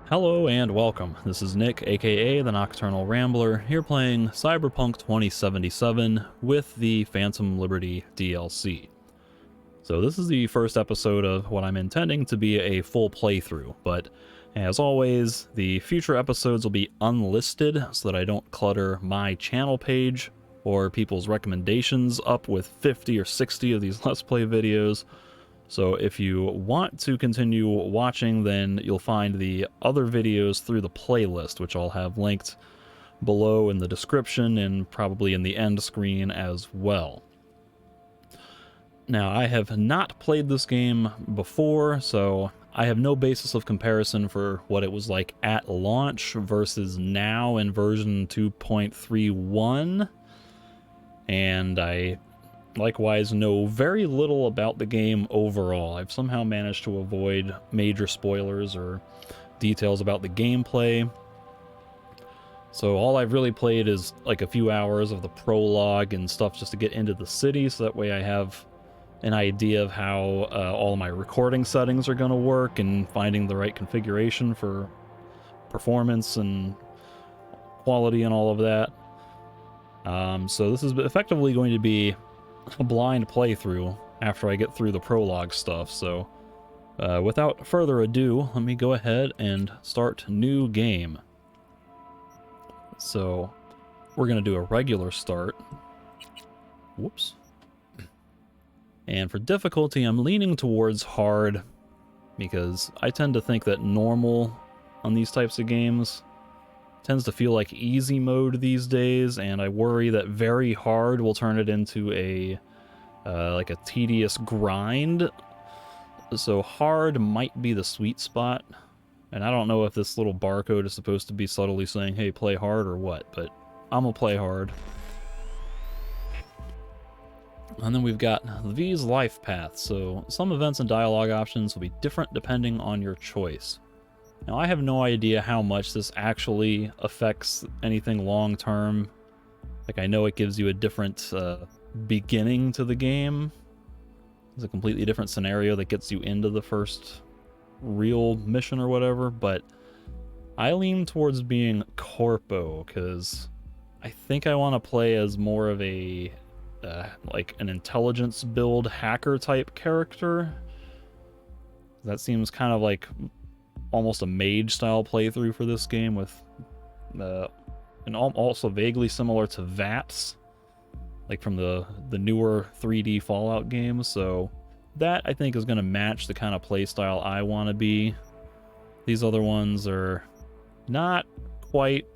Hello and welcome. This is Nick, aka the Nocturnal Rambler, here playing Cyberpunk 2077 with the Phantom Liberty DLC. So this is the first episode of what I'm intending to be a full playthrough, but as always, the future episodes will be unlisted so that I don't clutter my channel page or people's recommendations up with 50 or 60 of these Let's Play videos. So if you want to continue watching, then you'll find the other videos through the playlist, which I'll have linked below in the description and probably in the end screen as well. Now, I have not played this game before, so I have no basis of comparison for what it was like at launch versus now in version 2.31, and I likewise know very little about the game overall. I've somehow managed to avoid major spoilers or details about the gameplay. So all I've really played is like a few hours of the prologue and stuff just to get into the city, so that way I have an idea of how all my recording settings are going to work and finding the right configuration for performance and quality and all of that. So this is effectively going to be a blind playthrough after I get through the prologue stuff. So without further ado, let me go ahead and start new game. So we're going to do a regular start. Whoops. And for difficulty, I'm leaning towards hard because I tend to think that normal on these types of games tends to feel like easy mode these days, and I worry that very hard will turn it into a like a tedious grind. So hard might be the sweet spot, and I don't know if this little barcode is supposed to be subtly saying, hey, play hard or what, but I'm gonna play hard. And then we've got V's life path, so some events and dialogue options will be different depending on your choice. Now, I have no idea how much this actually affects anything long-term. Like, I know it gives you a different beginning to the game. It's a completely different scenario that gets you into the first real mission or whatever, but I lean towards being Corpo, because I think I want to play as more of a, like, an intelligence build hacker type character. That seems kind of like almost a mage style playthrough for this game, with and also vaguely similar to VATS, like from the newer 3D Fallout games. So that I think is going to match the kind of playstyle I want to be. These other ones are not quite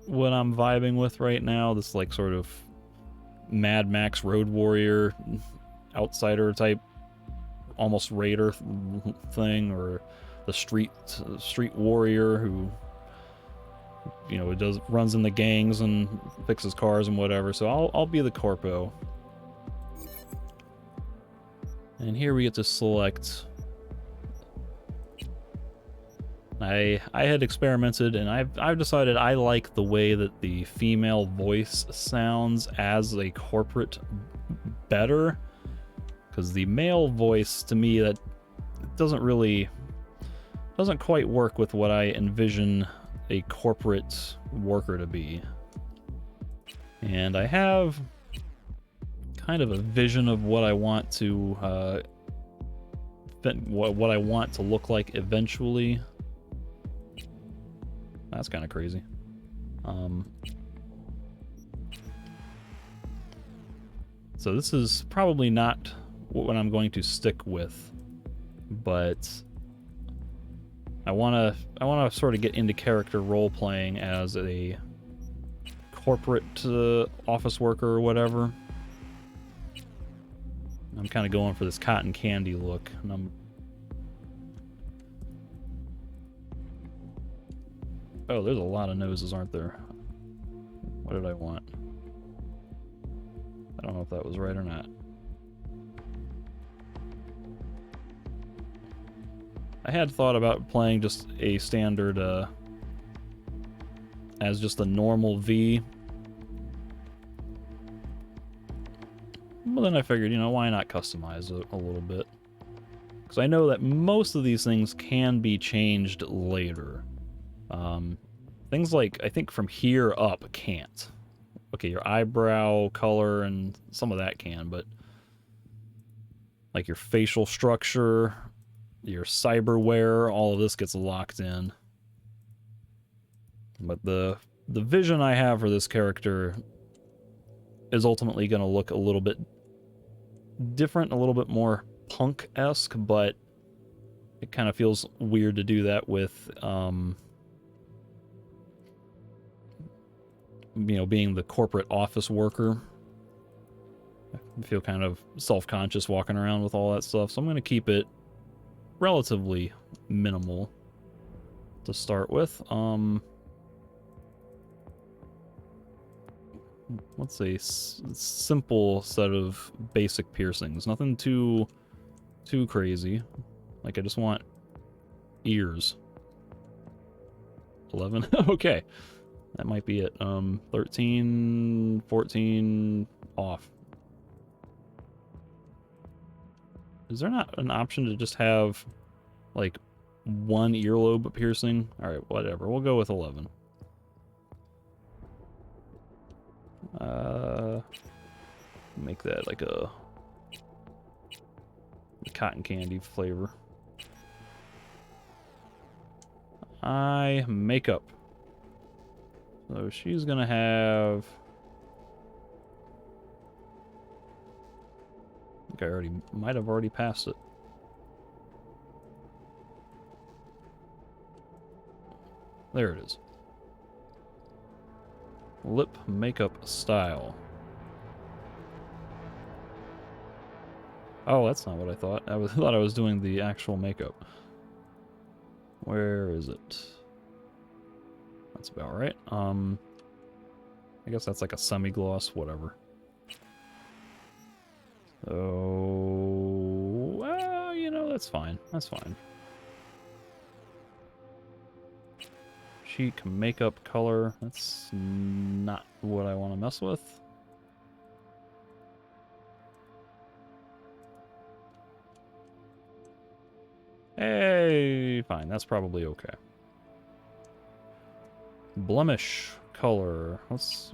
what I'm vibing with right now. This like sort of Mad Max Road Warrior outsider type, almost raider thing, or the street warrior who, you know, runs in the gangs and fixes cars and whatever. So I'll be the Corpo. And here we get to select. I had experimented, and I've decided I like the way that the female voice sounds as a corporate better, because the male voice, to me, that doesn't quite work with what I envision a corporate worker to be. And I have kind of a vision of what I want to what I want to look like eventually. That's kind of crazy. So this is probably not what I'm going to stick with, but I want to sort of get into character role playing as a corporate office worker or whatever. I'm kind of going for this cotton candy look, and oh, there's a lot of noses, aren't there? What did I want? I don't know if that was right or not. I had thought about playing just a standard, as just a normal V. But then I figured, you know, why not customize it a little bit? Because I know that most of these things can be changed later. Things like, I think from here up can't. Okay, your eyebrow color and some of that can, but like your facial structure, your cyberware, all of this gets locked in. But the vision I have for this character is ultimately going to look a little bit different, a little bit more punk-esque, but it kind of feels weird to do that with, you know, being the corporate office worker. I feel kind of self-conscious walking around with all that stuff, so I'm going to keep it relatively minimal to start with. Let's say simple set of basic piercings, nothing too crazy. Like, I just want ears. 11. Okay, that might be it. 13, 14, off. Is there not an option to just have, like, one earlobe piercing? Alright, whatever. We'll go with 11. Make that like a cotton candy flavor. Eye makeup. So she's gonna have... I think I might have already passed it. There it is. Lip makeup style. Oh, that's not what I thought. I thought I was doing the actual makeup. Where is it? That's about right. I guess that's like a semi-gloss, whatever. Oh, well, you know, that's fine. That's fine. Cheek makeup color. That's not what I want to mess with. Hey, fine. That's probably okay. Blemish color. Let's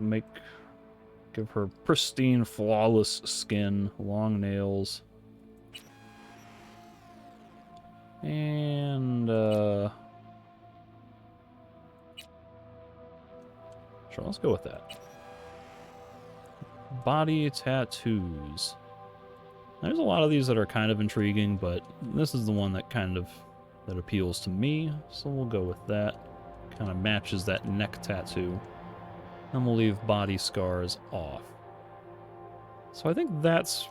give her pristine, flawless skin, long nails. And, sure, let's go with that. Body tattoos. There's a lot of these that are kind of intriguing, but this is the one that that appeals to me, so we'll go with that. Kind of matches that neck tattoo. And we'll leave body scars off. So I think that's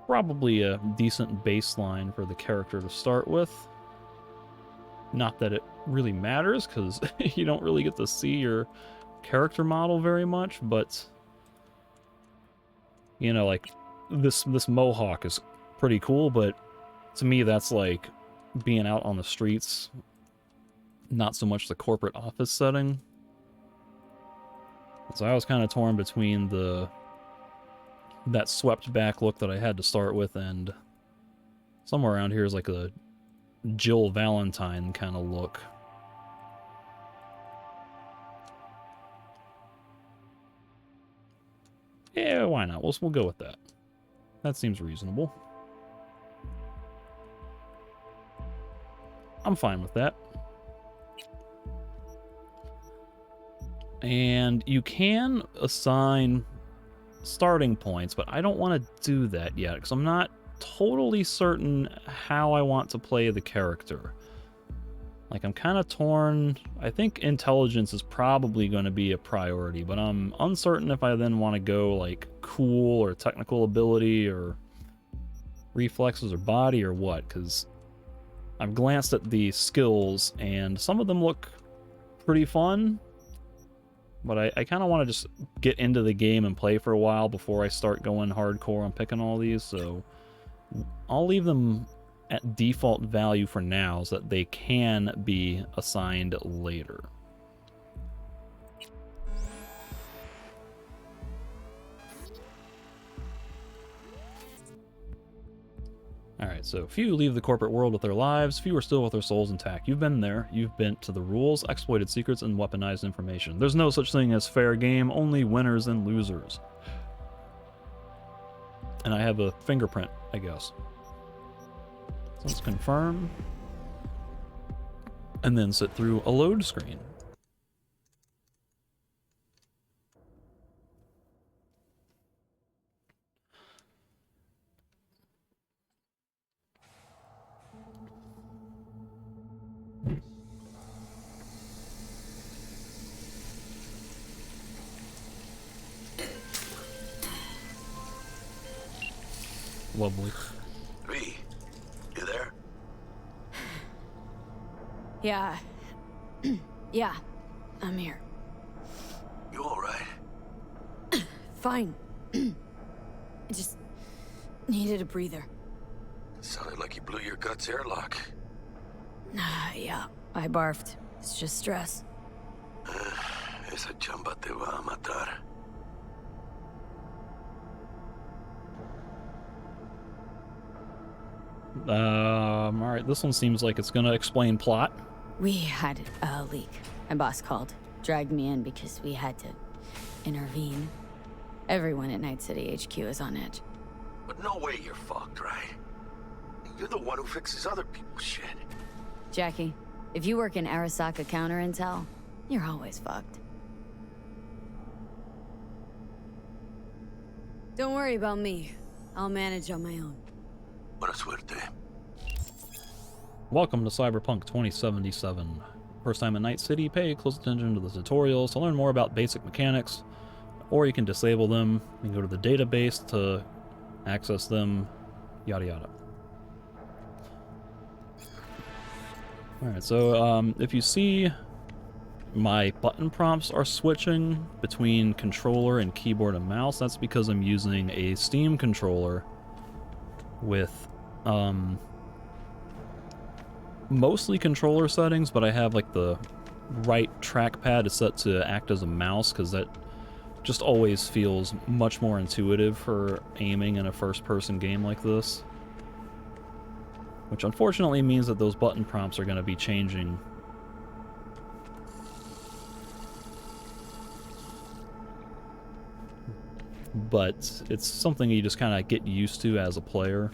probably a decent baseline for the character to start with. Not that it really matters, because you don't really get to see your character model very much, but you know, like this mohawk is pretty cool, but to me that's like being out on the streets, not so much the corporate office setting. So I was kind of torn between that swept back look that I had to start with, and somewhere around here is like a Jill Valentine kind of look. Yeah, why not? We'll go with that. That seems reasonable. I'm fine with that. And you can assign starting points, but I don't want to do that yet, because I'm not totally certain how I want to play the character. Like, I'm kind of torn. I think intelligence is probably going to be a priority, but I'm uncertain if I then want to go, like, cool or technical ability or reflexes or body or what, because I've glanced at the skills, and some of them look pretty fun, but I kind of want to just get into the game and play for a while before I start going hardcore on picking all these, so I'll leave them at default value for now so that they can be assigned later. Alright, so few leave the corporate world with their lives, few are still with their souls intact. You've been there, you've bent to the rules, exploited secrets, and weaponized information. There's no such thing as fair game, only winners and losers. And I have a fingerprint, I guess. So let's confirm. And then sit through a load screen. Lovely. V, you there? Yeah. Yeah, I'm here. You alright? Fine. I just needed a breather. Sounded like you blew your guts airlock. Yeah, I barfed. It's just stress. Esa chamba te va a matar. Alright, this one seems like it's gonna explain plot. We had a leak. My boss called, dragged me in because we had to intervene. Everyone at Night City HQ is on edge. But no way you're fucked, right? You're the one who fixes other people's shit. Jackie, if you work in Arasaka counter intel, you're always fucked. Don't worry about me. I'll manage on my own. Buena suerte. Welcome to Cyberpunk 2077. First time in Night City, pay close attention to the tutorials to learn more about basic mechanics, or you can disable them. You can go to the database to access them, yada yada. Alright, so if you see my button prompts are switching between controller and keyboard and mouse, that's because I'm using a Steam controller with mostly controller settings, but I have like the right trackpad is set to act as a mouse because that just always feels much more intuitive for aiming in a first-person game like this. Which unfortunately means that those button prompts are going to be changing. But it's something you just kind of get used to as a player.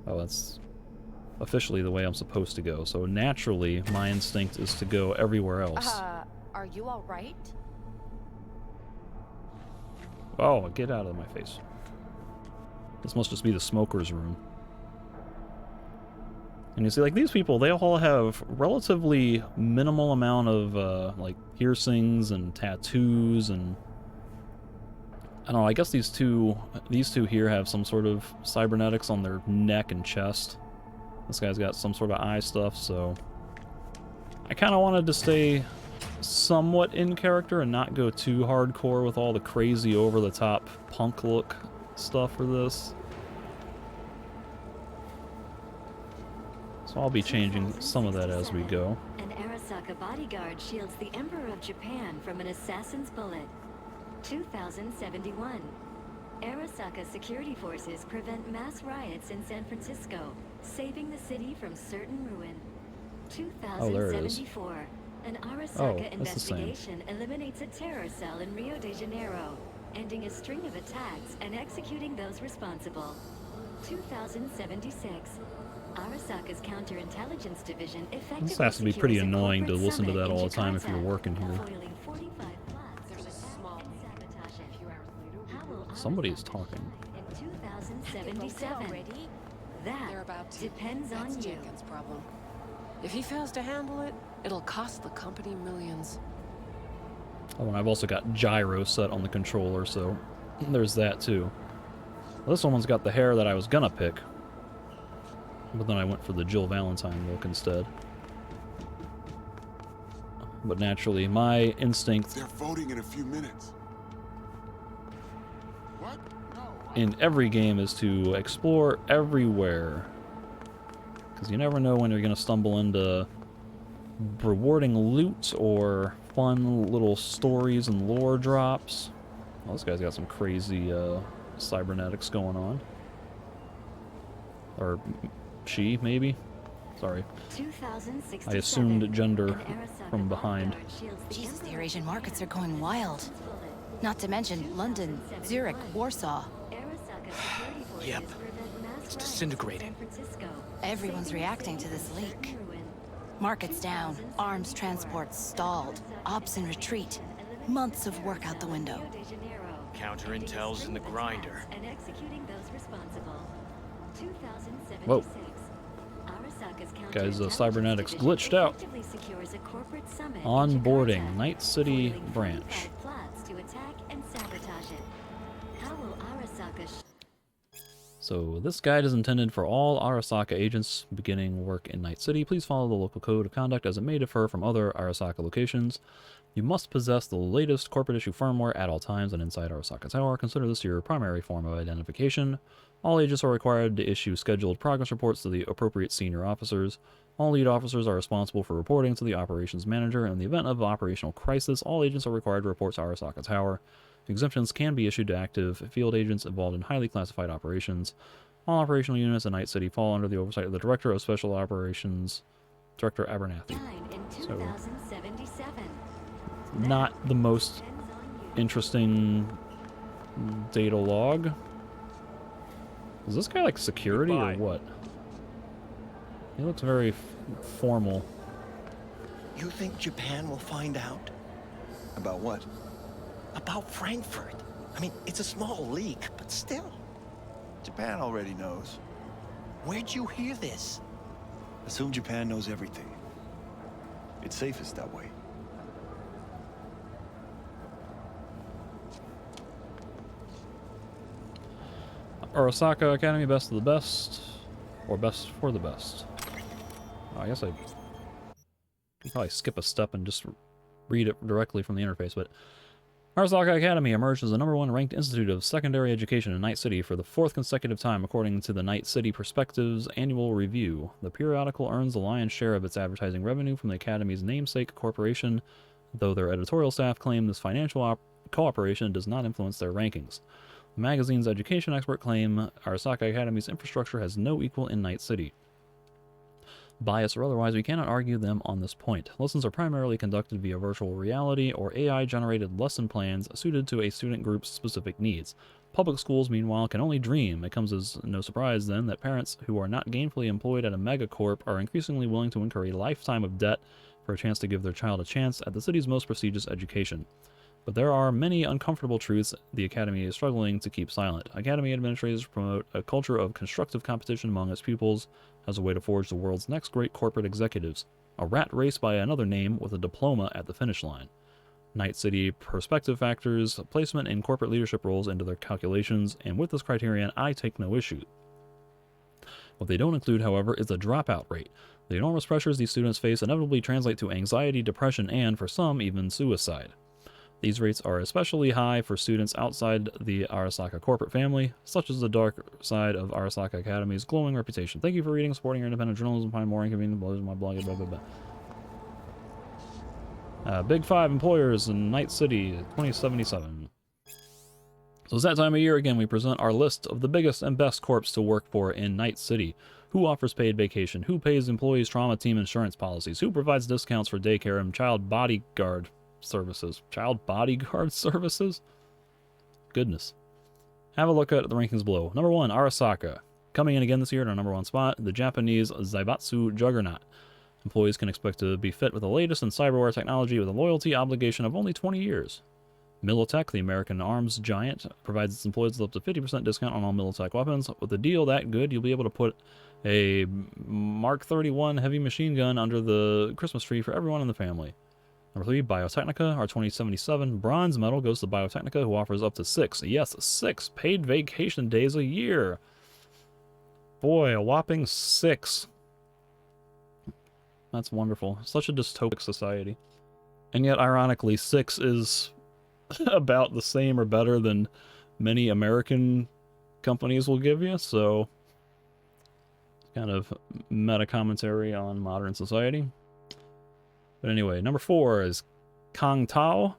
Oh, that's officially the way I'm supposed to go. So naturally, my instinct is to go everywhere else. Are you all right? Oh, get out of my face. This must just be the smoker's room. And you see, like, these people, they all have relatively minimal amount of, like, piercings and tattoos and... I don't know, I guess these two here have some sort of cybernetics on their neck and chest. This guy's got some sort of eye stuff, so... I kind of wanted to stay somewhat in character and not go too hardcore with all the crazy over-the-top punk look stuff for this. So I'll be changing some of that as we go. An Arasaka bodyguard shields the Emperor of Japan from an assassin's bullet. 2071. Arasaka security forces prevent mass riots in San Francisco, saving the city from certain ruin. 2074. An Arasaka investigation eliminates a terror cell in Rio de Janeiro, ending a string of attacks and executing those responsible. 2076. Arasaka's counterintelligence division effectively This has to be pretty secures a annoying to corporate listen to summit that all in the time if you're Jakarta, working here. foiling 45 plots of attack and sabotage. How will Somebody is Arasaka talking. shine in 2077? They're That about to. depends That's on you. Jenkins' problem. If he fails to handle it, it'll cost the company millions. Oh, and I've also got gyro set on the controller, so there's that too. This one's got the hair that I was gonna pick, but then I went for the Jill Valentine look instead. But naturally, my instinct They're voting in a few minutes. What? No. in every game is to explore everywhere. Because you never know when you're going to stumble into rewarding loot or fun little stories and lore drops. Well, this guy's got some crazy cybernetics going on. Or she, maybe? Sorry. 2067, I assumed gender an Arasaka from behind. bodyguard shields the Jesus, the Emperor Eurasian markets are from going wild. Not to mention London, Zurich, Warsaw. Arasaka security forces Yep. prevent mass It's riots in disintegrating. San Francisco, Everyone's saving reacting to cities this from leak. ruin. Markets down, arms transports stalled, ops in retreat. Months of work out the window. Rio de Janeiro, Counterintel's in the grinder. and executing those responsible. 2076. Whoa. Arasaka's Guys, counterintelligence cybernetics division glitched out. effectively secures a corporate summit in Onboarding, Jakarta, Night City foiling branch. 45 plots to attack and sabotage it. How will Arasaka So this guide is intended for all Arasaka agents beginning work in Night City. Please follow the local code of conduct as it may differ from other Arasaka locations. You must possess the latest corporate issue firmware at all times and inside Arasaka Tower. Consider this your primary form of identification. All agents are required to issue scheduled progress reports to the appropriate senior officers. All lead officers are responsible for reporting to the operations manager. In the event of operational crisis, all agents are required to report to Arasaka Tower. Exemptions can be issued to active field agents involved in highly classified operations. All operational units in Night City fall under the oversight of the Director of Special Operations, Director Abernathy. time in So, 2077? not the most Depends on you. interesting data log. Is this guy like security or what? He looks very formal. You think Japan will find out? About what? About Frankfurt. I mean, it's a small leak, but still. Japan already knows. Where'd you hear this? Assume Japan knows everything. It's safest that way. Arasaka Academy, best of the best, or best for the best. Oh, I guess I could probably skip a step and just read it directly from the interface, but Arasaka Academy emerged as the #1 ranked institute of secondary education in Night City for the 4th consecutive time, according to the Night City Perspectives annual review. The periodical earns the lion's share of its advertising revenue from the Academy's namesake corporation, though their editorial staff claim this financial cooperation does not influence their rankings. The magazine's education expert claim Arasaka Academy's infrastructure has no equal in Night City. Bias or otherwise, we cannot argue them on this point. Lessons are primarily conducted via virtual reality or AI-generated lesson plans suited to a student group's specific needs. Public schools, meanwhile, can only dream. It comes as no surprise, then, that parents who are not gainfully employed at a megacorp are increasingly willing to incur a lifetime of debt for a chance to give their child a chance at the city's most prestigious education. But there are many uncomfortable truths the Academy is struggling to keep silent. Academy administrators promote a culture of constructive competition among its pupils as a way to forge the world's next great corporate executives. A rat race by another name with a diploma at the finish line. Night City Perspective factors placement in corporate leadership roles into their calculations, and with this criterion, I take no issue. What they don't include, however, is the dropout rate. The enormous pressures these students face inevitably translate to anxiety, depression, and, for some, even suicide. These rates are especially high for students outside the Arasaka corporate family, such as the dark side of Arasaka Academy's glowing reputation. Thank you for reading, supporting your independent journalism, find more inconvenient blows in my blog, blah, blah, blah. Big 5 employers in Night City, 2077. So it's that time of year again, we present our list of the biggest and best corps to work for in Night City. Who offers paid vacation? Who pays employees trauma team insurance policies? Who provides discounts for daycare and child bodyguard services? Child bodyguard services? Goodness. Have a look at the rankings below. #1, Arasaka. Coming in again this year at our #1 spot, the Japanese Zaibatsu juggernaut. Employees can expect to be fit with the latest in cyberware technology with a loyalty obligation of only 20 years. Militech, the American arms giant, provides its employees with up to 50% discount on all Militech weapons. With a deal that good, you'll be able to put a Mark 31 heavy machine gun under the Christmas tree for everyone in the family. #3, Biotechnica. Our 2077 bronze medal goes to Biotechnica, who offers up to 6 paid vacation days a year. Boy, a whopping 6. That's wonderful. Such a dystopic society. And yet, ironically, 6 is about the same or better than many American companies will give you, so kind of meta commentary on modern society. But anyway, #4 is Kang Tao.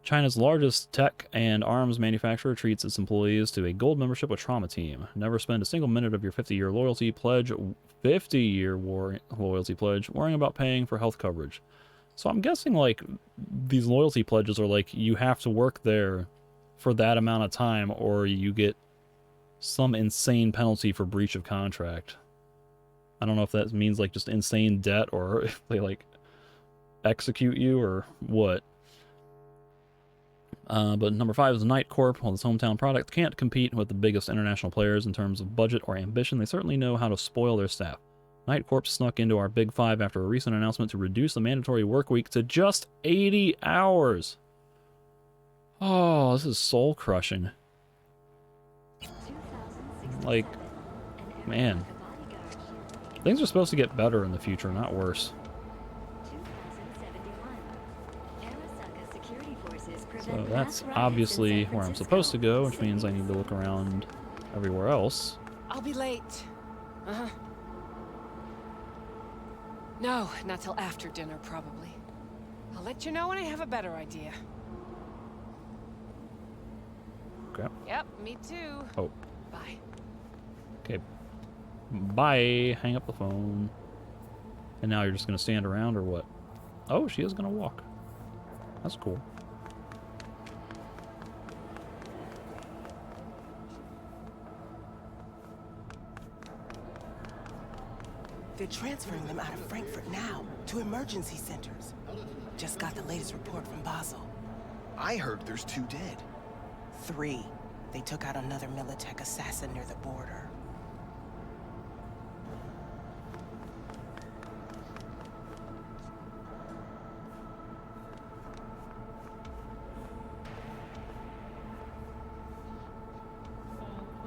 China's largest tech and arms manufacturer treats its employees to a gold membership with Trauma Team. Never spend a single minute of your 50-year loyalty pledge, 50-year loyalty pledge, worrying about paying for health coverage. So I'm guessing, like, these loyalty pledges are like, you have to work there for that amount of time, or you get some insane penalty for breach of contract. I don't know if that means, like, just insane debt, or if they, like, execute you, or what. But number 5 is Night Corp. While this hometown product can't compete with the biggest international players in terms of budget or ambition, they certainly know how to spoil their staff. Night Corp snuck into our Big 5 after a recent announcement to reduce the mandatory work week to just 80 hours. Oh, this is soul-crushing. Like, man. Things are supposed to get better in the future, not worse. So that's obviously where I'm supposed to go, which means I need to look around everywhere else. I'll be late. No, not till after dinner, probably. I'll let you know when I have a better idea. Okay. Yep, me too. Oh. Bye. Okay. Bye. Hang up the phone. And now you're just going to stand around or what? Oh, she is going to walk. That's cool. They're transferring them out of Frankfurt now to emergency centers. Just got the latest report from Basel. I heard there's 2 dead. 3. They took out another Militech assassin near the border.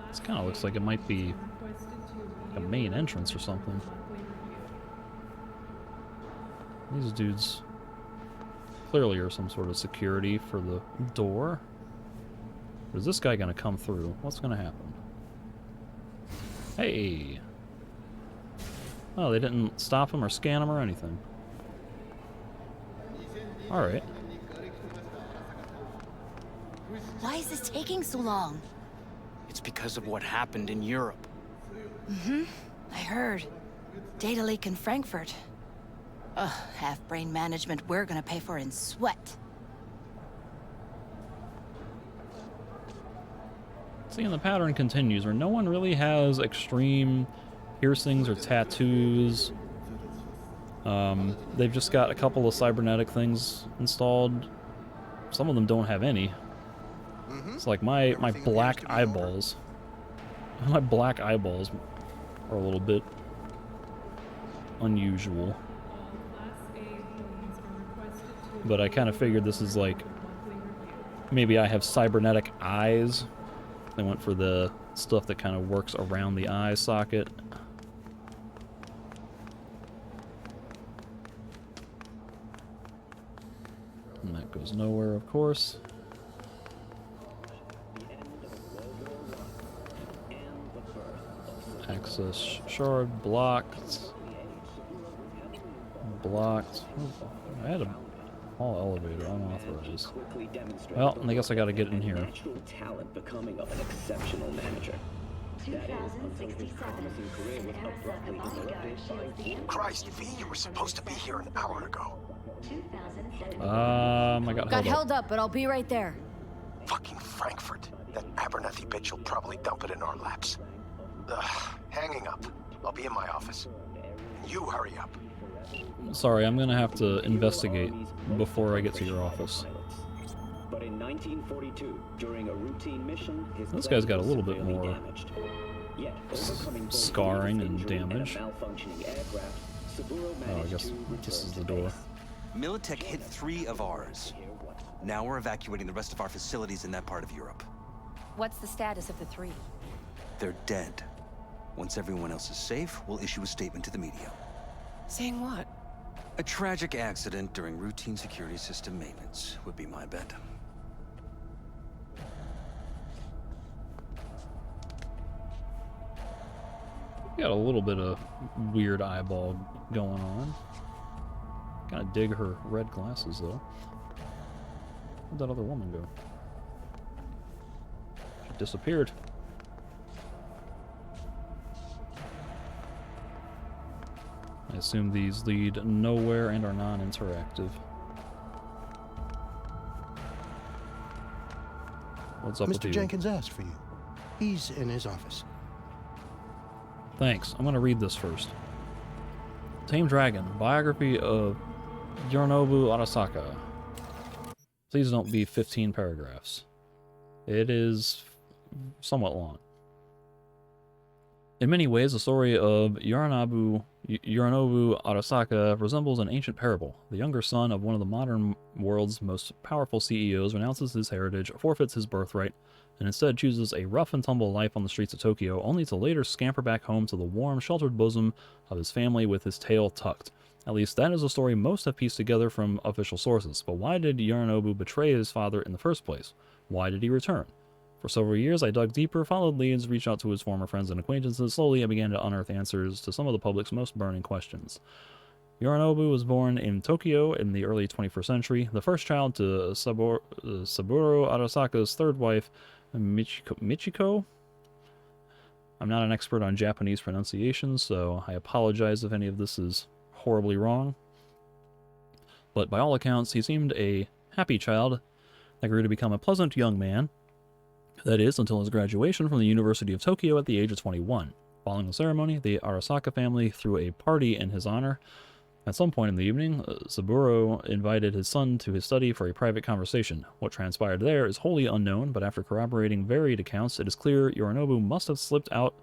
This kind of looks like it might be a main entrance or something. These dudes clearly are some sort of security for the door. Or is this guy gonna come through? What's gonna happen? Hey! Oh, they didn't stop him or scan him or anything. Alright. Why is this taking so long? It's because of what happened in Europe. I heard. Data leak in Frankfurt. Ugh, half-brain management we're gonna pay for in sweat. See, and the pattern continues where no one really has extreme piercings or tattoos. They've just got a couple of cybernetic things installed. Some of them don't have any. It's like my black eyeballs. My black eyeballs are a little bit unusual. But I kind of figured this is like, maybe I have cybernetic eyes. They went for the stuff that kind of works around the eye socket. And that goes nowhere, of course. Access shard blocked. Blocked. I had a hall elevator unauthorized. Well, I guess I gotta get in here. Talent becoming of an exceptional manager. 2067. Christ, V, you were supposed to be here an hour ago. I got held up, but I'll be right there. Fucking Frankfurt. That Abernathy bitch will probably dump it in our laps. Hanging up. I'll be in my office. You hurry up. Sorry, I'm gonna have to investigate before I get to your office. But in 1942, during a routine mission, this guy's got a little bit more scarring and damage. Oh, I guess this is the door. Militech hit 3 of ours. Now we're evacuating the rest of our facilities in that part of Europe. What's the status of the 3? They're dead. Once everyone else is safe, we'll issue a statement to the media. Saying what? A tragic accident during routine security system maintenance would be my bet. Got a little bit of weird eyeball going on. Kind of dig her red glasses though. Where'd that other woman go? She disappeared. I assume these lead nowhere and are non-interactive. What's up with you? Mr. Jenkins asked for you. He's in his office. Thanks. I'm going to read this first. Tame Dragon, biography of Yorinobu Arasaka. Please don't be 15 paragraphs. It is somewhat long. In many ways, the story of Yorinobu Arasaka resembles an ancient parable. The younger son of one of the modern world's most powerful CEOs renounces his heritage, forfeits his birthright, and instead chooses a rough and tumble life on the streets of Tokyo, only to later scamper back home to the warm, sheltered bosom of his family with his tail tucked. At least that is a story most have pieced together from official sources. But why did Yorinobu betray his father in the first place? Why did he return? For several years, I dug deeper, followed leads, reached out to his former friends and acquaintances. Slowly, I began to unearth answers to some of the public's most burning questions. Yorinobu was born in Tokyo in the early 21st century, the first child to Saburo Arasaka's third wife, Michiko? I'm not an expert on Japanese pronunciation, so I apologize if any of this is horribly wrong. But by all accounts, he seemed a happy child that grew to become a pleasant young man. That is, until his graduation from the University of Tokyo at the age of 21. Following the ceremony, the Arasaka family threw a party in his honor. At some point in the evening, Saburo invited his son to his study for a private conversation. What transpired there is wholly unknown, but after corroborating varied accounts, it is clear Yorinobu must have slipped out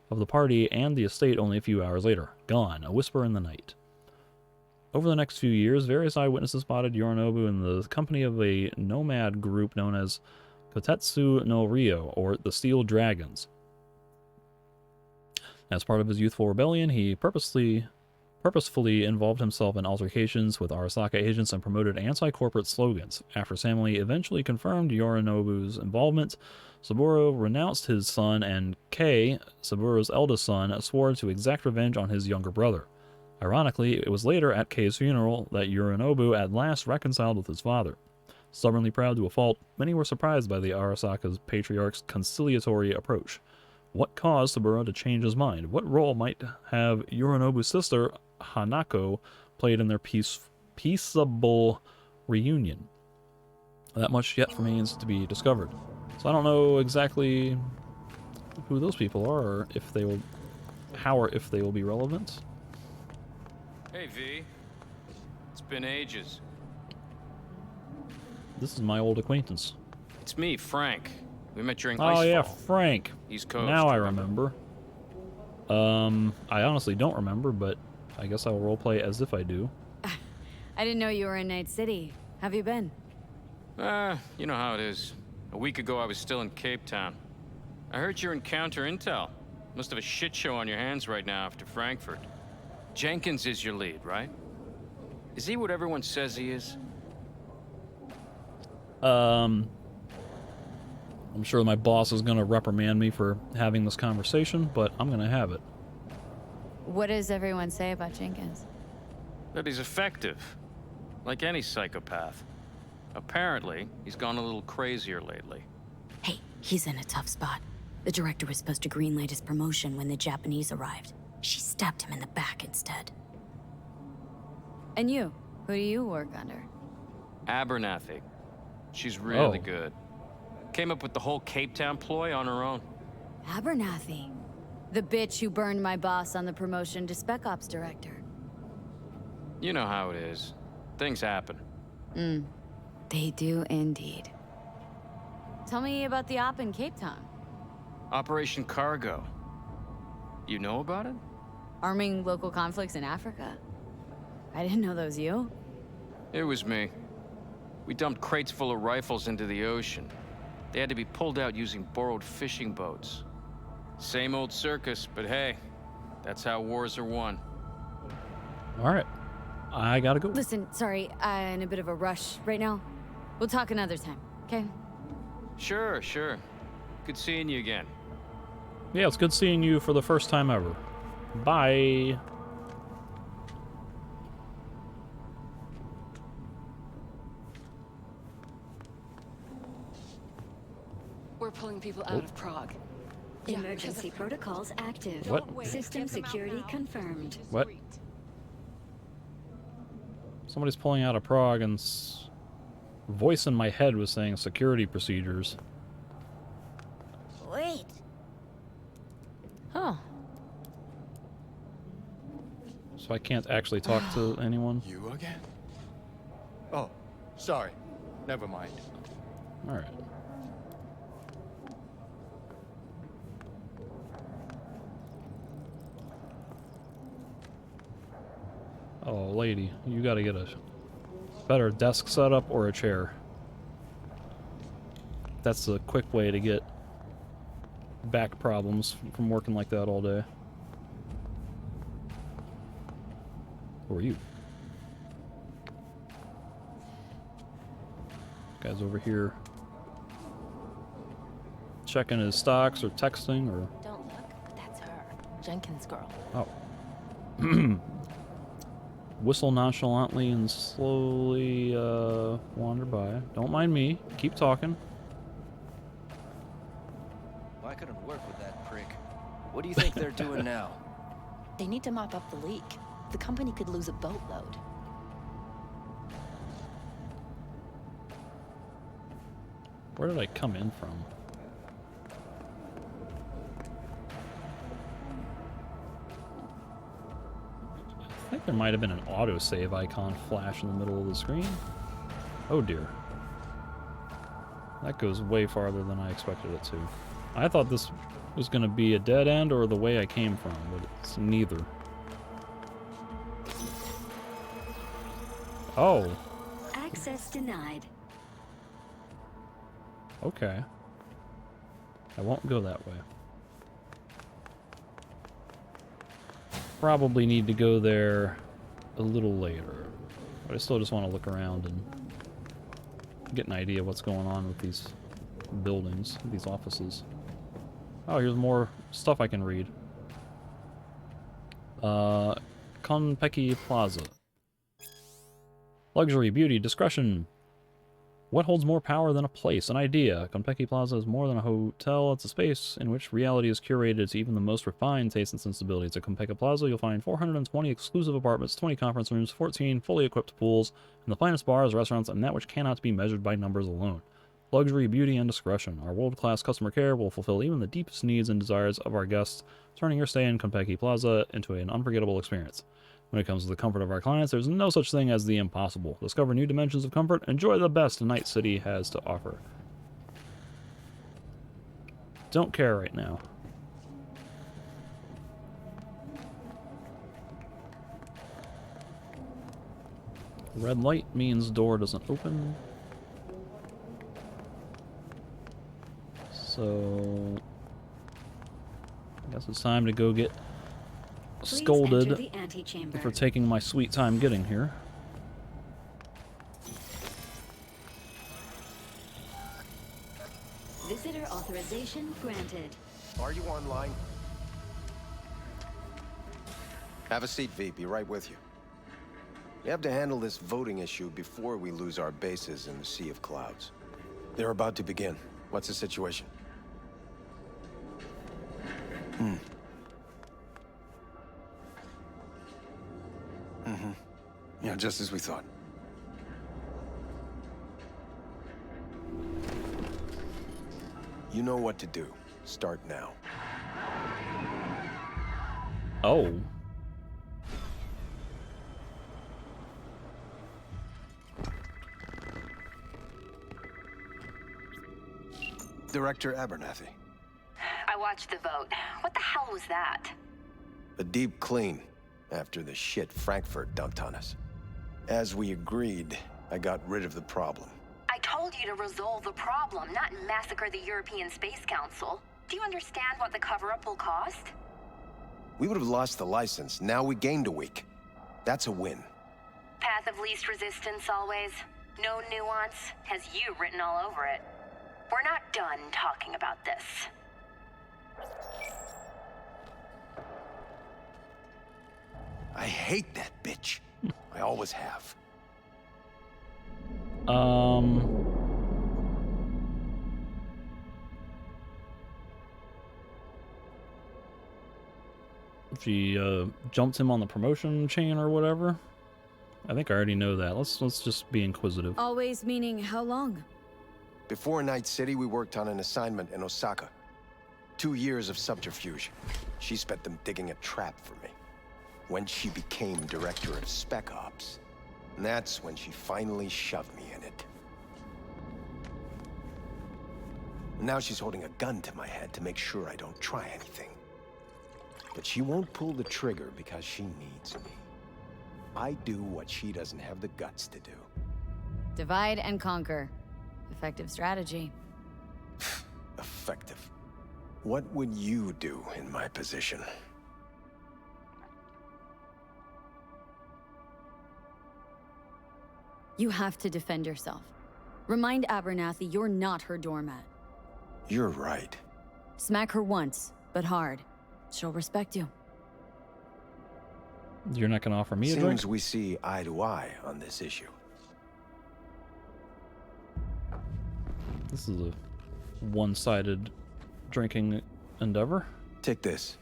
of the party and the estate only a few hours later. Gone, a whisper in the night. Over the next few years, various eyewitnesses spotted Yorinobu in the company of a nomad group known as Kotetsu no Ryo, or the Steel Dragons. As part of his youthful rebellion, he purposefully involved himself in altercations with Arasaka agents and promoted anti-corporate slogans. After his family eventually confirmed Yorinobu's involvement, Saburo renounced his son, and Kei, Saburo's eldest son, swore to exact revenge on his younger brother. Ironically, it was later at Kei's funeral that Yorinobu at last reconciled with his father. Stubbornly proud to a fault, many were surprised by the Arasaka's patriarch's conciliatory approach. What caused Saburo to change his mind? What role might have Yorinobu's sister, Hanako, played in their peaceable reunion? That much yet remains to be discovered. So I don't know exactly who those people are, or if they will, how or if they will be relevant. Hey, V. It's been ages. This is my old acquaintance. It's me, Frank. We met during Icefall. Oh yeah, Frank. East Coast. Now I remember. I honestly don't remember, but I guess I'll roleplay as if I do. I didn't know you were in Night City. Have you been? You know how it is. A week ago, I was still in Cape Town. I heard you're in counter intel. Must have a shit show on your hands right now after Frankfurt. Jenkins is your lead, right? Is he what everyone says he is? I'm sure my boss is going to reprimand me for having this conversation, but I'm going to have it. What does everyone say about Jenkins? That he's effective. Like any psychopath. Apparently, he's gone a little crazier lately. Hey, he's in a tough spot. The director was supposed to greenlight his promotion when the Japanese arrived. She stabbed him in the back instead. And you? Who do you work under? Abernathy. She's really good. Came up with the whole Cape Town ploy on her own. Abernathy. The bitch who burned my boss on the promotion to Spec Ops Director. You know how it is. Things happen. They do indeed. Tell me about the op in Cape Town. Operation Cargo. You know about it? Arming local conflicts in Africa? I didn't know that was you. It was me. We dumped crates full of rifles into the ocean. They had to be pulled out using borrowed fishing boats. Same old circus, but hey, that's how wars are won. All right. I gotta go. Listen, sorry, I'm in a bit of a rush right now. We'll talk another time, okay? Sure. Good seeing you again. Yeah, it's good seeing you for the first time ever. Bye. we're pulling people out of Prague. Emergency protocols active. What? System security confirmed. What? Somebody's pulling out of Prague and voice in my head was saying security procedures. Wait. Huh. So I can't actually talk to anyone? You again? Oh, sorry. Never mind. Alright. Oh, lady, you gotta get a better desk setup or a chair. That's a quick way to get back problems from working like that all day. Who are you? Guy's over here checking his stocks or texting or... Don't look. That's her. Jenkins' girl. Oh. Whistle nonchalantly and slowly wander by. Don't mind me. Keep talking. I couldn't work with that prick. What do you think they're doing now? They need to mop up the leak. The company could lose a boatload. Where did I come in from? I think there might have been an autosave icon flash in the middle of the screen. Oh dear. That goes way farther than I expected it to. I thought this was going to be a dead end or the way I came from, but it's neither. Oh. Access denied. Okay. I won't go that way. Probably need to go there a little later. But I still just want to look around and get an idea of what's going on with these buildings, these offices. Oh, here's more stuff I can read. Konpeki Plaza. Luxury, beauty, discretion. What holds more power than a place? An idea. Konpeki Plaza is more than a hotel. It's a space in which reality is curated to even the most refined taste and sensibilities. At Konpeki Plaza, you'll find 420 exclusive apartments, 20 conference rooms, 14 fully equipped pools, and the finest bars, restaurants, and that which cannot be measured by numbers alone. Luxury, beauty, and discretion. Our world-class customer care will fulfill even the deepest needs and desires of our guests, turning your stay in Konpeki Plaza into an unforgettable experience. When it comes to the comfort of our clients, there's no such thing as the impossible. Discover new dimensions of comfort. Enjoy the best Night City has to offer. Don't care right now. Red light means door doesn't open. So I guess it's time to go get scolded for taking my sweet time getting here. Visitor authorization granted. Are you online? Have a seat, V. Be right with you. We have to handle this voting issue before we lose our bases in the sea of clouds. They're about to begin. What's the situation? Yeah, just as we thought. You know what to do. Start now. Oh. Director Abernathy. I watched the vote. What the hell was that? A deep clean after the shit Frankfurt dumped on us. As we agreed, I got rid of the problem. I told you to resolve the problem, not massacre the European Space Council. Do you understand what the cover-up will cost? We would have lost the license. Now we gained a week. That's a win. Path of least resistance always. No nuance. Has you written all over it. We're not done talking about this. I hate that bitch. I always have. She jumped him on the promotion chain or whatever. I think I already know that. Let's just be inquisitive. Always meaning how long? Before Night City, we worked on an assignment in Osaka. 2 years of subterfuge. She spent them digging a trap for me. When she became director of Spec Ops, that's when she finally shoved me in it. Now she's holding a gun to my head to make sure I don't try anything. But she won't pull the trigger because she needs me. I do what she doesn't have the guts to do. Divide and conquer. Effective strategy. Effective. What would you do in my position? You have to defend yourself. Remind Abernathy you're not her doormat. You're right. Smack her once, but hard. She'll respect you. You're not going to offer me a drink? Seems we see eye to eye on this issue. This is a one-sided drinking endeavor. Take this.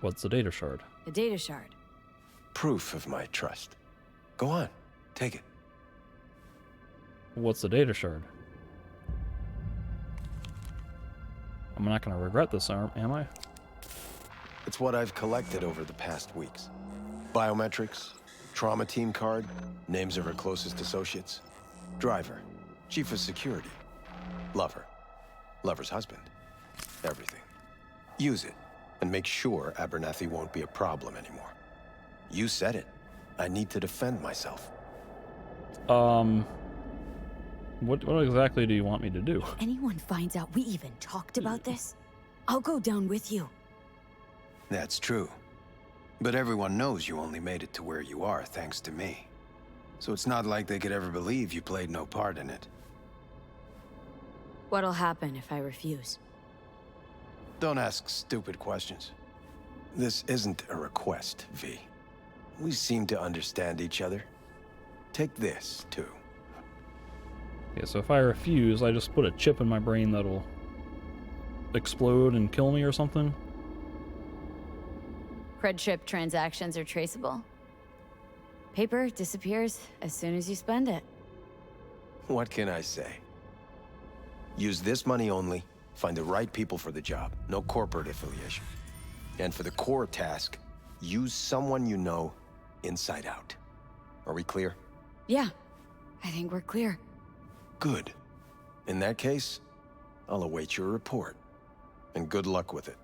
What's the data shard? A data shard. Proof of my trust. Go on, take it. What's the data shard? I'm not going to regret this, am I? It's what I've collected over the past weeks. Biometrics, trauma team card, names of her closest associates, driver, chief of security, lover, lover's husband, everything. Use it, and make sure Abernathy won't be a problem anymore. You said it. I need to defend myself. What exactly do you want me to do? If anyone finds out we even talked about this, I'll go down with you. That's true. But everyone knows you only made it to where you are thanks to me. So it's not like they could ever believe you played no part in it. What'll happen if I refuse? Don't ask stupid questions. This isn't a request, V. We seem to understand each other. Take this, too. Yeah, so if I refuse, I just put a chip in my brain that'll explode and kill me or something? Cred chip transactions are traceable. Paper disappears as soon as you spend it. What can I say? Use this money only, find the right people for the job, no corporate affiliation. And for the core task, use someone you know inside out. Are we clear? Yeah, I think we're clear. Good. In that case, I'll await your report. And good luck with it.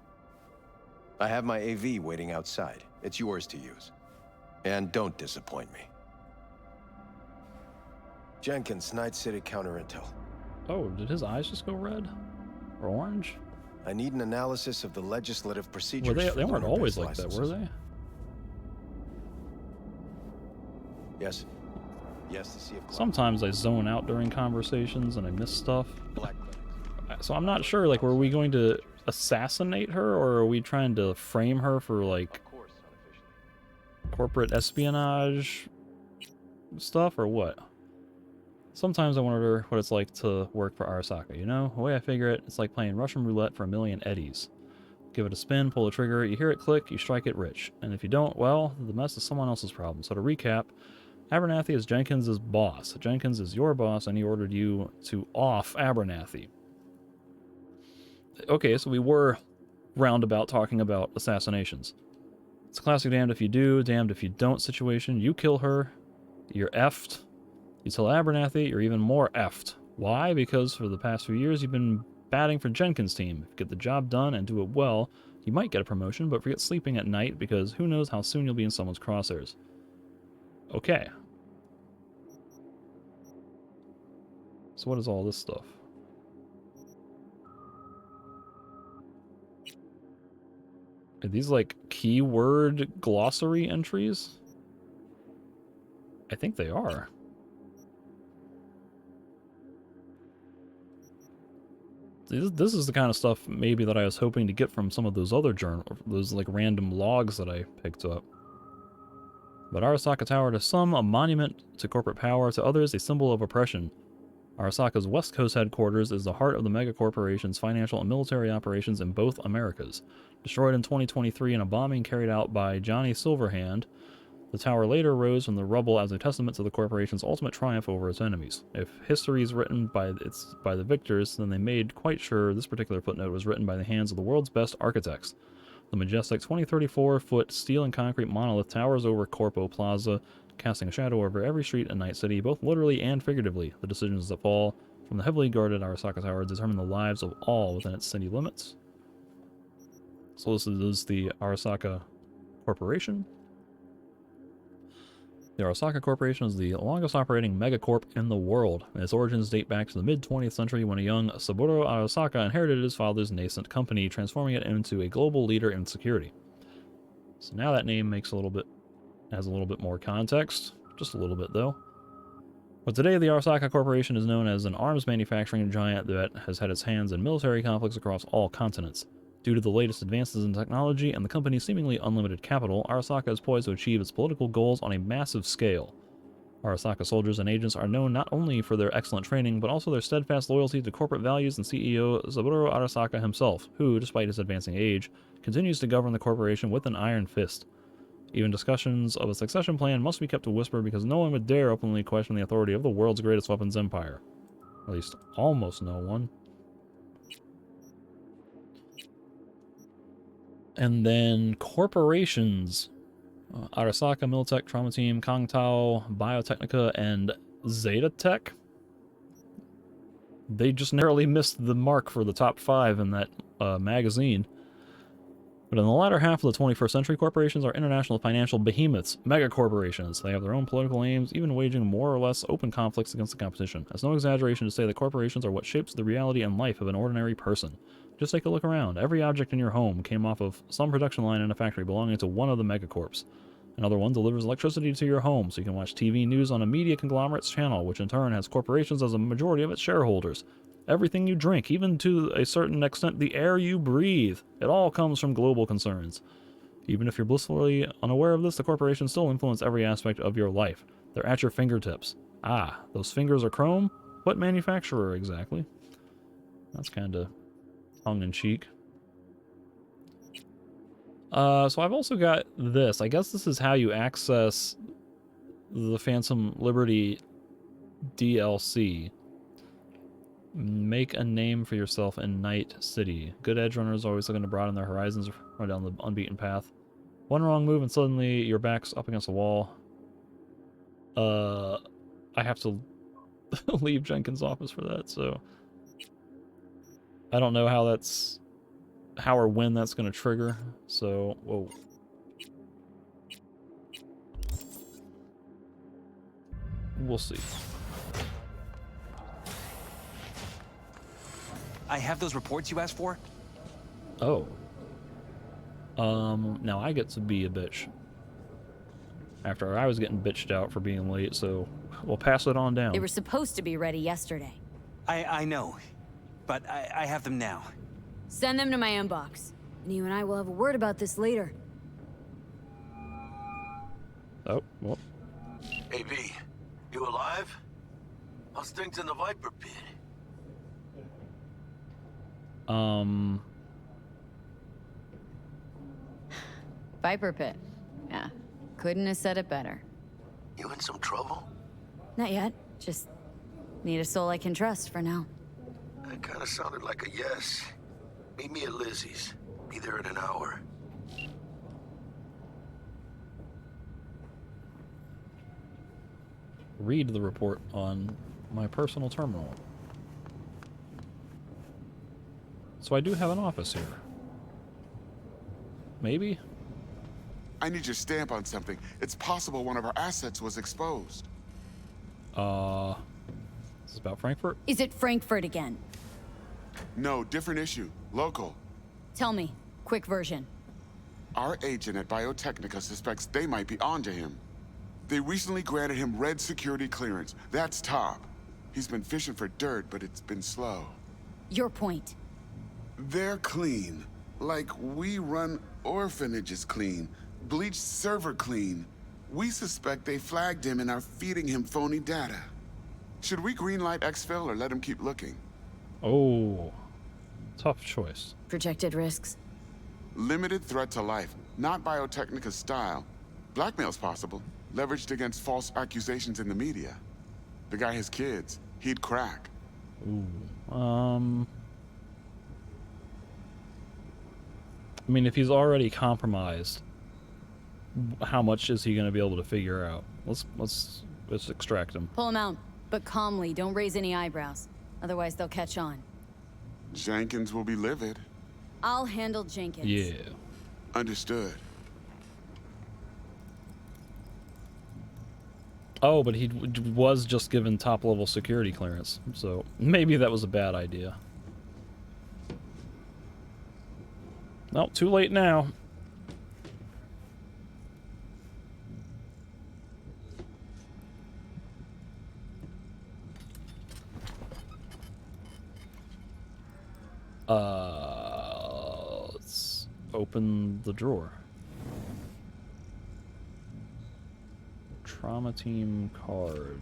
I have my AV waiting outside. It's yours to use. And don't disappoint me. Jenkins, Night City counter intel. Oh, did his eyes just go red? Or orange? I need an analysis of the legislative procedures. Well, they weren't always like that, were they? Yes. Yes, to see if Sometimes I zone out during conversations and I miss stuff. So I'm not sure, like, were we going to assassinate her, or are we trying to frame her for, like, corporate espionage stuff, or what? Sometimes I wonder what it's like to work for Arasaka, you know? The way I figure it, it's like playing Russian roulette for a million eddies. Give it a spin, pull the trigger, you hear it click, you strike it rich. And if you don't, well, the mess is someone else's problem. So to recap, Abernathy is Jenkins' boss. Jenkins is your boss, and he ordered you to off Abernathy. Okay, so we were roundabout talking about assassinations. It's a classic damned if you do, damned if you don't situation. You kill her, you're effed. You tell Abernathy, you're even more effed. Why? Because for the past few years, you've been batting for Jenkins' team. If you get the job done and do it well, you might get a promotion, but forget sleeping at night, because who knows how soon you'll be in someone's crosshairs. Okay. So what is all this stuff? Are these like keyword glossary entries? I think they are. This is the kind of stuff maybe that I was hoping to get from some of those other those like random logs that I picked up. But Arasaka Tower, to some a monument to corporate power, to others a symbol of oppression. Arasaka's West Coast headquarters is the heart of the megacorporation's financial and military operations in both Americas. Destroyed in 2023 in a bombing carried out by Johnny Silverhand, the tower later rose from the rubble as a testament to the corporation's ultimate triumph over its enemies. If history is written by the victors, then they made quite sure this particular footnote was written by the hands of the world's best architects. The majestic 20-34-foot steel and concrete monolith towers over Corpo Plaza, casting a shadow over every street in Night City, both literally and figuratively. The decisions that fall from the heavily guarded Arasaka Tower determine the lives of all within its city limits. So this is the Arasaka Corporation. The Arasaka Corporation is the longest operating megacorp in the world, and its origins date back to the mid-20th century when a young Saburo Arasaka inherited his father's nascent company, transforming it into a global leader in security. So now that name has a little bit more context, just a little bit though. But today the Arasaka Corporation is known as an arms manufacturing giant that has had its hands in military conflicts across all continents. Due to the latest advances in technology and the company's seemingly unlimited capital, Arasaka is poised to achieve its political goals on a massive scale. Arasaka soldiers and agents are known not only for their excellent training, but also their steadfast loyalty to corporate values and CEO Saburo Arasaka himself, who, despite his advancing age, continues to govern the corporation with an iron fist. Even discussions of a succession plan must be kept a whisper because no one would dare openly question the authority of the world's greatest weapons empire. At least, almost no one. And then corporations. Arasaka, Militech, Trauma Team, Kongtao, Biotechnica, and Zeta Tech. They just narrowly missed the mark for the top 5 in that magazine. But in the latter half of the 21st century, corporations are international financial behemoths, megacorporations. They have their own political aims, even waging more or less open conflicts against the competition. It's no exaggeration to say that corporations are what shapes the reality and life of an ordinary person. Just take a look around. Every object in your home came off of some production line in a factory belonging to one of the megacorps. Another one delivers electricity to your home so you can watch TV news on a media conglomerate's channel, which in turn has corporations as a majority of its shareholders. Everything you drink, even to a certain extent the air you breathe, it all comes from global concerns. Even if you're blissfully unaware of this, the corporations still influence every aspect of your life. They're at your fingertips. Ah, those fingers are chrome? What manufacturer exactly? That's kind of tongue-in-cheek. So I've also got this. I guess this is how you access the Phantom Liberty DLC. Make a name for yourself in Night City. Good edge runners always looking to broaden their horizons, run down the unbeaten path. One wrong move and suddenly your back's up against a wall. I have to leave Jenkins' office for that, so I don't know how or when that's going to trigger. So, whoa. We'll see. I have those reports you asked for. Oh. Now I get to be a bitch. After I was getting bitched out for being late, so we'll pass it on down. They were supposed to be ready yesterday. I know, but I have them now. Send them to my inbox. And you and I will have a word about this later. Oh, well. Hey, V. You alive? How's things in the Viper Pit? Viper Pit. Yeah. Couldn't have said it better. You in some trouble? Not yet. Just need a soul I can trust for now. That kind of sounded like a yes. Meet me at Lizzie's. Be there in an hour. Read the report on my personal terminal. So I do have an office here. Maybe? I need your stamp on something. It's possible one of our assets was exposed. Is this about Frankfurt? Is it Frankfurt again? No, different issue. Local. Tell me. Quick version. Our agent at Biotechnica suspects they might be onto him. They recently granted him red security clearance. That's top. He's been fishing for dirt, but it's been slow. Your point. They're clean. Like we run orphanages clean. Bleached server clean. We suspect they flagged him and are feeding him phony data. Should we greenlight exfil or let him keep looking? Oh, tough choice. Projected risks? Limited threat to life, not Biotechnica's style. Blackmail's possible, leveraged against false accusations in the media. The guy has kids. He'd crack. Ooh. I mean, if he's already compromised, how much is he going to be able to figure out? Let's extract him. Pull him out, but calmly. Don't raise any eyebrows. Otherwise, they'll catch on. Jenkins will be livid. I'll handle Jenkins. Yeah. Understood. Oh, but he was just given top-level security clearance, so maybe that was a bad idea. No, too late now. Let's open the drawer. Trauma team card.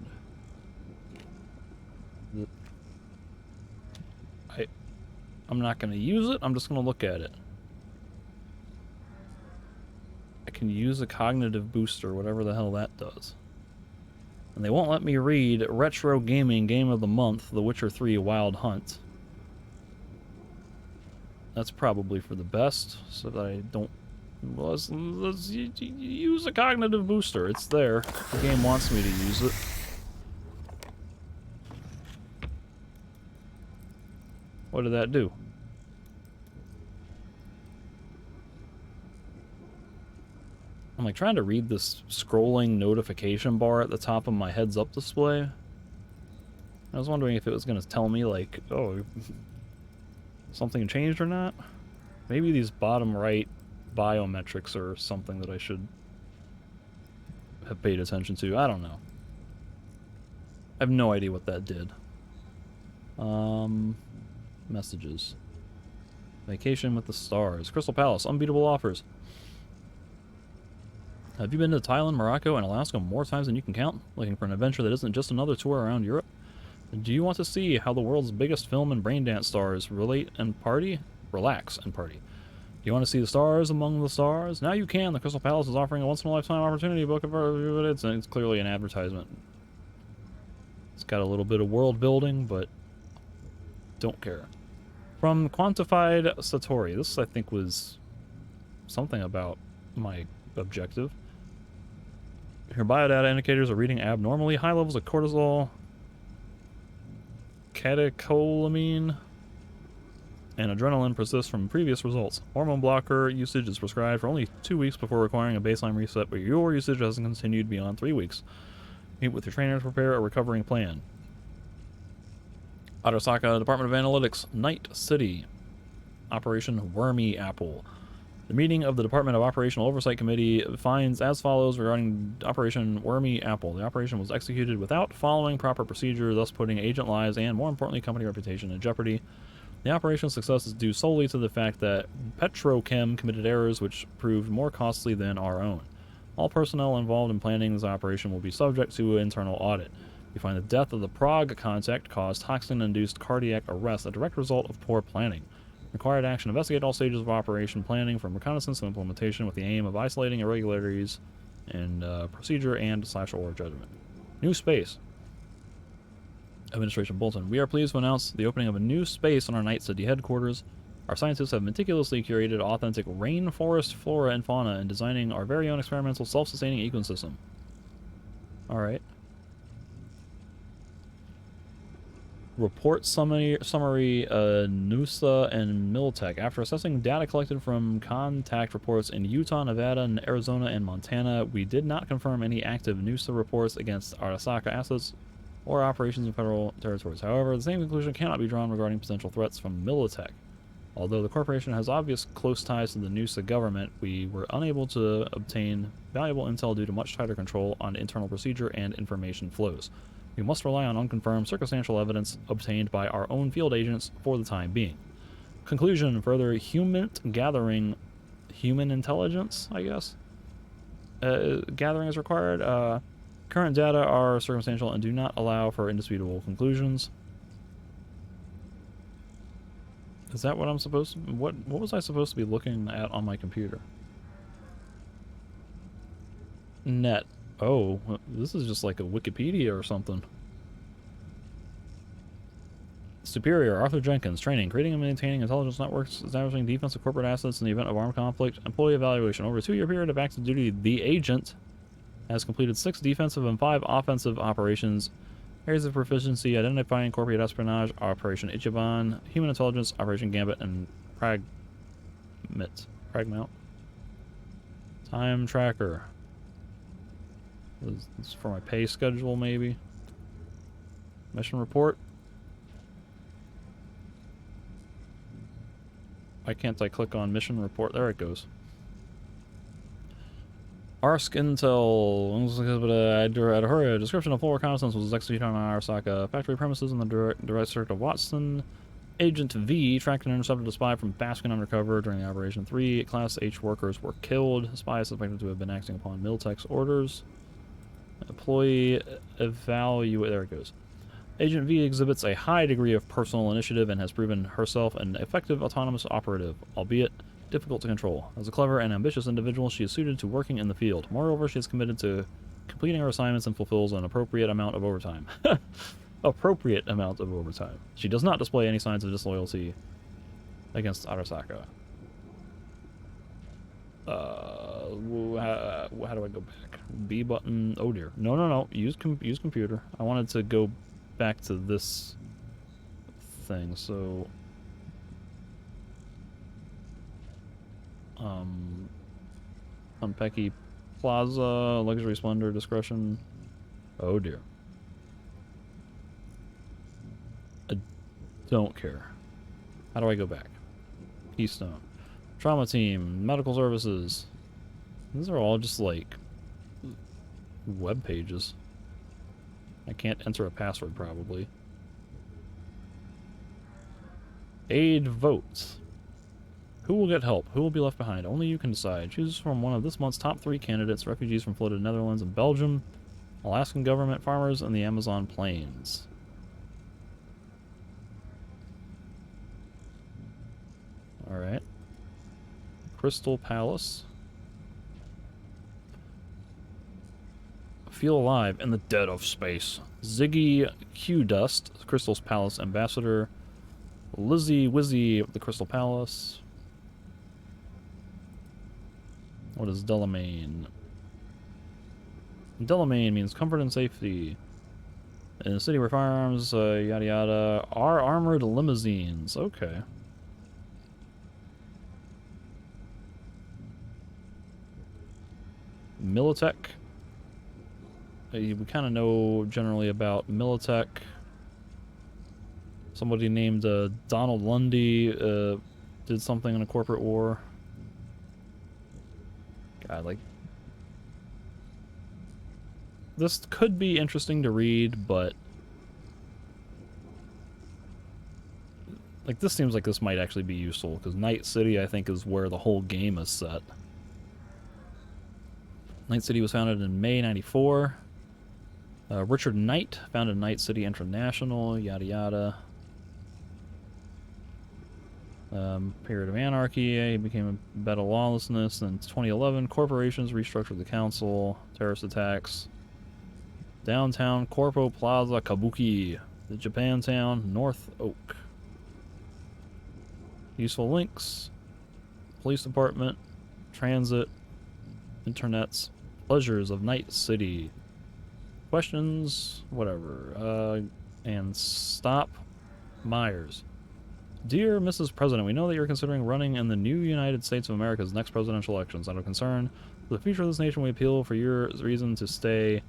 I'm not going to use it. I'm just going to look at it. I can use a cognitive booster, whatever the hell that does. And they won't let me read Retro Gaming Game of the Month, The Witcher 3 Wild Hunt. That's probably for the best, so that I don't... Let's use a cognitive booster. It's there. The game wants me to use it. What did that do? I'm like trying to read this scrolling notification bar at the top of my heads-up display. I was wondering if it was going to tell me, like, oh, something changed or not. Maybe these bottom right biometrics are something that I should have paid attention to. I don't know. I have no idea what that did. Messages. Vacation with the stars. Crystal Palace. Unbeatable offers. Have you been to Thailand, Morocco, and Alaska more times than you can count? Looking for an adventure that isn't just another tour around Europe? Do you want to see how the world's biggest film and braindance stars relate and party? Relax and party. Do you want to see the stars among the stars? Now you can. The Crystal Palace is offering a once-in-a-lifetime opportunity to book it's clearly an advertisement. It's got a little bit of world building, but don't care. From Quantified Satori. This, I think, was something about my objective. Your biodata indicators are reading abnormally. High levels of cortisol, catecholamine, and adrenaline persist from previous results. Hormone blocker usage is prescribed for only 2 weeks before requiring a baseline reset, but your usage hasn't continued beyond 3 weeks. Meet with your trainer to prepare a recovering plan. Arasaka Department of Analytics, Night City. Operation Wormy Apple. The meeting of the Department of Operational Oversight Committee finds as follows regarding Operation Wormy Apple. The operation was executed without following proper procedure, thus putting agent lives and, more importantly, company reputation in jeopardy. The operation's success is due solely to the fact that Petrochem committed errors which proved more costly than our own. All personnel involved in planning this operation will be subject to internal audit. We find the death of the Prague contact caused toxin-induced cardiac arrest, a direct result of poor planning. Required action: investigate all stages of operation planning, from reconnaissance to implementation, with the aim of isolating irregularities in procedure and/or judgment. New space. Administration Bulletin. We are pleased to announce the opening of a new space on our Night City headquarters. Our scientists have meticulously curated authentic rainforest flora and fauna in designing our very own experimental self-sustaining ecosystem. Alright. Report summary Noosa and Militech. After assessing data collected from contact reports in Utah, Nevada, Arizona, and Montana, we did not confirm any active Noosa reports against Arasaka assets or operations in federal territories. However, the same conclusion cannot be drawn regarding potential threats from Militech. Although the corporation has obvious close ties to the Noosa government, we were unable to obtain valuable intel due to much tighter control on internal procedure and information flows. We must rely on unconfirmed circumstantial evidence obtained by our own field agents for the time being. Conclusion: further human intelligence, I guess, gathering is required. Current data are circumstantial and do not allow for indisputable conclusions. Is that what I'm supposed to... What was I supposed to be looking at on my computer? Net. Oh, this is just like a Wikipedia or something. Superior, Arthur Jenkins, training, creating and maintaining intelligence networks, establishing defensive corporate assets in the event of armed conflict, employee evaluation. Over a 2-year period of active duty, the agent has completed 6 defensive and 5 offensive operations. Areas of proficiency: identifying corporate espionage, Operation Ichiban, human intelligence, Operation Gambit, and Pragmount. Time tracker. This is for my pay schedule, maybe. Mission report. Why can't I click on mission report? There it goes. ARSC Intel. A description of full reconnaissance was executed on Arasaka factory premises in the direct district of Watson. Agent V tracked and intercepted a spy from Baskin undercover during the operation. 3 Class H workers were killed. The spy is suspected to have been acting upon Miltech's orders. Employee evaluate. There it goes. Agent V exhibits a high degree of personal initiative and has proven herself an effective autonomous operative, albeit difficult to control. As a clever and ambitious individual, she is suited to working in the field. Moreover, she is committed to completing her assignments and fulfills an appropriate amount of overtime. Appropriate amount of overtime. She does not display any signs of disloyalty against Arasaka. How do I go back? B button. Oh dear. No. Use computer. I wanted to go back to this thing. So, Unpecky Plaza, luxury splendor, discretion. Oh dear. I don't care. How do I go back? Keystone. Trauma team, medical services. These are all just like web pages. I can't enter a password probably. Aid votes. Who will get help? Who will be left behind? Only you can decide. Choose from one of this month's top 3 candidates: refugees from flooded Netherlands and Belgium, Alaskan government, farmers, and the Amazon plains. Alright. Crystal Palace. Feel alive in the dead of space. Ziggy Q Dust, Crystal's Palace ambassador. Lizzie Wizzy of the Crystal Palace. What is Delamain? Delamain means comfort and safety. In a city where firearms, yada yada, are armored limousines. Okay. Militech. We kind of know generally about Militech. Somebody named Donald Lundy did something in a corporate war. God, like, this could be interesting to read, but like, this seems like this might actually be useful, because Night City, I think, is where the whole game is set. Night City was founded in May '94. Richard Knight founded Night City International, yada yada. Period of anarchy, he became a bed of lawlessness. In 2011, corporations restructured the council, terrorist attacks. Downtown Corpo Plaza Kabuki, the Japantown, North Oak. Useful links: police department, transit, internets, pleasures of Night City. Questions, whatever. And Stop Myers. Dear Mrs. President, we know that you're considering running in the new United States of America's next presidential elections. Out of concern for the future of this nation, we appeal for your reason to stay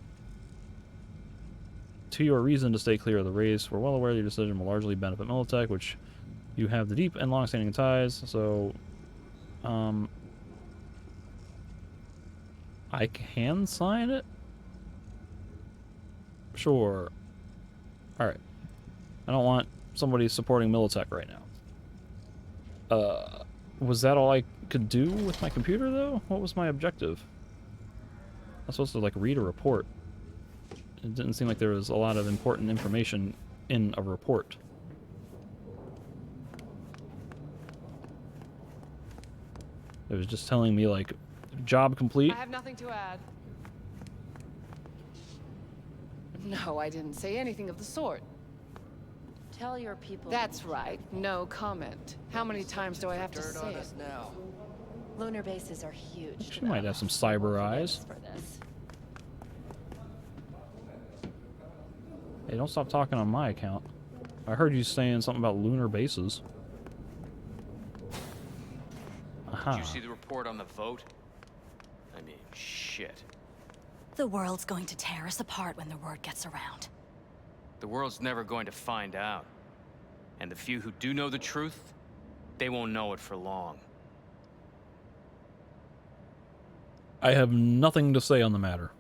clear of the race. We're well aware that your decision will largely benefit Militech, which you have the deep and long-standing ties. So, I can sign it? Sure. Alright. I don't want somebody supporting Militech right now. Was that all I could do with my computer, though? What was my objective? I'm supposed to, like, read a report. It didn't seem like there was a lot of important information in a report. It was just telling me, like, job complete. I have nothing to add. No, I didn't say anything of the sort. Tell your people. That's right. No comment. How many times do I have to say it? Now. Lunar bases are huge. She might have some cyber eyes. For this. Hey, don't stop talking on my account. I heard you saying something about lunar bases. Aha. Did you see the report on the vote? I mean, shit. The world's going to tear us apart when the word gets around. The world's never going to find out. And the few who do know the truth, they won't know it for long. I have nothing to say on the matter.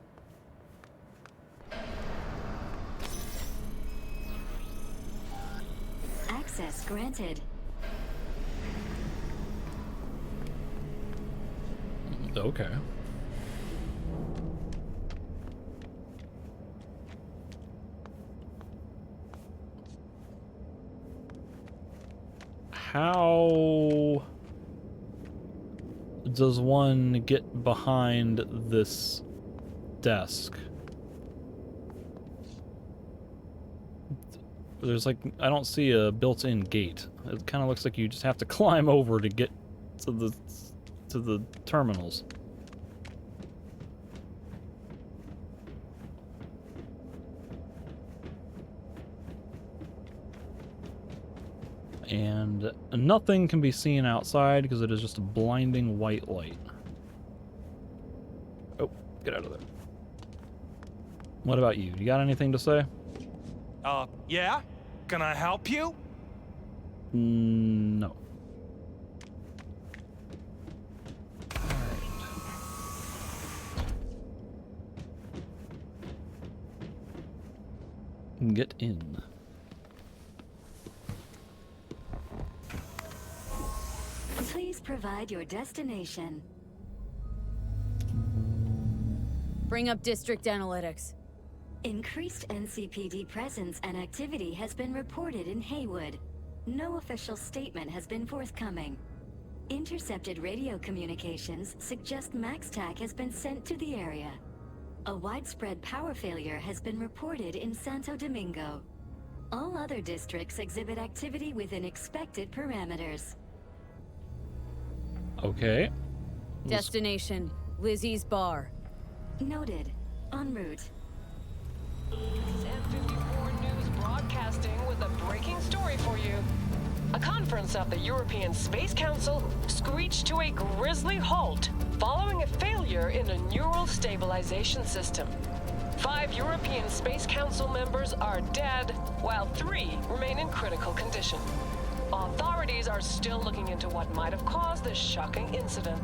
Access granted. Okay. How does one get behind this desk? There's like, I don't see a built-in gate. It kind of looks like you just have to climb over to get to the terminals. And nothing can be seen outside because it is just a blinding white light. Oh, get out of there. What about you? You got anything to say? Yeah? Can I help you? No. Get in. Please provide your destination. Bring up district analytics. Increased NCPD presence and activity has been reported in Haywood. No official statement has been forthcoming. Intercepted radio communications suggest MaxTac has been sent to the area. A widespread power failure has been reported in Santo Domingo. All other districts exhibit activity within expected parameters. Okay. Destination, Lizzie's bar. Noted. En route. N54 News broadcasting with a breaking story for you. A conference of the European Space Council screeched to a grisly halt following a failure in a neural stabilization system. 5 European Space Council members are dead, while 3 remain in critical condition. Authorities are still looking into what might have caused this shocking incident.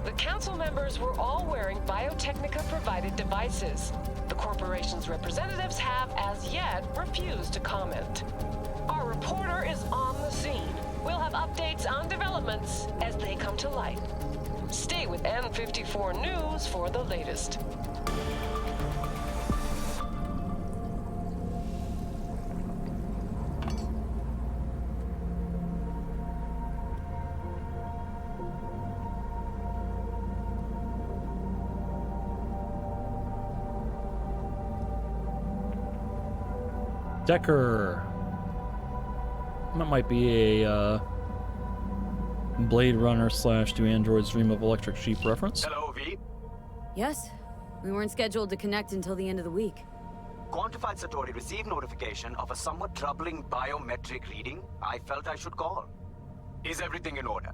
The council members were all wearing Biotechnica-provided devices. The corporation's representatives have, as yet, refused to comment. Our reporter is on the scene. We'll have updates on developments as they come to light. Stay with N54 News for the latest. Decker. That might be a Blade Runner / Do Androids Dream of Electric Sheep reference. Hello, V. Yes. We weren't scheduled to connect until the end of the week. Quantified Satori received notification of a somewhat troubling biometric reading. I felt I should call. Is everything in order?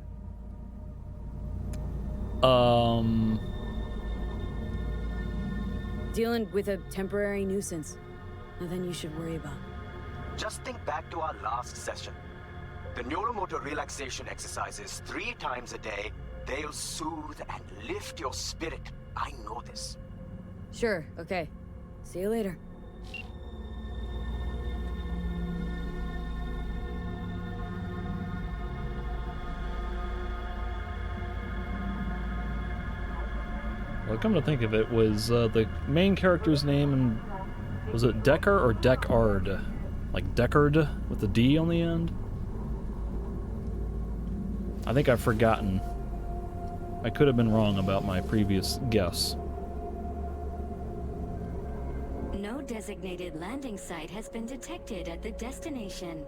Dealing with a temporary nuisance. Nothing you should worry about. Just think back to our last session. The neuromotor relaxation exercises 3 times a day. They'll soothe and lift your spirit. I know this. Sure, okay. See you later. Well, come to think of it, was the main character's name in Was it Decker or Deckard? Like Deckard with the D on the end? I think I've forgotten. I could have been wrong about my previous guess. No designated landing site has been detected at the destination.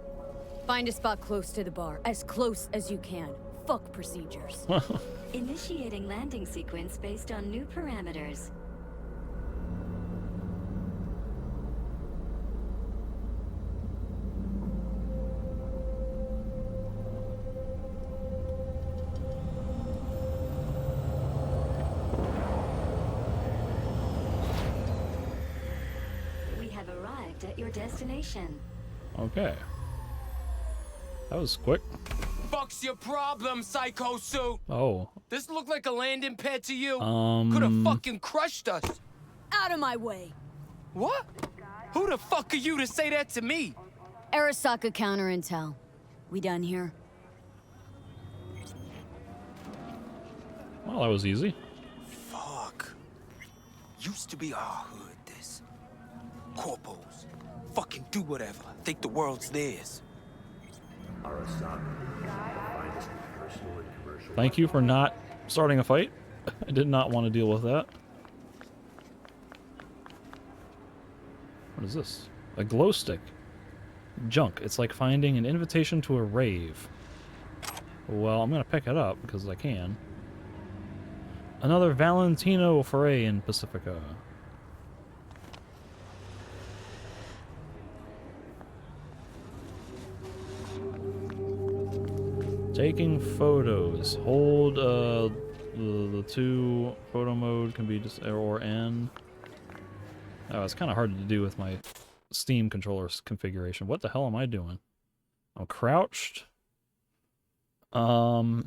Find a spot close to the bar, as close as you can. Fuck procedures. Initiating landing sequence based on new parameters. We have arrived at your destination. Okay. That was quick. Fuck's your problem, Psycho Suit? Oh. This looked like a landing pad to you. Um. Could have fucking crushed us. Out of my way. What? Who the fuck are you to say that to me? Arasaka counter intel. We done here? Well, that was easy. Fuck. Used to be our hood, this. Corpos. Fucking do whatever. Think the world's theirs. Thank you for not starting a fight. I did not want to deal with that. What is this? A glow stick. Junk. It's like finding an invitation to a rave. Well, I'm gonna pick it up because I can. Another Valentino foray in Pacifica. Taking photos. Hold the two photo mode can be just or N. Oh, it's kind of hard to do with my Steam controller's configuration. What the hell am I doing? I'm crouched. How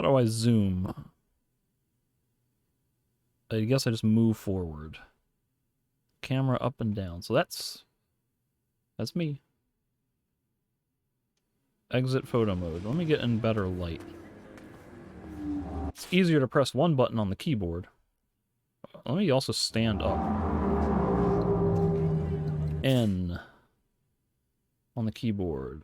do I zoom? I guess I just move forward. Camera up and down. So that's me. Exit photo mode. Let me get in better light. It's easier to press one button on the keyboard. Let me also stand up. N on the keyboard.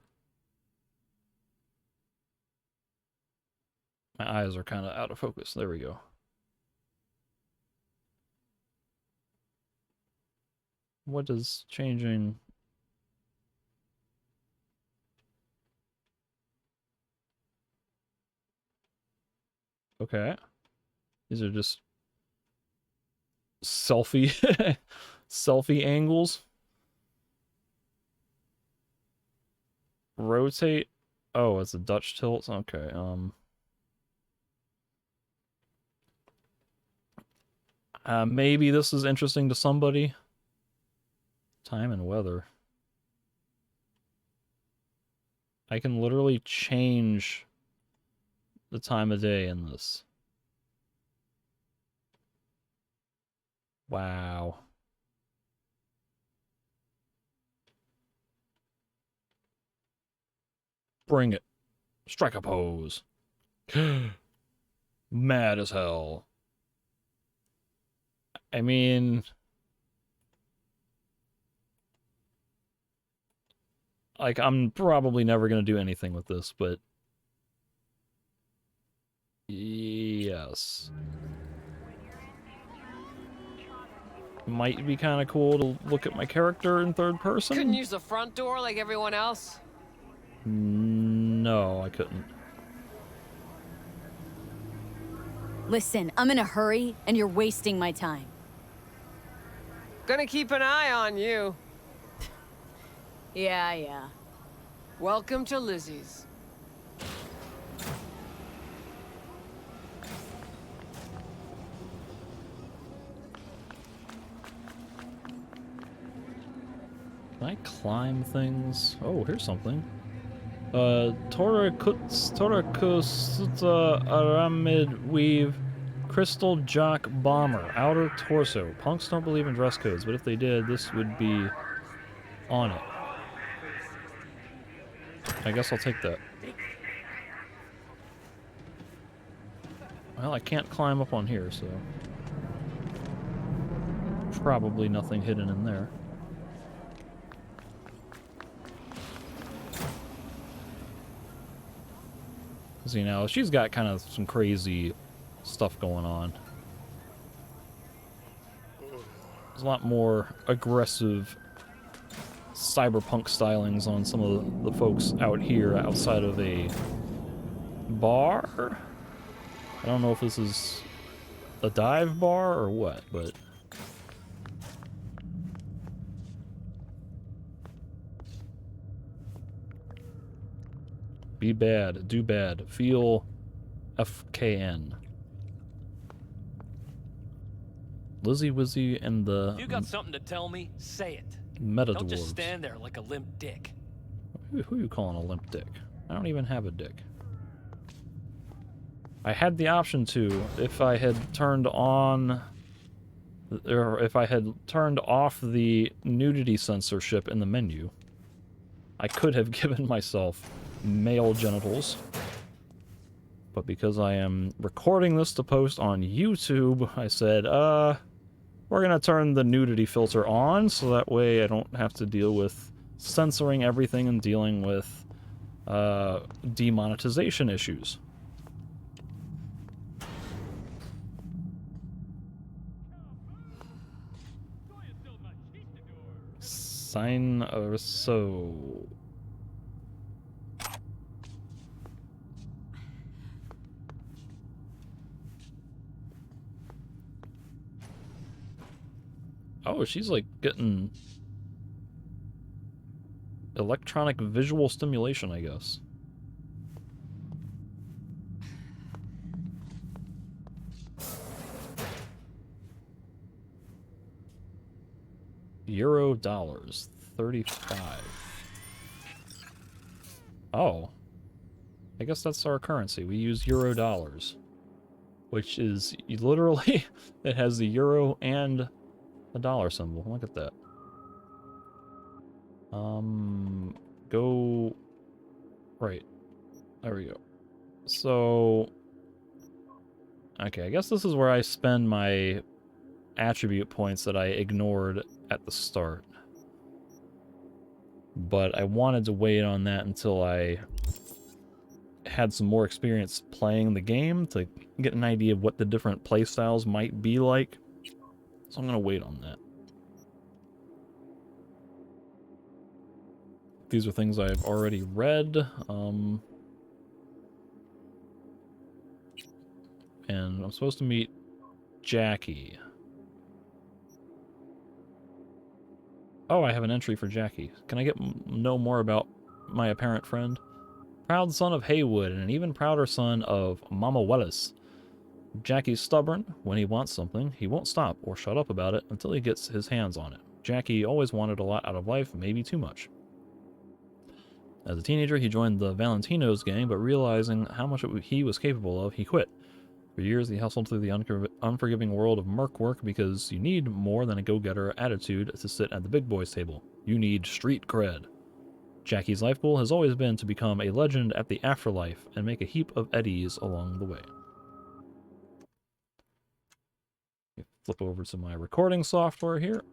My eyes are kind of out of focus. There we go. What is changing? Okay. These are just selfie selfie angles. Rotate. Oh, it's a Dutch tilt. Okay. Maybe this is interesting to somebody. Time and weather. I can literally change the time of day in this. Wow. Bring it. Strike a pose. Mad as hell. I mean, like, I'm probably never going to do anything with this, but yes. Might be kind of cool to look at my character in third person. Couldn't use the front door like everyone else? No, I couldn't. Listen, I'm in a hurry, and you're wasting my time. Gonna keep an eye on you. Yeah. Welcome to Lizzie's. Can I climb things? Oh, here's something. Torakusta Aramid Weave Crystal Jock Bomber Outer Torso. Punks don't believe in dress codes, but if they did, this would be on it. I guess I'll take that. Well, I can't climb up on here, so... Probably nothing hidden in there. Because, you know, she's got kind of some crazy stuff going on. There's a lot more aggressive cyberpunk stylings on some of the folks out here outside of a bar. I don't know if this is a dive bar or what, but... Be bad, do bad, feel FKN. Lizzie Wizzy and the... If you got something to tell me, say it. Meta Don't just dwarves. stand there like a limp dick. Who are you calling a limp dick? I don't even have a dick. I had the option to, if I had turned on... or if I had turned off the nudity censorship in the menu, I could have given myself male genitals. But because I am recording this to post on YouTube, I said, we're gonna turn the nudity filter on, so that way I don't have to deal with censoring everything and dealing with demonetization issues. Sign or so. Oh, she's like getting electronic visual stimulation, I guess. Euro dollars, 35. Oh. I guess that's our currency. We use euro dollars. Which is literally, it has the euro and a dollar symbol. Look at that. Go... Right. There we go. So... Okay, I guess this is where I spend my attribute points that I ignored at the start. But I wanted to wait on that until I had some more experience playing the game to get an idea of what the different playstyles might be like. So I'm going to wait on that. These are things I've already read. And I'm supposed to meet Jackie. Oh, I have an entry for Jackie. Can I know more about my apparent friend? Proud son of Haywood and an even prouder son of Mama Wellis. Jackie's stubborn. When he wants something, he won't stop or shut up about it until he gets his hands on it. Jackie always wanted a lot out of life, maybe too much. As a teenager, he joined the Valentino's gang, but realizing how much he was capable of, he quit. For years, he hustled through the unforgiving world of merc work because you need more than a go-getter attitude to sit at the big boys table. You need street cred. Jackie's life goal has always been to become a legend at the afterlife and make a heap of eddies along the way. Flip over to my recording software here.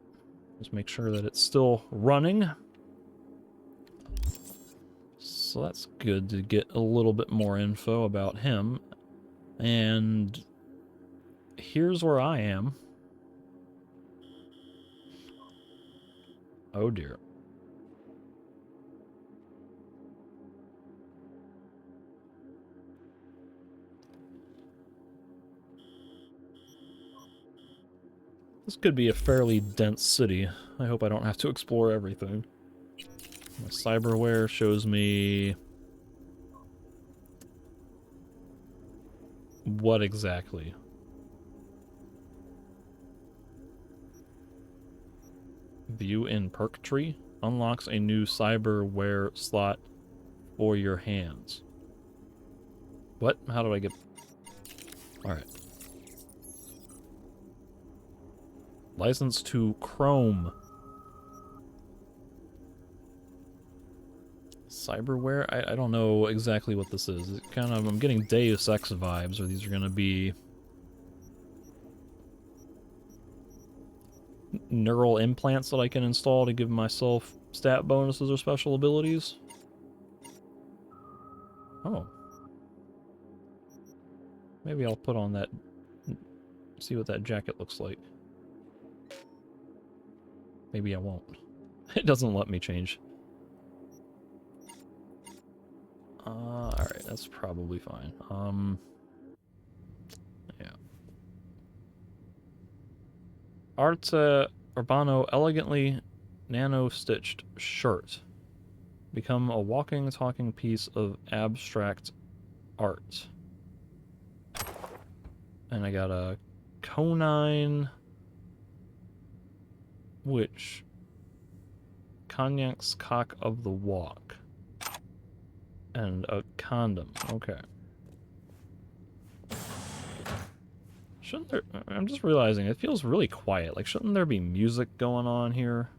Just make sure that it's still running. So that's good to get a little bit more info about him. And here's where I am. Oh dear. This could be a fairly dense city. I hope I don't have to explore everything. My cyberware shows me... what exactly? View in perk tree unlocks a new cyberware slot for your hands. What? How do I get... Alright. License to Chrome. cyberware? I don't know exactly what this is. It kind of, I'm getting Deus Ex vibes, or these are going to be neural implants that I can install to give myself stat bonuses or special abilities. Oh. Maybe I'll put on that, see what that jacket looks like. Maybe I won't. It doesn't let me change. Alright, that's probably fine. Yeah. Arte Urbano elegantly nano-stitched shirt. Become a walking, talking piece of abstract art. And I got a conine, which Cognac's cock of the walk. And a condom. Okay. Shouldn't there... I'm just realizing, it feels really quiet. Like, shouldn't there be music going on here?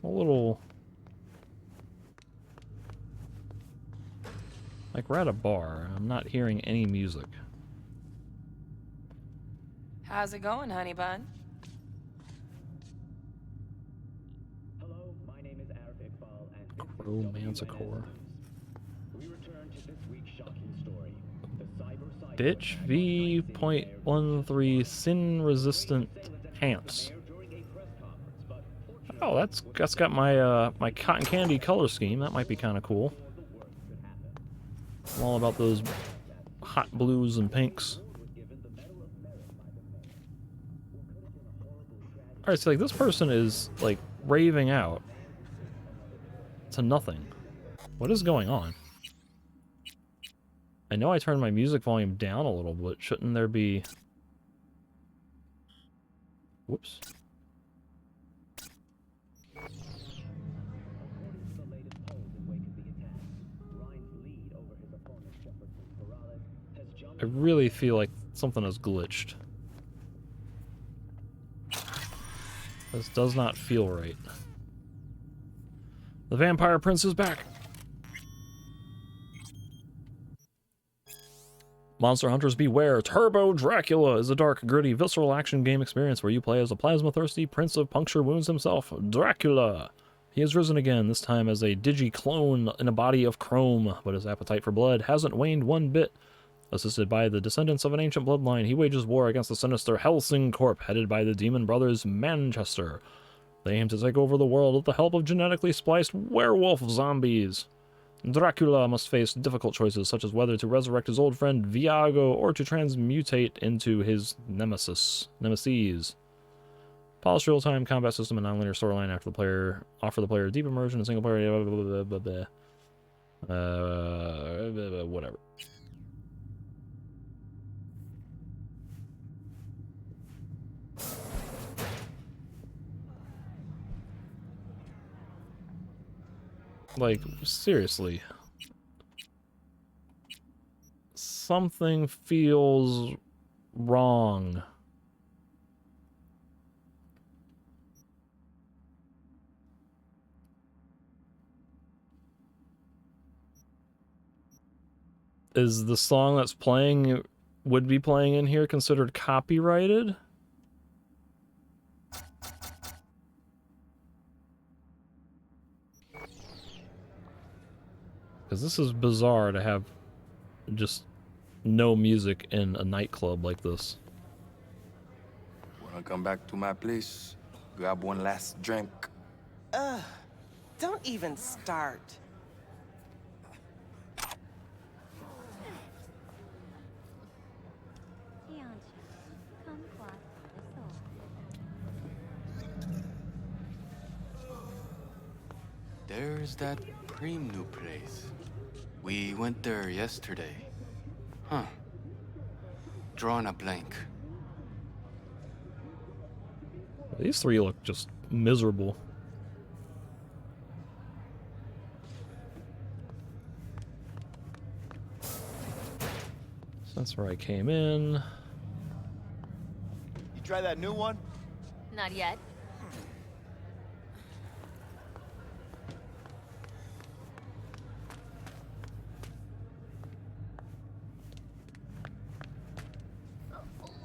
A little... like, we're at a bar. I'm not hearing any music. How's it going, honey bun? Romanticore. Bitch V.13 sin resistant amps. Oh, that's got my my cotton candy color scheme. That might be kind of cool. I'm all about those hot blues and pinks. Alright, so like this person is like raving out to nothing. What is going on? I know I turned my music volume down a little, but shouldn't there be... Whoops. I really feel like something has glitched. This does not feel right. The Vampire Prince is back! Monster Hunters beware! Turbo Dracula is a dark, gritty, visceral action game experience where you play as a plasma-thirsty prince of puncture wounds himself, Dracula! He has risen again, this time as a digi-clone in a body of chrome, but his appetite for blood hasn't waned one bit. Assisted by the descendants of an ancient bloodline, he wages war against the sinister Helsing Corp, headed by the demon brothers Manchester. They aim to take over the world with the help of genetically spliced werewolf zombies. Dracula must face difficult choices, such as whether to resurrect his old friend Viago or to transmutate into his nemesis. Polished real-time combat system and non-linear storyline offer the player deep immersion in single player. Whatever. Like, seriously. Something feels wrong. Is the song that's playing, would be playing in here, considered copyrighted? Because this is bizarre to have just no music in a nightclub like this. Wanna come back to my place? Grab one last drink. Don't even start. There's that Preamble place. We went there yesterday. Huh. Drawing a blank. These three look just miserable. That's where I came in. You try that new one? Not yet.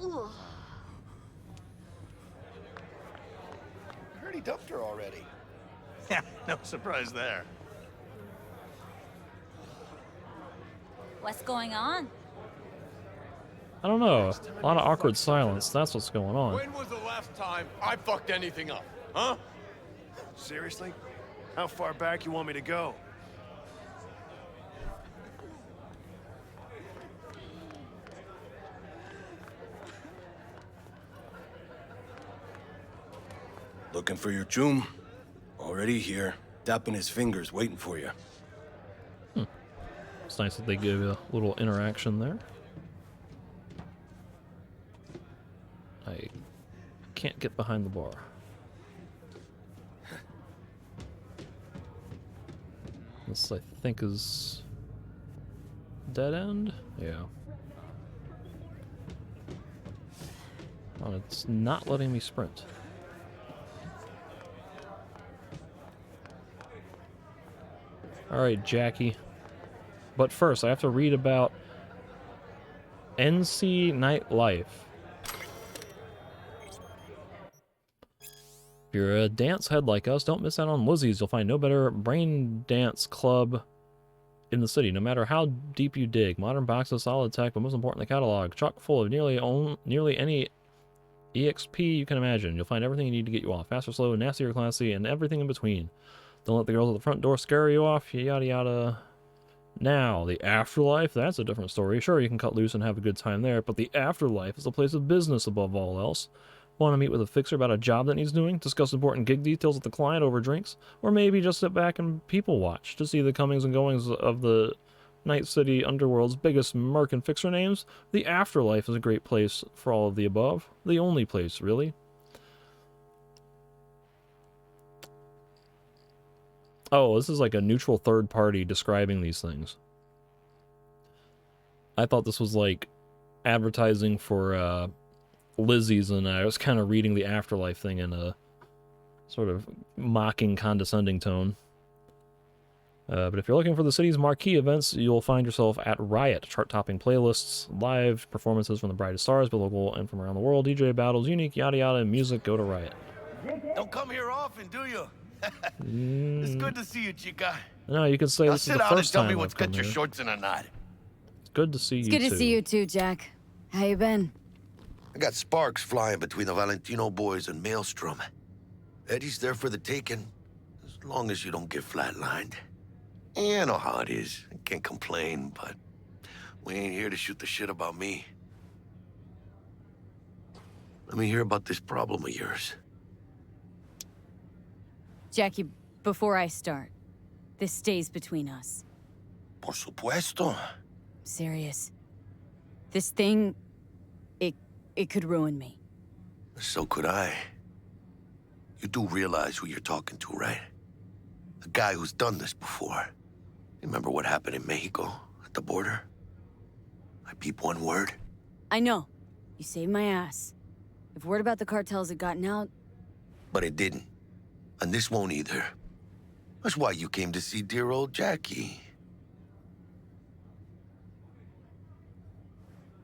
I heard he dumped her already. Yeah, no surprise there. What's going on? I don't know. A lot of awkward silence. That's what's going on. When was the last time I fucked anything up? Huh? Seriously? How far back you want me to go? Looking for your tomb? Already here. Tapping his fingers, waiting for you. It's nice that they give a little interaction there. I can't get behind the bar. This, I think, is dead end? Yeah. Oh, it's not letting me sprint. Alright, Jackie. But first, I have to read about NC Nightlife. If you're a dance head like us, don't miss out on Lizzie's. You'll find no better brain dance club in the city, no matter how deep you dig. Modern boxes, solid tech, but most important, the catalog. Chock full of nearly any EXP you can imagine. You'll find everything you need to get you off. Fast or slow, nasty or classy, and everything in between. Don't let the girls at the front door scare you off, yada yada. Now, the afterlife, that's a different story. Sure, you can cut loose and have a good time there, but the afterlife is a place of business above all else. Want to meet with a fixer about a job that needs doing? Discuss important gig details with the client over drinks? Or maybe just sit back and people watch to see the comings and goings of the Night City Underworld's biggest merc and fixer names? The afterlife is a great place for all of the above. The only place, really. Oh, this is like a neutral third party describing these things. I thought this was like advertising for Lizzie's, and I was kind of reading the afterlife thing in a sort of mocking, condescending tone. But if you're looking for the city's marquee events, you'll find yourself at Riot. Chart-topping playlists, live performances from the brightest stars, but local and from around the world, DJ battles, unique, yada yada, and music. Go to Riot. Don't come here often, do you? It's good to see you, chica. No, you could say Now this is sit the down and first tell time me I've what's come got your here. shorts in a knot. It's good to see you It's good too. to see you too, Jack. How you been? I got sparks flying between the Valentino boys and Maelstrom. Eddie's there for the taking, as long as you don't get flatlined. Yeah, I know how it is. I can't complain, but we ain't here to shoot the shit about me. Let me hear about this problem of yours. Jackie, before I start, this stays between us. Por supuesto. Serious. This thing, it could ruin me. So could I. You do realize who you're talking to, right? A guy who's done this before. Remember what happened in Mexico, at the border? I peep one word. I know. You saved my ass. If word about the cartels had gotten out... But it didn't. And this won't either. That's why you came to see dear old Jackie.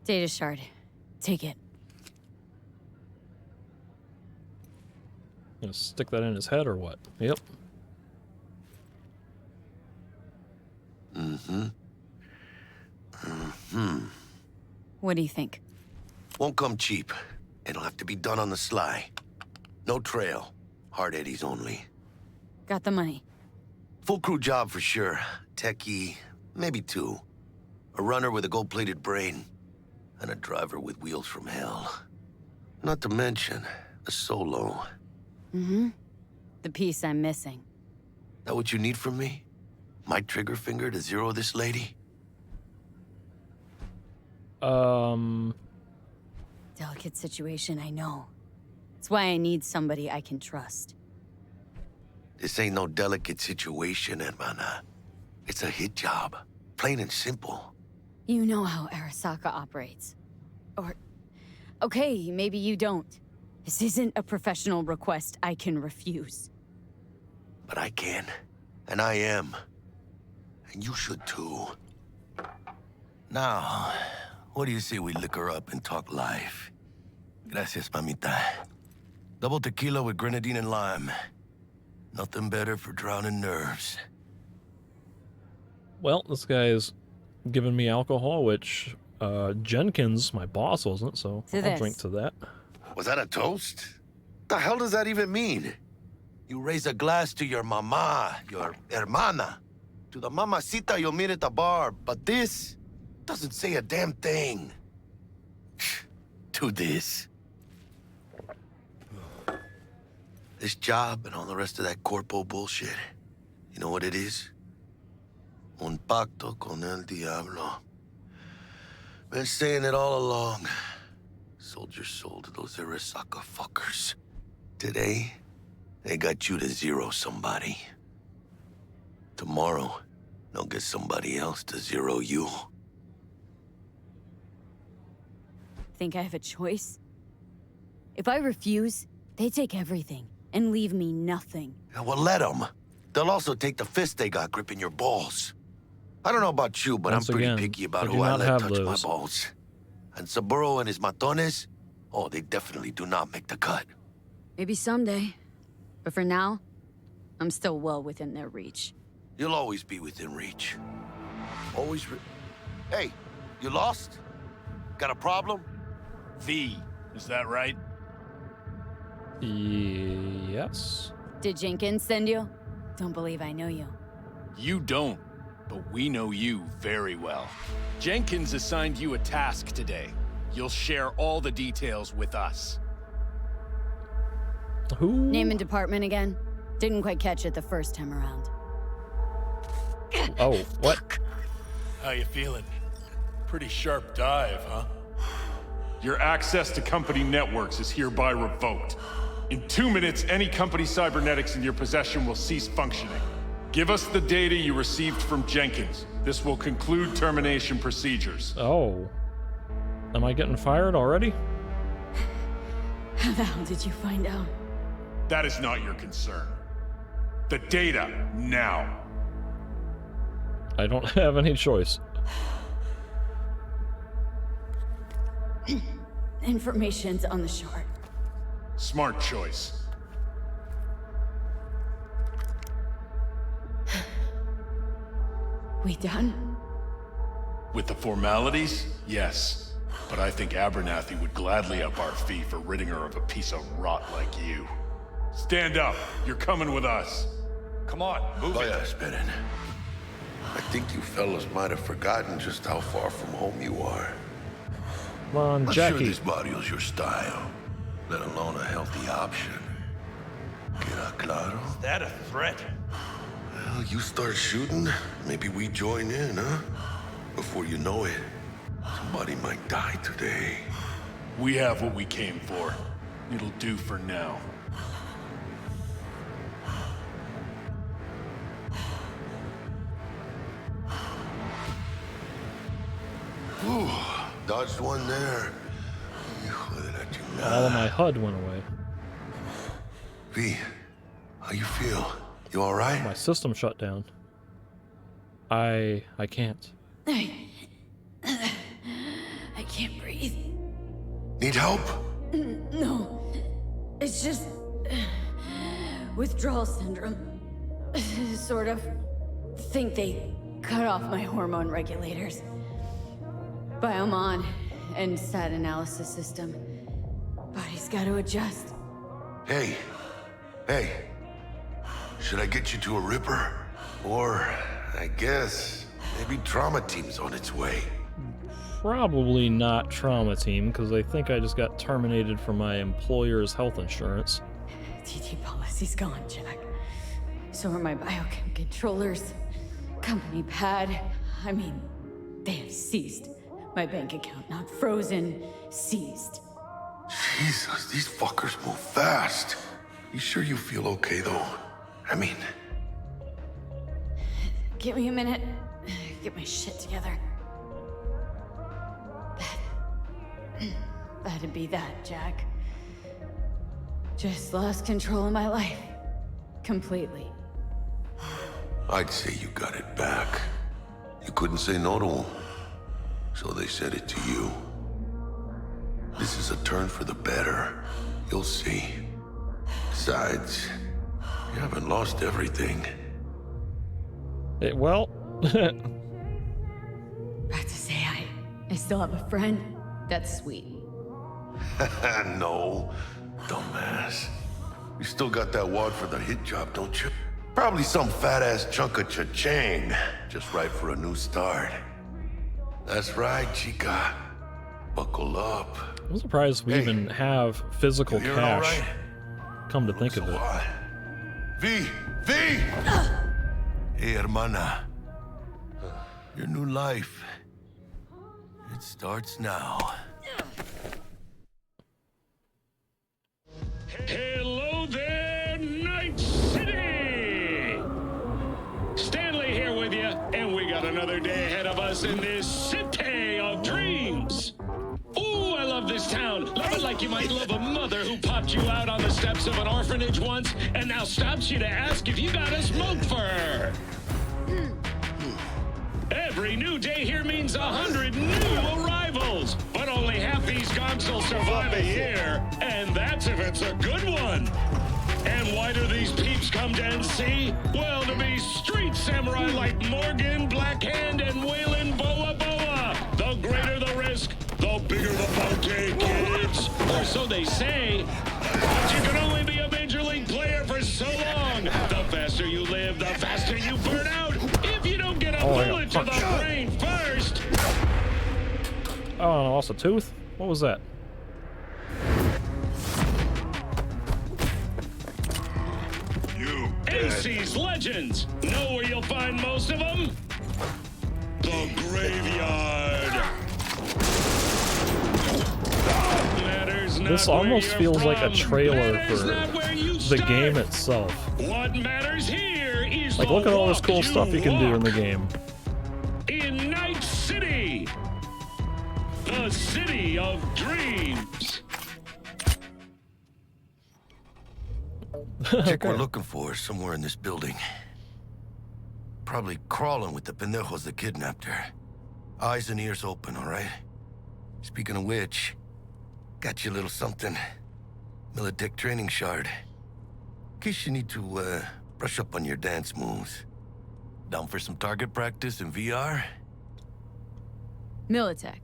Data shard. Take it. Gonna stick that in his head or what? Yep. What do you think? Won't come cheap. It'll have to be done on the sly. No trail. Hard eddies only. Got the money. Full crew job for sure. Techie, maybe two. A runner with a gold-plated brain. And a driver with wheels from hell. Not to mention, a solo. Mm-hmm. The piece I'm missing. That what you need from me? My trigger finger to zero this lady? Delicate situation, I know. It's why I need somebody I can trust. This ain't no delicate situation, hermana. It's a hit job. Plain and simple. You know how Arasaka operates. Or, okay, maybe you don't. This isn't a professional request I can refuse. But I can. And I am. And you should too. Now, what do you say we liquor up and talk life? Gracias, mamita. Double tequila with grenadine and lime. Nothing better for drowning nerves. Well, this guy's giving me alcohol, which Jenkins, my boss, wasn't, so I'll drink to that. Was that a toast? The hell does that even mean? You raise a glass to your mama, your hermana, to the mamacita you'll meet at the bar, but this doesn't say a damn thing. To this. This job and all the rest of that corpo bullshit, you know what it is? Un pacto con el diablo. Been saying it all along. Sold your soul to those Arasaka fuckers. Today, they got you to zero somebody. Tomorrow, they'll get somebody else to zero you. Think I have a choice? If I refuse, they take everything and leave me nothing. Yeah, well, let them. They'll also take the fist they got gripping your balls. I don't know about you, but Once I'm pretty again, picky about I who do I not let have touch those. my balls. And Saburo and his matones, oh, they definitely do not make the cut. Maybe someday. But for now, I'm still well within their reach. You'll always be within reach. Always Hey, you lost? Got a problem? V, is that right? Yes. Did Jenkins send you? Don't believe I know you. You don't, but we know you very well. Jenkins assigned you a task today. You'll share all the details with us. Who? Name and department again? Didn't quite catch it the first time around. Oh, what? How you feeling? Pretty sharp dive, huh? Your access to company networks is hereby revoked. In 2 minutes, any company cybernetics in your possession will cease functioning. Give us the data you received from Jenkins. This will conclude termination procedures. Oh. Am I getting fired already? How the hell did you find out? That is not your concern. The data, now. I don't have any choice. Information's on the short. Smart choice. We done? With the formalities, yes. But I think Abernathy would gladly up our fee for ridding her of a piece of rot like you. Stand up. You're coming with us. Come on, move it. Spinning. I think you fellas might have forgotten just how far from home you are. Come on, I'm Jackie. sure this barrio's your style, let alone a healthy option. Queda claro? Is that a threat? Well, you start shooting, maybe we join in, huh? Before you know it, somebody might die today. We have what we came for. It'll do for now. Ooh, dodged one there. All of my HUD went away. V, how you feel? You all right? My system shut down. I can't. I can't breathe. Need help? No. It's just withdrawal syndrome. Sort of. Think they cut off my hormone regulators. Biomon and stat analysis system. Body's got to adjust. Hey. Should I get you to a Ripper? Or, I guess, maybe trauma team's on its way. Probably not trauma team, because I think I just got terminated from my employer's health insurance. TT policy's gone, Jack. So are my biochem controllers, company pad. I mean, they have seized my bank account. Not frozen, seized. Jesus, these fuckers move fast. You sure you feel okay, though? I mean... Give me a minute. Get my shit together. That'd be that, Jack. Just lost control of my life. Completely. I'd say you got it back. You couldn't say no to them, so they said it to you. This is a turn for the better. You'll see. Besides, you haven't lost everything. Well... About to say I still have a friend. That's sweet. No, dumbass. You still got that wad for the hit job, don't you? Probably some fat-ass chunk of cha-ching. Just right for a new start. That's right, chica. Buckle up. I'm surprised we even have physical you cash. all right? Come to think of it. V! Hey, hermana. Your new life. It starts now. Hello there, Night City! Stanley here with you, and we got another day ahead of us in this city of dreams. Ooh, I love this town. Love it like you might love a mother who popped you out on the steps of an orphanage once and now stops you to ask if you got a smoke for her. Every new day here means 100 new arrivals, but only half these gonks will survive a year, and that's if it's a good one. And why do these peeps come to NC? Well, to be street samurai like Morgan, Blackhand, and Waylon Boa Boa. The greater the risk, the bigger the bounty, kids. Or so they say, but you can only be a major league player for so long. The faster you live, the faster you burn out. If you don't get a bullet to the brain first. Oh, and I lost a tooth? What was that? NC's legends. Know where you'll find most of them? The graveyard. This almost feels like a trailer for the game itself. What matters here is like, look at all this cool stuff you can do in the game. In Night City, the city of dreams. Chick we're looking for is somewhere in this building. Probably crawling with the pendejos that kidnapped her. Eyes and ears open, all right? Speaking of which, got you a little something. Militech training shard. In case you need to, brush up on your dance moves. Down for some target practice in VR? Militech.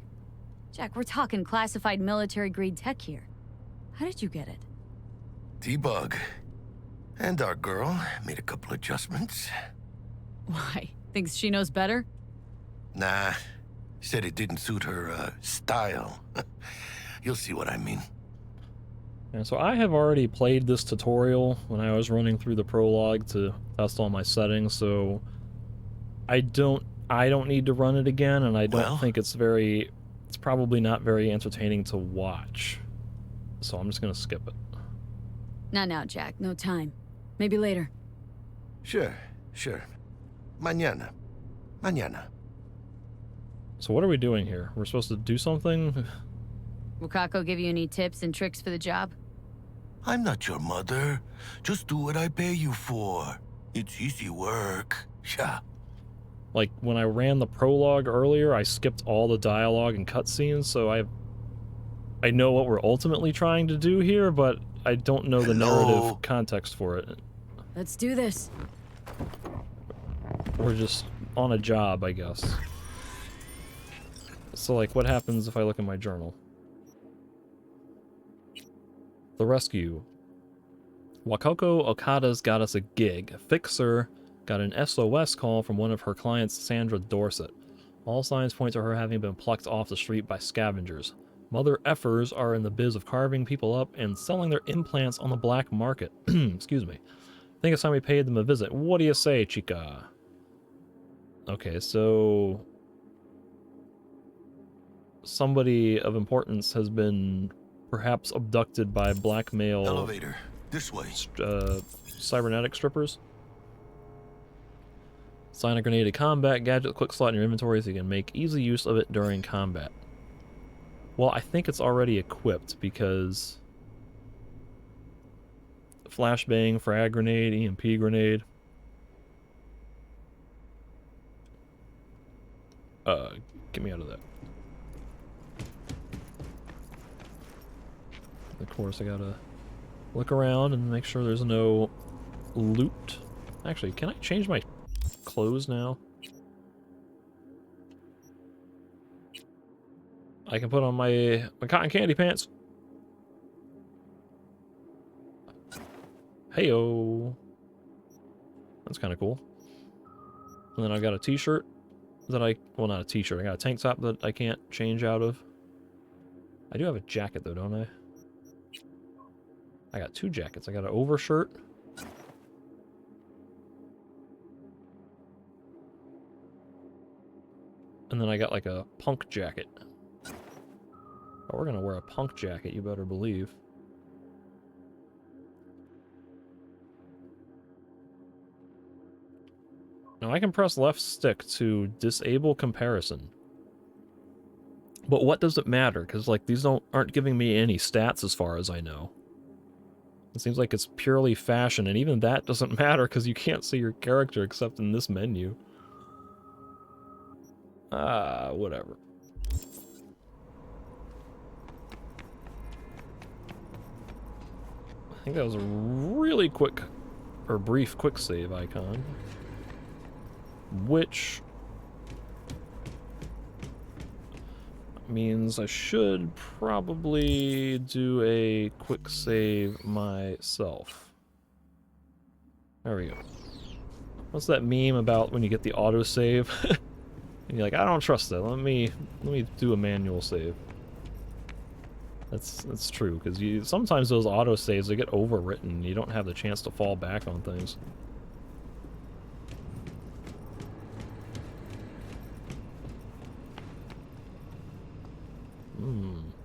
Jack, we're talking classified military-grade tech here. How did you get it? T-Bug. And our girl made a couple adjustments. Why? Thinks she knows better? Nah. Said it didn't suit her, style. You'll see what I mean. And so I have already played this tutorial when I was running through the prologue to test all my settings, so I don't need to run it again, and I don't think it's probably not very entertaining to watch. So I'm just gonna skip it. Not now, Jack. No time. Maybe later. Sure. Mañana. So what are we doing here? We're supposed to do something? Will Kako give you any tips and tricks for the job? I'm not your mother. Just do what I pay you for. It's easy work. Yeah. Like, when I ran the prologue earlier, I skipped all the dialogue and cutscenes, so I know what we're ultimately trying to do here, but I don't know the narrative context for it. Let's do this. We're just on a job, I guess. So, like, what happens if I look in my journal? The rescue. Wakoko Okada's got us a gig. A fixer got an SOS call from one of her clients, Sandra Dorset. All signs point to her having been plucked off the street by scavengers. Mother effers are in the biz of carving people up and selling their implants on the black market. Excuse me. I think it's time we paid them a visit. What do you say, chica? Okay, so somebody of importance has been perhaps abducted by black male elevator this way. Cybernetic strippers. Assign a grenade to combat gadget quick slot in your inventory so you can make easy use of it during combat. Well, I think it's already equipped because flashbang, frag grenade, EMP grenade. Get me out of that. Of course, I gotta look around and make sure there's no loot. Actually, can I change my clothes now? I can put on my cotton candy pants. Heyo. That's kind of cool. And then I've got a t-shirt that well, not a t-shirt. I got a tank top that I can't change out of. I do have a jacket though, don't I? I got two jackets. I got an overshirt. And then I got like a punk jacket. Oh, we're gonna wear a punk jacket, you better believe. Now I can press left stick to disable comparison. But what does it matter? Because like these aren't giving me any stats as far as I know. It seems like it's purely fashion, and even that doesn't matter because you can't see your character except in this menu. Whatever. I think that was a really quick, or brief quick save icon. Which means I should probably do a quick save myself. There we go. What's that meme about when you get the autosave? And you're like, I don't trust that. Let me do a manual save. That's true, because sometimes those autosaves, they get overwritten. You don't have the chance to fall back on things.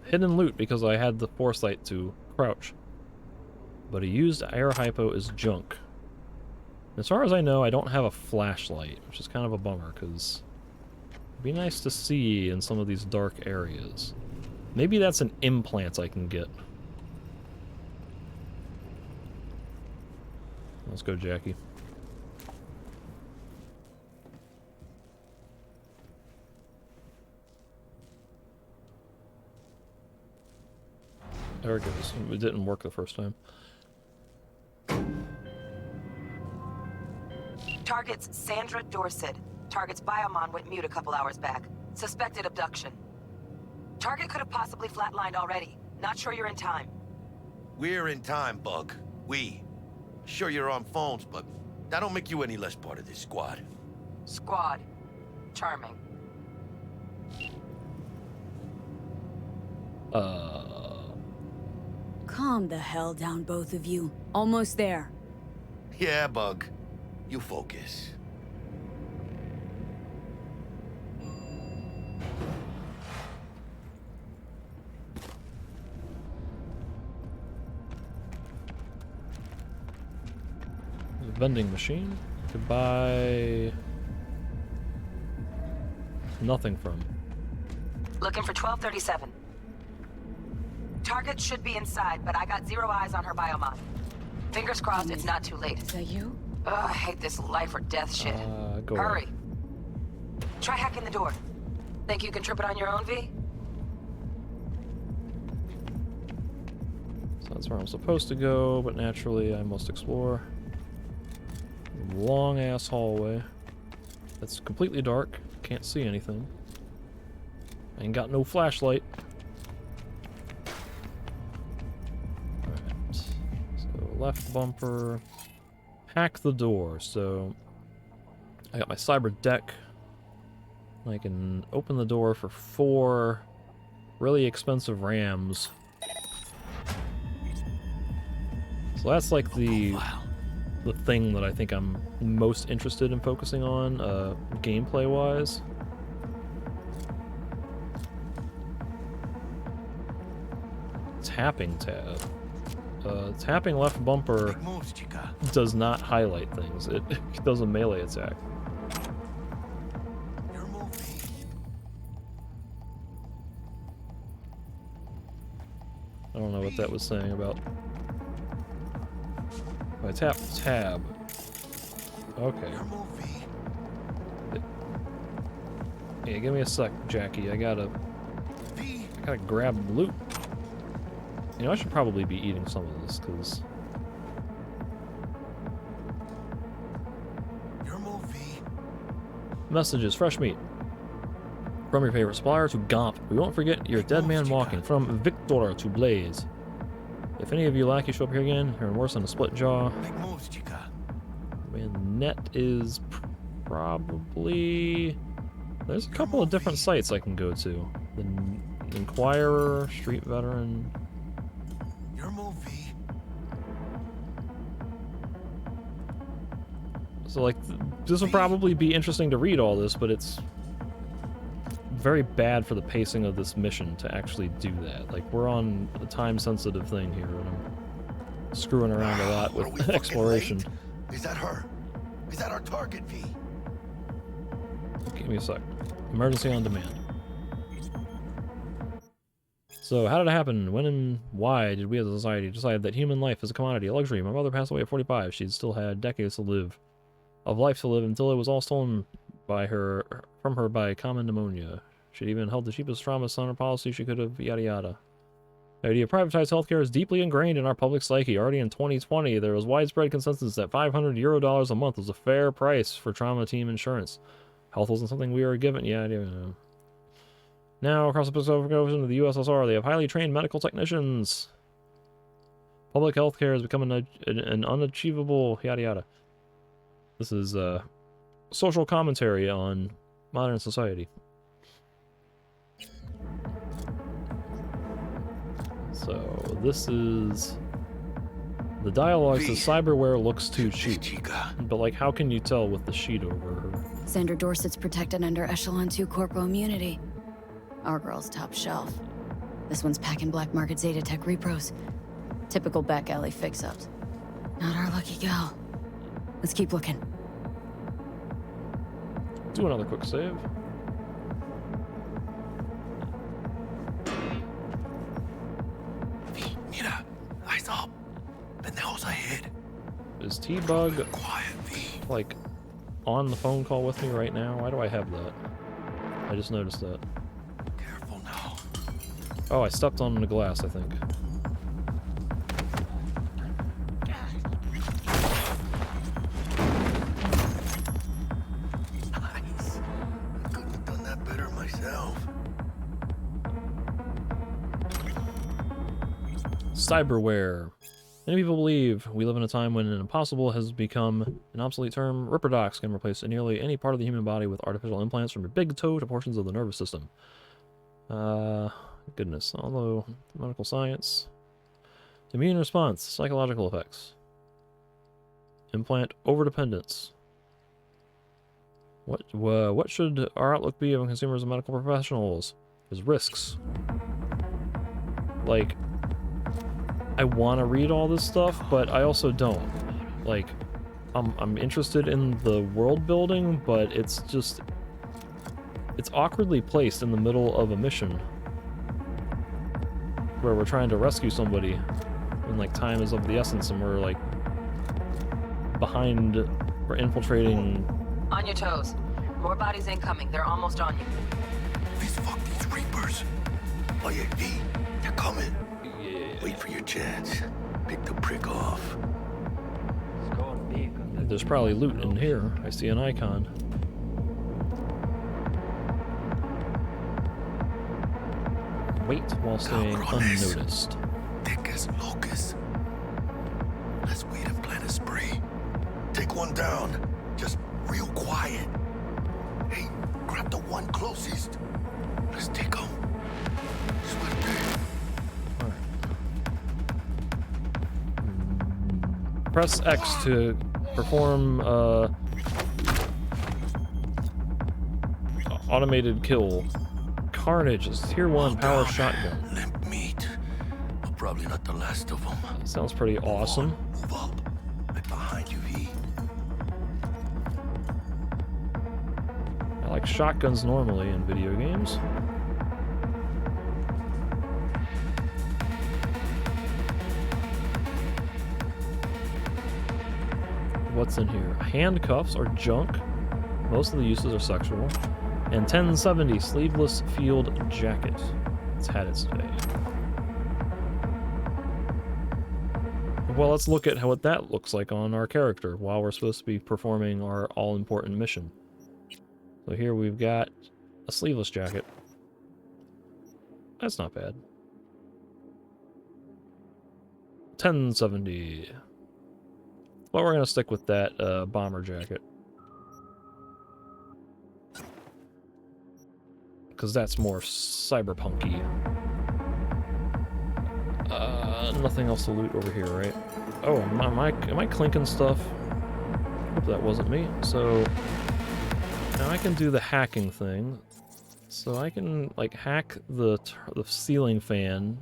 Hidden loot because I had the foresight to crouch. But a used air hypo is junk. As far as I know, I don't have a flashlight, which is kind of a bummer, because it'd be nice to see in some of these dark areas. Maybe that's an implant I can get. Let's go, Jackie. There it goes. It didn't work the first time. Target's Sandra Dorset. Target's biomon went mute a couple hours back. Suspected abduction. Target could have possibly flatlined already. Not sure you're in time. We're in time, Bug. We. Sure you're on phones, but that don't make you any less part of this squad. Squad. Charming. Calm the hell down, both of you. Almost there. Yeah, Bug. You focus. There's a vending machine. Could buy nothing from. Looking for 1237. Target should be inside, but I got zero eyes on her biomon. Fingers crossed it's not too late. Is that you? Ugh, I hate this life or death shit. Go Hurry. away. Try hacking the door. Think you can trip it on your own, V? So that's where I'm supposed to go, but naturally I must explore. Long ass hallway. That's completely dark. Can't see anything. I ain't got no flashlight. Alright. So left bumper. Hack the door. So I got my cyber deck. I can open the door for 4 really expensive rams. So that's like the thing that I think I'm most interested in focusing on, gameplay wise. Tapping tab. Tapping left bumper does not highlight things. It does a melee attack. I don't know what that was saying about. I tap tab. Okay. Yeah, give me a sec, Jackie. I gotta grab loot. You know, I should probably be eating some of this, because... Messages, fresh meat. From your favorite supplier to Gomp. We won't forget your dead man walking. From Victor to Blaze. If any of you lack, you show up here again. You're worse than a split jaw. Man, net is probably... There's a couple of different sites I can go to. The Inquirer, Street Veteran... So, like, this would probably be interesting to read all this, but it's very bad for the pacing of this mission to actually do that. Like, we're on a time-sensitive thing here, and I'm screwing around a lot with exploration. Is that her? Is that our target, V? Give me a sec. Emergency on demand. So, how did it happen? When and why did we as a society decide that human life is a commodity, a luxury? My mother passed away at 45. She still had decades to live. Of life to live until it was all stolen by her, from her by common pneumonia. She'd even held the cheapest trauma center policy she could have, yada yada. The idea of privatized healthcare is deeply ingrained in our public psyche. Already in 2020, there was widespread consensus that $500 a month was a fair price for trauma team insurance. Health wasn't something we were given. Yeah. Now, across the Pacific Ocean to the USSR, they have highly trained medical technicians. Public healthcare has become an unachievable, yada yada. This is social commentary on modern society. So this is the dialogue says cyberware looks too cheap, but like, how can you tell with the sheet over her? Sandra Dorset's protected under Echelon 2 Corpo immunity. Our girl's top shelf. This one's packing black market Zeta Tech repros. Typical back alley fix-ups. Not our lucky gal. Let's keep looking. Do another quick save. Mira, eyes up. Pendejos ahead. Is T-Bug like on the phone call with me right now? Why do I have that? I just noticed that. Careful now. Oh, I stepped on the glass, I think. Nice. Couldn't have done that better myself. Cyberware. Many people believe we live in a time when an impossible has become an obsolete term. Ripperdocs can replace nearly any part of the human body with artificial implants from your big toe to portions of the nervous system. Goodness. Although, medical science. Immune response. Psychological effects. Implant overdependence. What should our outlook be on consumers and medical professionals? There's risks. Like, I want to read all this stuff, but I also don't. Like, I'm interested in the world building, but it's just... It's awkwardly placed in the middle of a mission where we're trying to rescue somebody and, like, time is of the essence and we're, like, behind... We're infiltrating... On your toes. More bodies incoming. They're almost on you. Fuck these Reapers. Oh yeah, V, they're coming. Wait for your chance. Pick the prick off. There's probably loot in here. I see an icon. Wait while staying unnoticed. Thick as locusts. Let's wait and plan a spree. Take one down. Just real quiet. Hey, grab the one closest. Let's take him. Press X to perform automated kill. Carnage is tier 1 power shotgun. Limp meat. But probably not the last of them. Sounds pretty awesome. Move up. Right behind you, V. I like shotguns normally in video games. what's in here? Handcuffs are junk. Most of the uses are sexual. And 1070 sleeveless field jacket. It's had its day. Well, let's look at what that looks like on our character while we're supposed to be performing our all-important mission. So here we've got a sleeveless jacket. That's not bad. 1070. Well, we're gonna stick with that bomber jacket. Because that's more cyberpunky. Nothing else to loot over here, right? Oh, am I clinking stuff? Hope that wasn't me. So now I can do the hacking thing. So I can like hack the ceiling fan.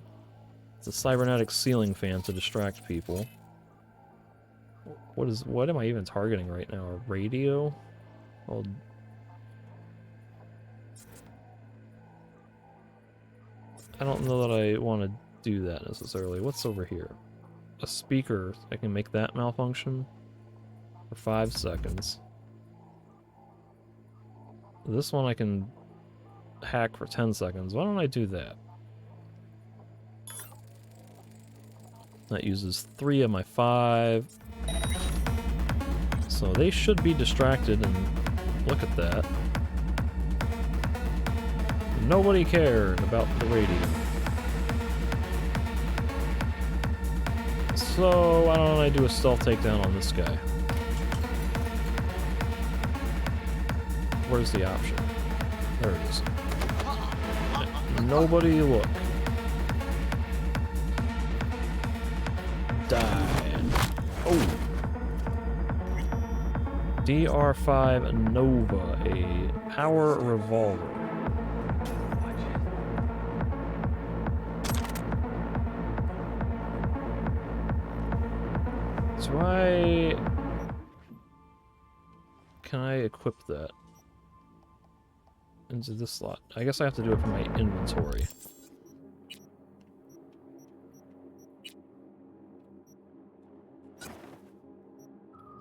It's a cybernetic ceiling fan to distract people. What am I even targeting right now? A radio? Well, I don't know that I want to do that necessarily. What's over here? A speaker. I can make that malfunction for 5 seconds. This one I can hack for 10 seconds. Why don't I do that? That uses 3 of my 5. So they should be distracted, and look at that. Nobody cared about the radio. So why don't I do a stealth takedown on this guy? Where's the option? There it is. Nobody look. Die. Oh. DR5 Nova, a power revolver. Can I equip that into this slot? I guess I have to do it from my inventory.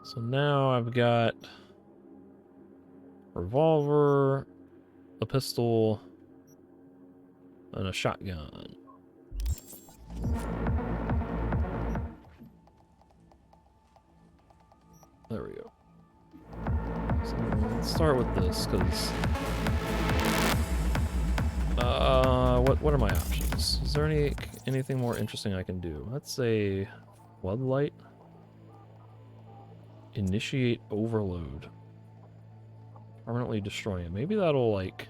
So now I've got a revolver, a pistol, and a shotgun. There we go. So let's start with this, because what are my options? Is there anything more interesting I can do? Let's say floodlight. Initiate overload. Permanently destroy it. Maybe that'll like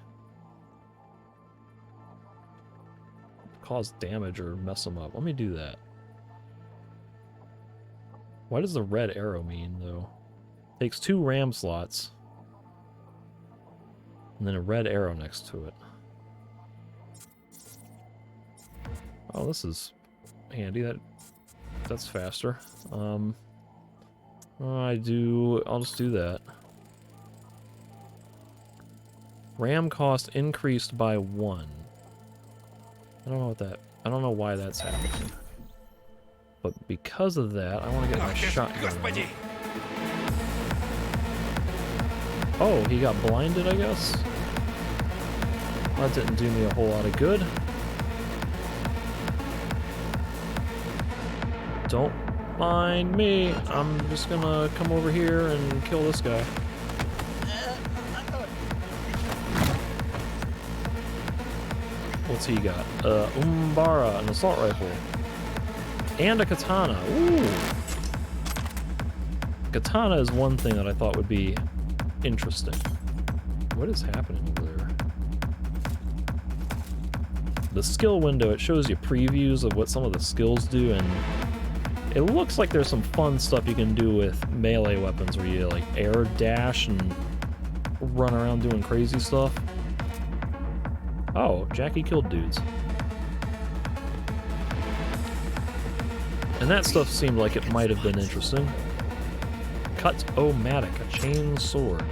cause damage or mess them up. Let me do that. What does the red arrow mean, though? Takes 2 RAM slots. And then a red arrow next to it. Oh, this is handy. That's faster. I'll just do that. RAM cost increased by 1. I don't know why that's happening. But because of that, I want to get my shotgun out. Oh, he got blinded, I guess? That didn't do me a whole lot of good. Don't mind me. I'm just gonna come over here and kill this guy. What's he got? Umbara, an assault rifle. And a katana. Ooh. Katana is one thing that I thought would be interesting. What is happening over there? The skill window, it shows you previews of what some of the skills do, and it looks like there's some fun stuff you can do with melee weapons where you like air dash and run around doing crazy stuff. Oh, Jackie killed dudes. And that stuff seemed like it might have been interesting. Cut-O-Matic, a chain sword.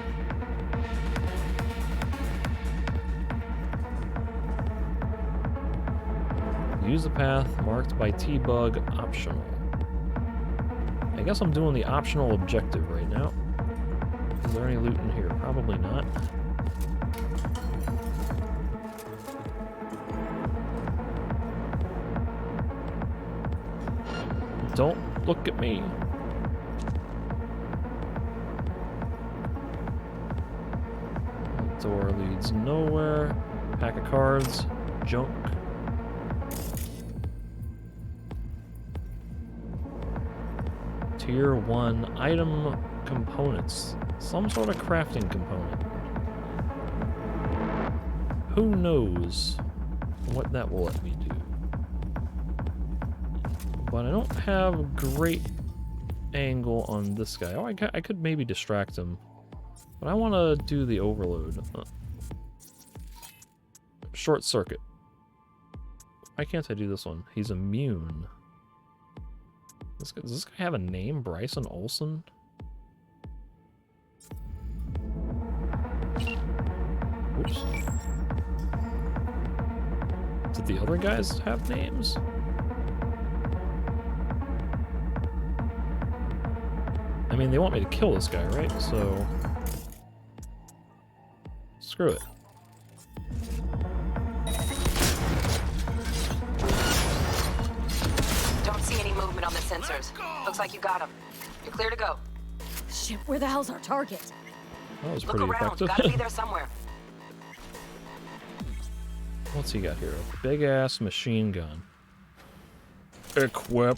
Use a path marked by T-Bug, optional. I guess I'm doing the optional objective right now. Is there any loot in here? Probably not. Don't look at me. Door leads nowhere. Pack of cards. Junk. Tier 1 item components. Some sort of crafting component. Who knows what that will let me do. But I don't have great angle on this guy. Oh, I could maybe distract him. But I want to do the overload. Short circuit. Why can't I do this one? He's immune. Does this guy have a name? Bryson Olsen? Oops. Did the other guys have names? I mean, they want me to kill this guy, right? So... screw it. Don't see any movement on the sensors. Looks like you got him. You're clear to go. Shit, where the hell's our target? That was Look pretty around. effective. Gotta be there somewhere. What's he got here? A big-ass machine gun. Equip.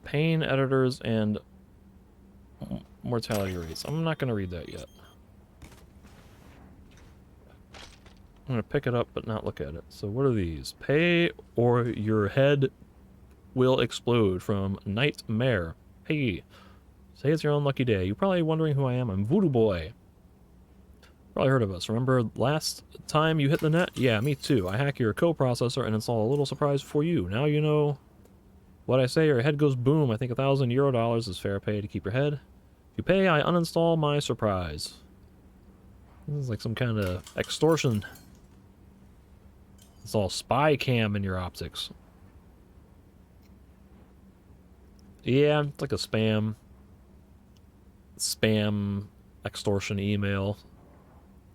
Pain editors and mortality rates. I'm not going to read that yet. I'm going to pick it up but not look at it. So what are these? Pay or your head will explode from Nightmare. Hey, say it's your own lucky day. You're probably wondering who I am. I'm Voodoo Boy. Probably heard of us. Remember last time you hit the net? Yeah, me too. I hack your coprocessor and install a little surprise for you. Now you know what I say. Your head goes boom. I think $1,000 is fair pay to keep your head. If you pay, I uninstall my surprise. This is like some kind of extortion. It's all spy cam in your optics. Yeah, it's like a spam extortion email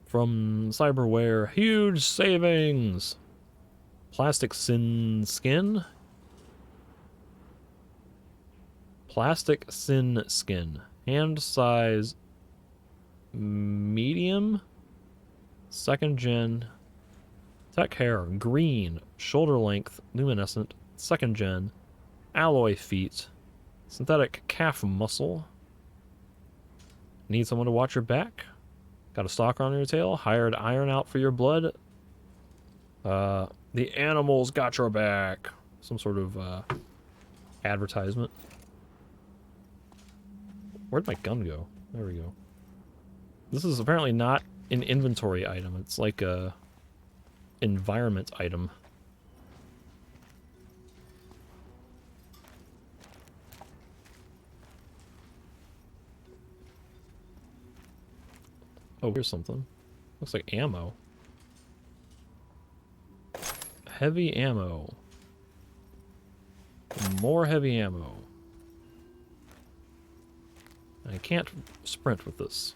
from cyberware. Huge savings. Plastic sin skin. Plastic sin skin. Hand size medium. 2nd gen. Tech hair. Green. Shoulder length. Luminescent. 2nd gen. Alloy feet. Synthetic calf muscle. Need someone to watch your back? Got a stalker on your tail? Hired iron out for your blood? The animals got your back. Some sort of advertisement. Where'd my gun go? There we go. This is apparently not an inventory item. It's like a environment item. Oh, here's something. Looks like ammo. Heavy ammo. More heavy ammo. I can't sprint with this.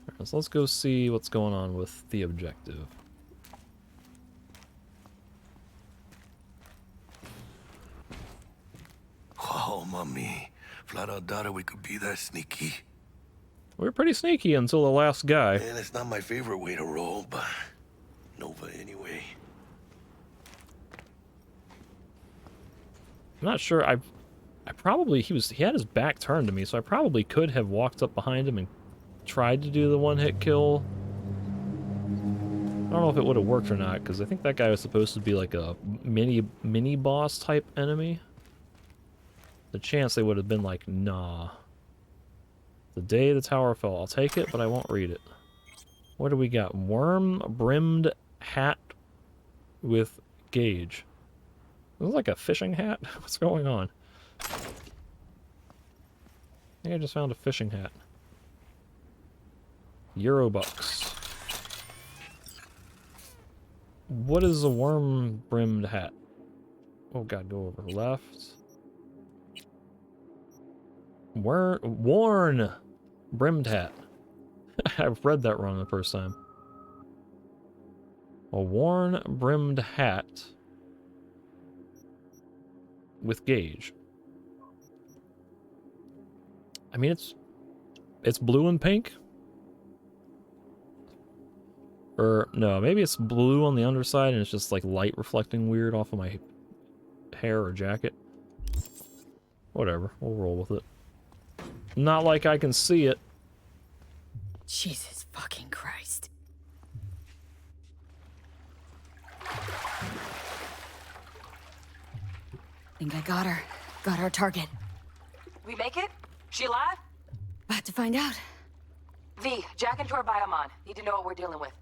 Alright, so let's go see what's going on with the objective. Oh, mommy. Flat out doubted we could be that sneaky. We were pretty sneaky until the last guy. And it's not my favorite way to roll, but Nova anyway. I'm not sure. I probably he had his back turned to me, so I probably could have walked up behind him and tried to do the one-hit kill. I don't know if it would have worked or not, because I think that guy was supposed to be like a mini boss type enemy. The chance they would have been like, nah. The day the tower fell. I'll take it, but I won't read it. What do we got? Worm-brimmed hat with gauge. Is this like a fishing hat? What's going on? I think I just found a fishing hat. Eurobucks. What is a worm-brimmed hat? Oh god, go over left. Worn brimmed hat. I've read that wrong the first time. A worn brimmed hat with gauge. I mean, it's blue and pink. Or no, maybe it's blue on the underside and it's just like light reflecting weird off of my hair or jacket. Whatever, we'll roll with it. Not like I can see it. Jesus fucking Christ. Think I got her. Got our target. We make it? She alive? About to find out. V, jack into her biomon. Need to know what we're dealing with.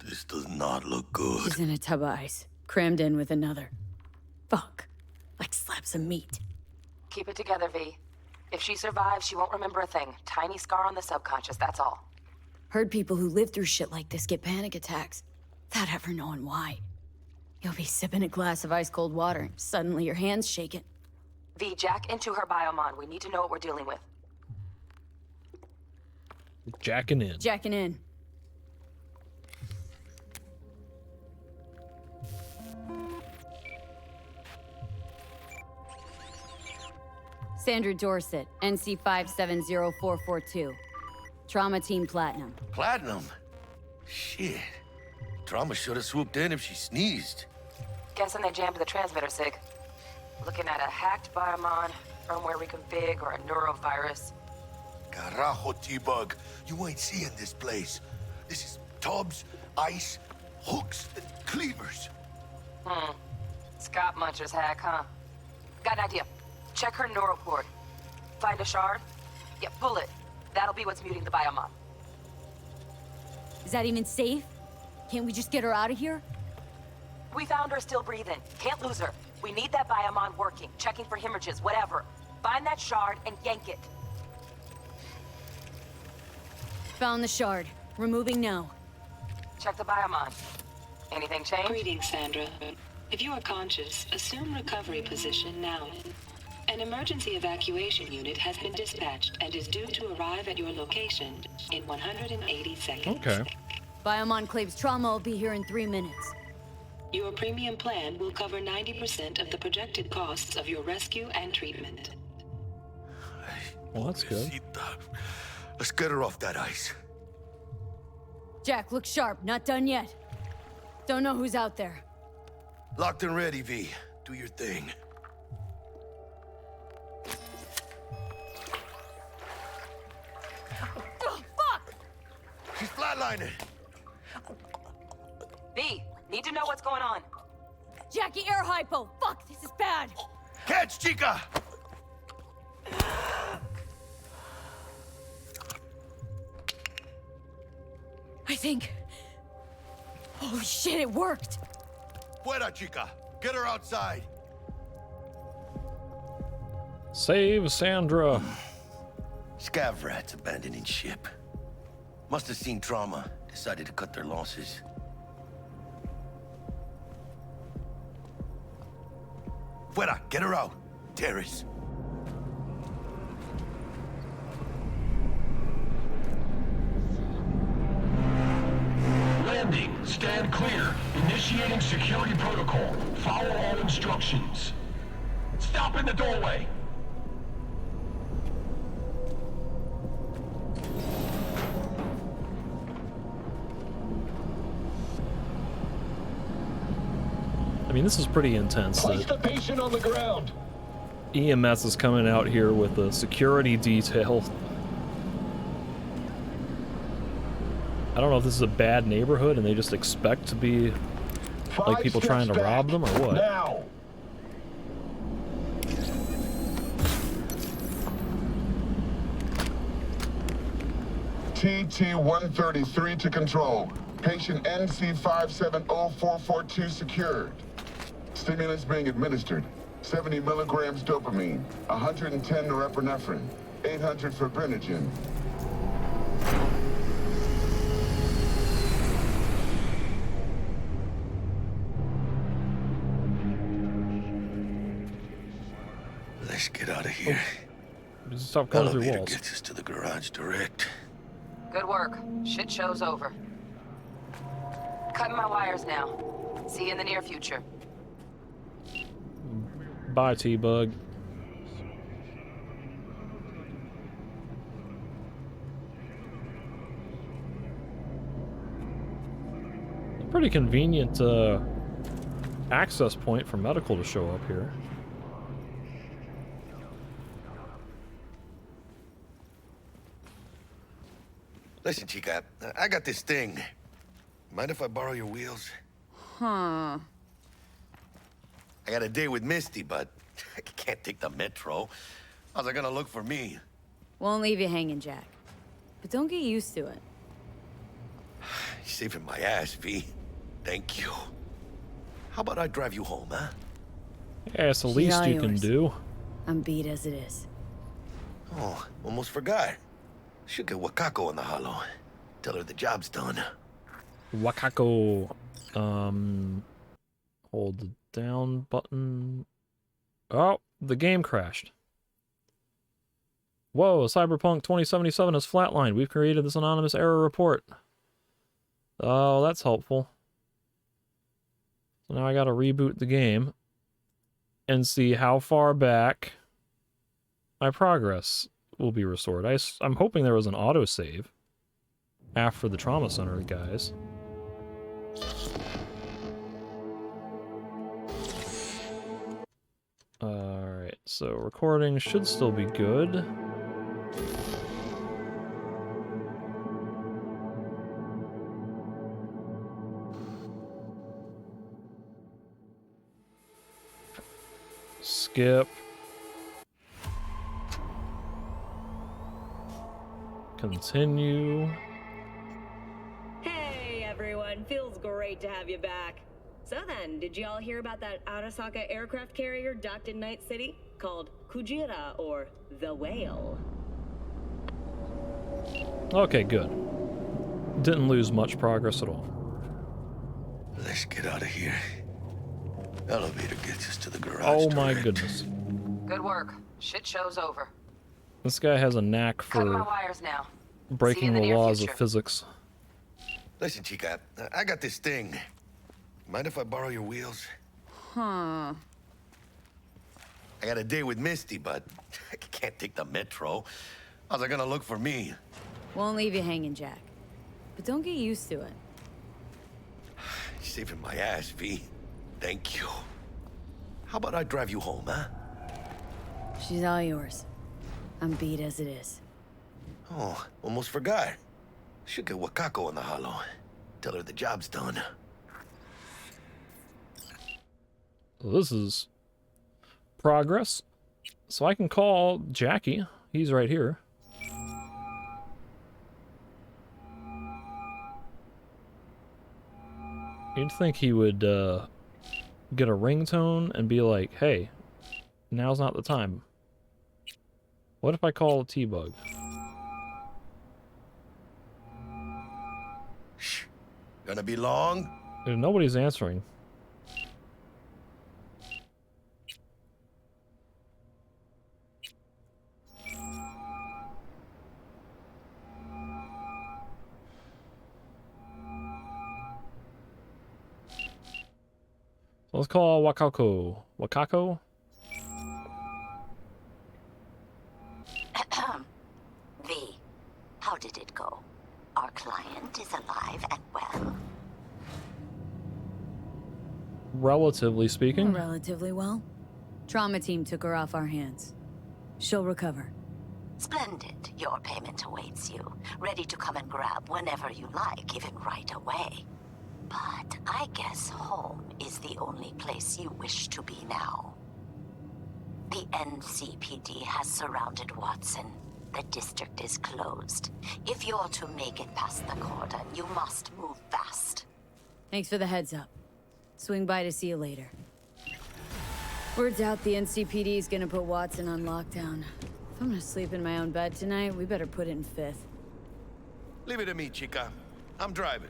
This does not look good. She's in a tub of ice, crammed in with another. Fuck. Like slabs of meat. Keep it together, V. If she survives, she won't remember a thing. Tiny scar on the subconscious, that's all. Heard people who live through shit like this get panic attacks, without ever knowing why. You'll be sipping a glass of ice-cold water, and suddenly your hand's shaking. V, jack into her biomon. We need to know what we're dealing with. Jacking in. Jacking in. Sandra Dorset, NC 570442. Trauma Team Platinum. Platinum? Shit. Trauma should have swooped in if she sneezed. Guessing they jammed the transmitter, Sig. Looking at a hacked biomon, firmware reconfig, or a neurovirus. Carajo, T-Bug. You ain't seeing this place. This is tubs, ice, hooks, and cleavers. Scott Muncher's hack, huh? Got an idea. Check her neural port. Find a shard? Yeah, pull it. That'll be what's muting the biomon. Is that even safe? Can't we just get her out of here? We found her still breathing. Can't lose her. We need that biomon working, checking for hemorrhages, whatever. Find that shard and yank it. Found the shard. Removing now. Check the biomon. Anything change? Greetings, Sandra. If you are conscious, assume recovery position now. An emergency evacuation unit has been dispatched and is due to arrive at your location in 180 seconds. Okay. Biomon claims trauma will be here in 3 minutes. Your premium plan will cover 90% of the projected costs of your rescue and treatment. Well, that's good. Let's get her off that ice. Jack, look sharp. Not done yet. Don't know who's out there. Locked and ready, V. Do your thing. Oh, fuck! She's flatlining. V, need to know what's going on. Jackie, air hypo! Fuck, this is bad! Catch, Chica! I think... Holy shit, it worked! Fuera, Chica! Get her outside! Save Sandra! Scav rats abandoning ship. Must have seen trauma. Decided to cut their losses. Fuera, get her out. Terrace. Landing. Stand clear. Initiating security protocol. Follow all instructions. Stop in the doorway. I mean, this is pretty intense. Place the patient on the ground. EMS is coming out here with a security detail. I don't know if this is a bad neighborhood and they just expect to be like people trying to rob them or what. Now. TT-133 to control. Patient NC570442 secured. Stimulants being administered. 70 milligrams dopamine, 110 norepinephrine, 800 fibrinogen. get out of here. Just stop going through Elevator walls. gets us to the garage direct. Good work. Shit show's over. Cutting my wires now. See you in the near future. Bye, T-Bug. Pretty convenient access point for medical to show up here. Listen, Chica, I got this thing. Mind if I borrow your wheels? Huh. I got a date with Misty, but I can't take the metro. How's it gonna look for me? Won't leave you hanging, Jack. But don't get used to it. You're saving my ass, V. Thank you. How about I drive you home, huh? Yeah, it's the least you can do. I'm beat as it is. Oh, almost forgot. Should get Wakako in the hollow. Tell her the job's done. Wakako. Hold the down button. Oh, the game crashed. Whoa, Cyberpunk 2077 has flatlined. We've created this anonymous error report. Oh, that's helpful. So now I gotta reboot the game and see how far back my progress will be restored. I'm hoping there was an autosave after the trauma center guys. Alright, so recording should still be good. Skip. Continue. Hey everyone, feels great to have you back. So then, did y'all hear about that Arasaka aircraft carrier docked in Night City? Called Kujira, or the Whale? Okay, good. Didn't lose much progress at all. Let's get out of here. Elevator gets us to the garage. Oh my direct. goodness. Good work. Shit show's over. This guy has a knack Cutting my for wires now. breaking the near laws future. of physics. Listen, Chica, I got this thing. Mind if I borrow your wheels? Huh. I got a date with Misty, but I can't take the metro. How's it gonna look for me? Won't leave you hanging, Jack. But don't get used to it. You're saving my ass, V. Thank you. How about I drive you home, huh? She's all yours. I'm beat as it is. Oh, almost forgot. Should get Wakako in the hollow. Tell her the job's done. This is progress. So I can call Jackie. He's right here. You'd think he would get a ringtone and be like, hey, now's not the time. What if I call T-Bug? Shh. Gonna be long? Nobody's answering. So let's call Wakako. Wakako? V, how did it go? Our client is alive and well. Relatively speaking. Relatively well. Trauma team took her off our hands. She'll recover. Splendid. Your payment awaits you. Ready to come and grab whenever you like, even right away. But I guess home is the only place you wish to be now. The NCPD has surrounded Watson. The district is closed. If you're to make it past the cordon, you must move fast. Thanks for the heads up. Swing by to see you later. Word's out the NCPD is gonna put Watson on lockdown. If I'm gonna sleep in my own bed tonight, we better put it in 5th. Leave it to me, Chica. I'm driving.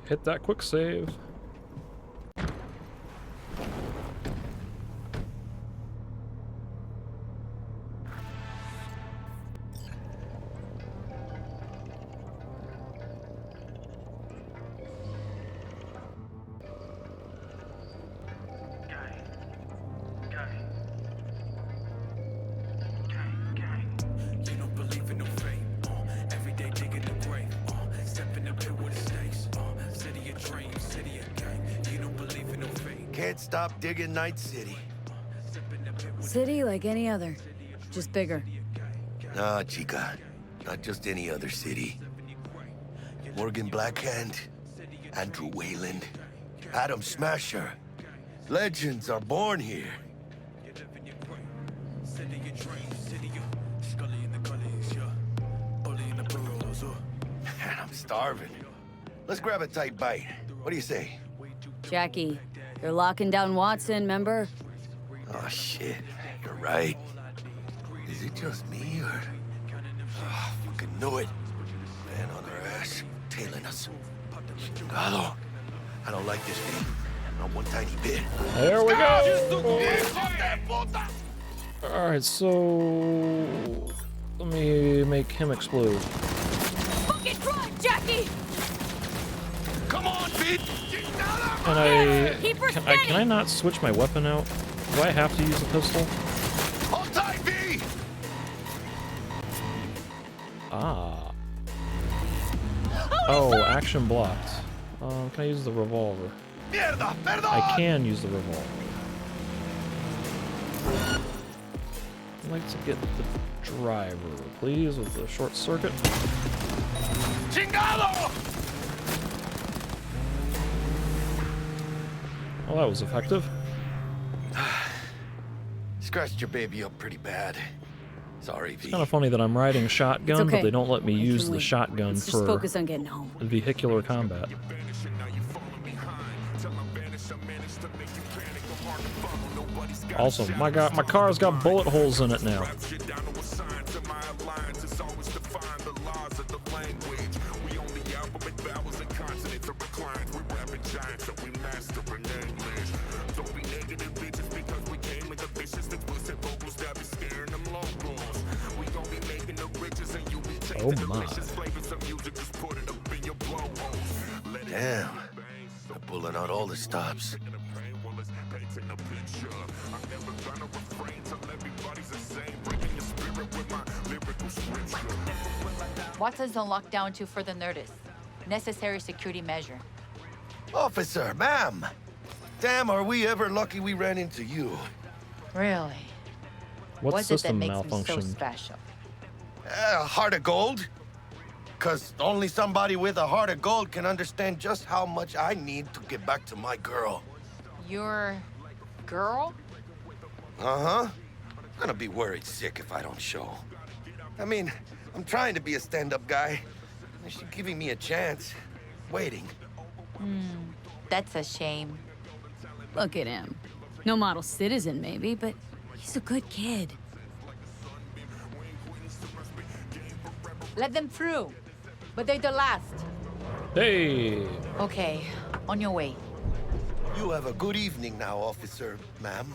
Hit that quick save. can't stop digging Night City. City like any other, just bigger. Nah, chica. Not just any other city. Morgan Blackhand, Andrew Wayland, Adam Smasher. Legends are born here. Man, I'm starving. Let's grab a tight bite. What do you say? Jackie, they're locking down Watson, remember? Oh, shit. You're right. Is it just me, or... Oh, fucking knew it. Man on their ass, tailing us. Chingado. I don't like this thing. Not one tiny bit. There we go! Alright, so... let me make him explode. Fucking drive, Jackie! Come on, Pete! Can I not switch my weapon out? Do I have to use a pistol? Hold tight, V! Ah. Oh, action blocked. Can I use the revolver? Mierda, perdón! I can use the revolver. I'd like to get the driver, please, with the short circuit. Chingado! Well, that was effective. Scratched your baby up pretty bad. Sorry, V. It's kind of funny that I'm riding shotgun, okay. but they don't let me use the shotgun Let's just for focus on getting home. vehicular combat. Awesome. My God, my car's got bullet holes in it now. Oh my. Damn. They're pulling out all the stops. Watson's on lockdown to further notice. Necessary security measure. Officer, ma'am. Damn, are we ever lucky we ran into you. Really? What system it that makes malfunctioned? me so special? Heart of gold? Cause only somebody with a heart of gold can understand just how much I need to get back to my girl. Your girl? Uh-huh. Gonna be worried sick if I don't show. I mean, I'm trying to be a stand-up guy. She's giving me a chance. Waiting. That's a shame. Look at him. No model citizen, maybe, but he's a good kid. Let them through. But they're the last. Hey! Okay, on your way. You have a good evening now, officer, ma'am.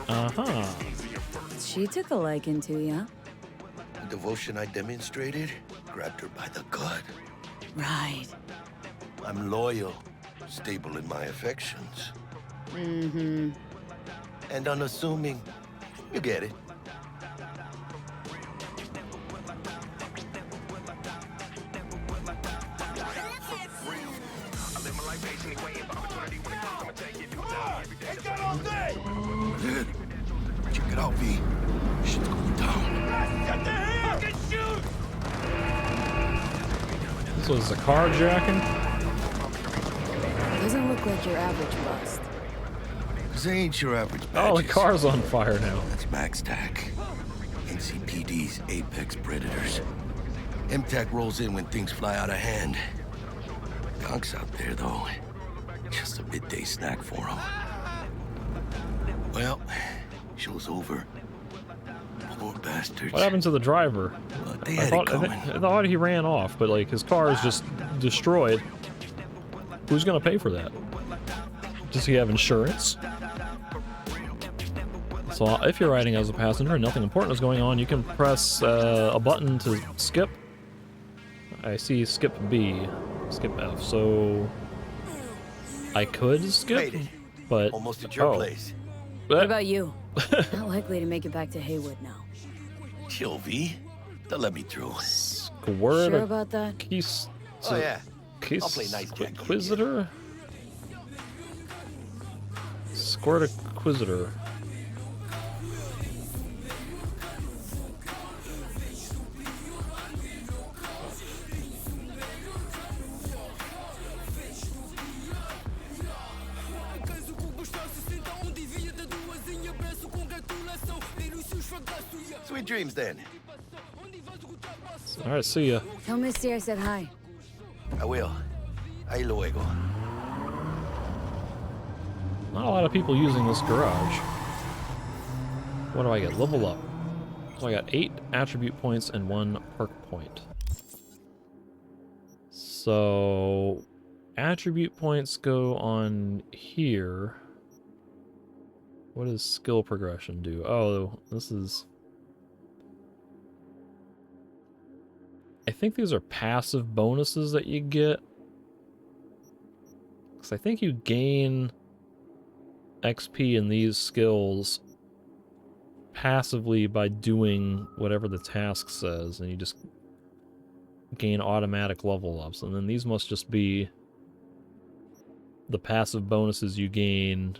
Uh-huh. She took a liking to you. The devotion I demonstrated grabbed her by the gut. Right. I'm loyal, stable in my affections. Mm-hmm. And unassuming. You get it. Check it out, V. Shit's going down. This was a carjacking? Doesn't look like your average bust. This ain't your average Oh, the badges. car's on fire now. That's Max Tac. NCPD's apex predators. MTAC rolls in when things fly out of hand. Conk's out there, though. Just a midday snack for him. Well, show's over. Poor bastards. What happened to the driver? They I had it coming. thought he ran off, but like his car is just destroyed. Who's gonna pay for that? Does he have insurance? So if you're riding as a passenger and nothing important is going on, you can press a button to skip. I see skip B, skip F. So I could skip, but almost at your place. What about you? Not likely to make it back to Haywood now. Chill, V. They'll let me through. Sure about that? Oh, yeah. I'll play nice Jackie. Inquisitor? Squirt Inquisitor. Sweet dreams, then. Alright, see ya. Tell Misty I said hi. I will. Ahí luego. Not a lot of people using this garage. What do I get? Level up. So I got 8 attribute points and 1 perk point. So attribute points go on here. What does skill progression do? Oh, this is... I think these are passive bonuses that you get. Because I think you gain XP in these skills passively by doing whatever the task says, and you just gain automatic level ups. And then these must just be the passive bonuses you gain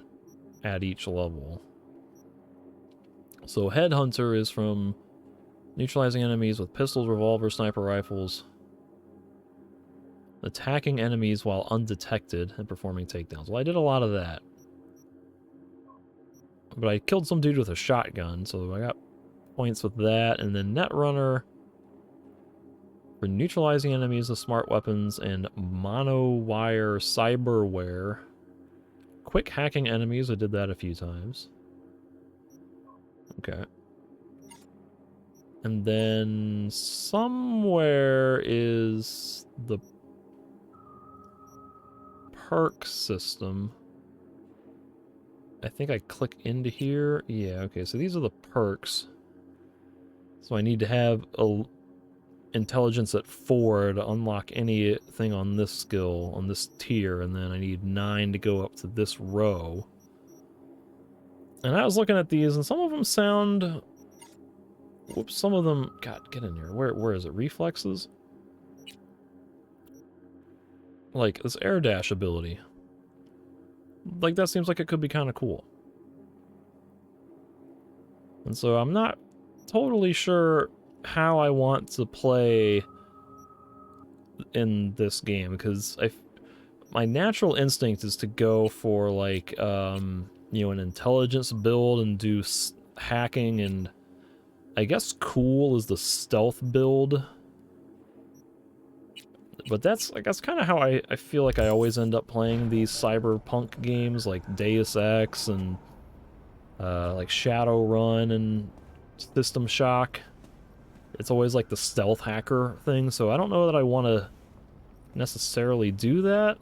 at each level. So Headhunter is from neutralizing enemies with pistols, revolvers, sniper rifles, attacking enemies while undetected, and performing takedowns. Well, I did a lot of that. But I killed some dude with a shotgun, so I got points with that. And then Netrunner for neutralizing enemies with smart weapons and monowire cyberware. Quick hacking enemies, I did that a few times. Okay. And then somewhere is the perk system. I think I click into here. Yeah, okay, so these are the perks. So I need to have a intelligence at 4 to unlock anything on this skill, on this tier, and then I need 9 to go up to this row. And I was looking at these, and some of them sound... Whoops, some of them... God, get in here. Where is it? Reflexes? Like, this air dash ability. Like, that seems like it could be kind of cool. And so I'm not totally sure how I want to play in this game, because my natural instinct is to go for, like, you know, an intelligence build and do hacking, and I guess cool is the stealth build. But that's, I guess, kind of how I feel like I always end up playing these Cyberpunk games, like Deus Ex and like Shadowrun and System Shock. It's always like the stealth hacker thing, so I don't know that I want to necessarily do that.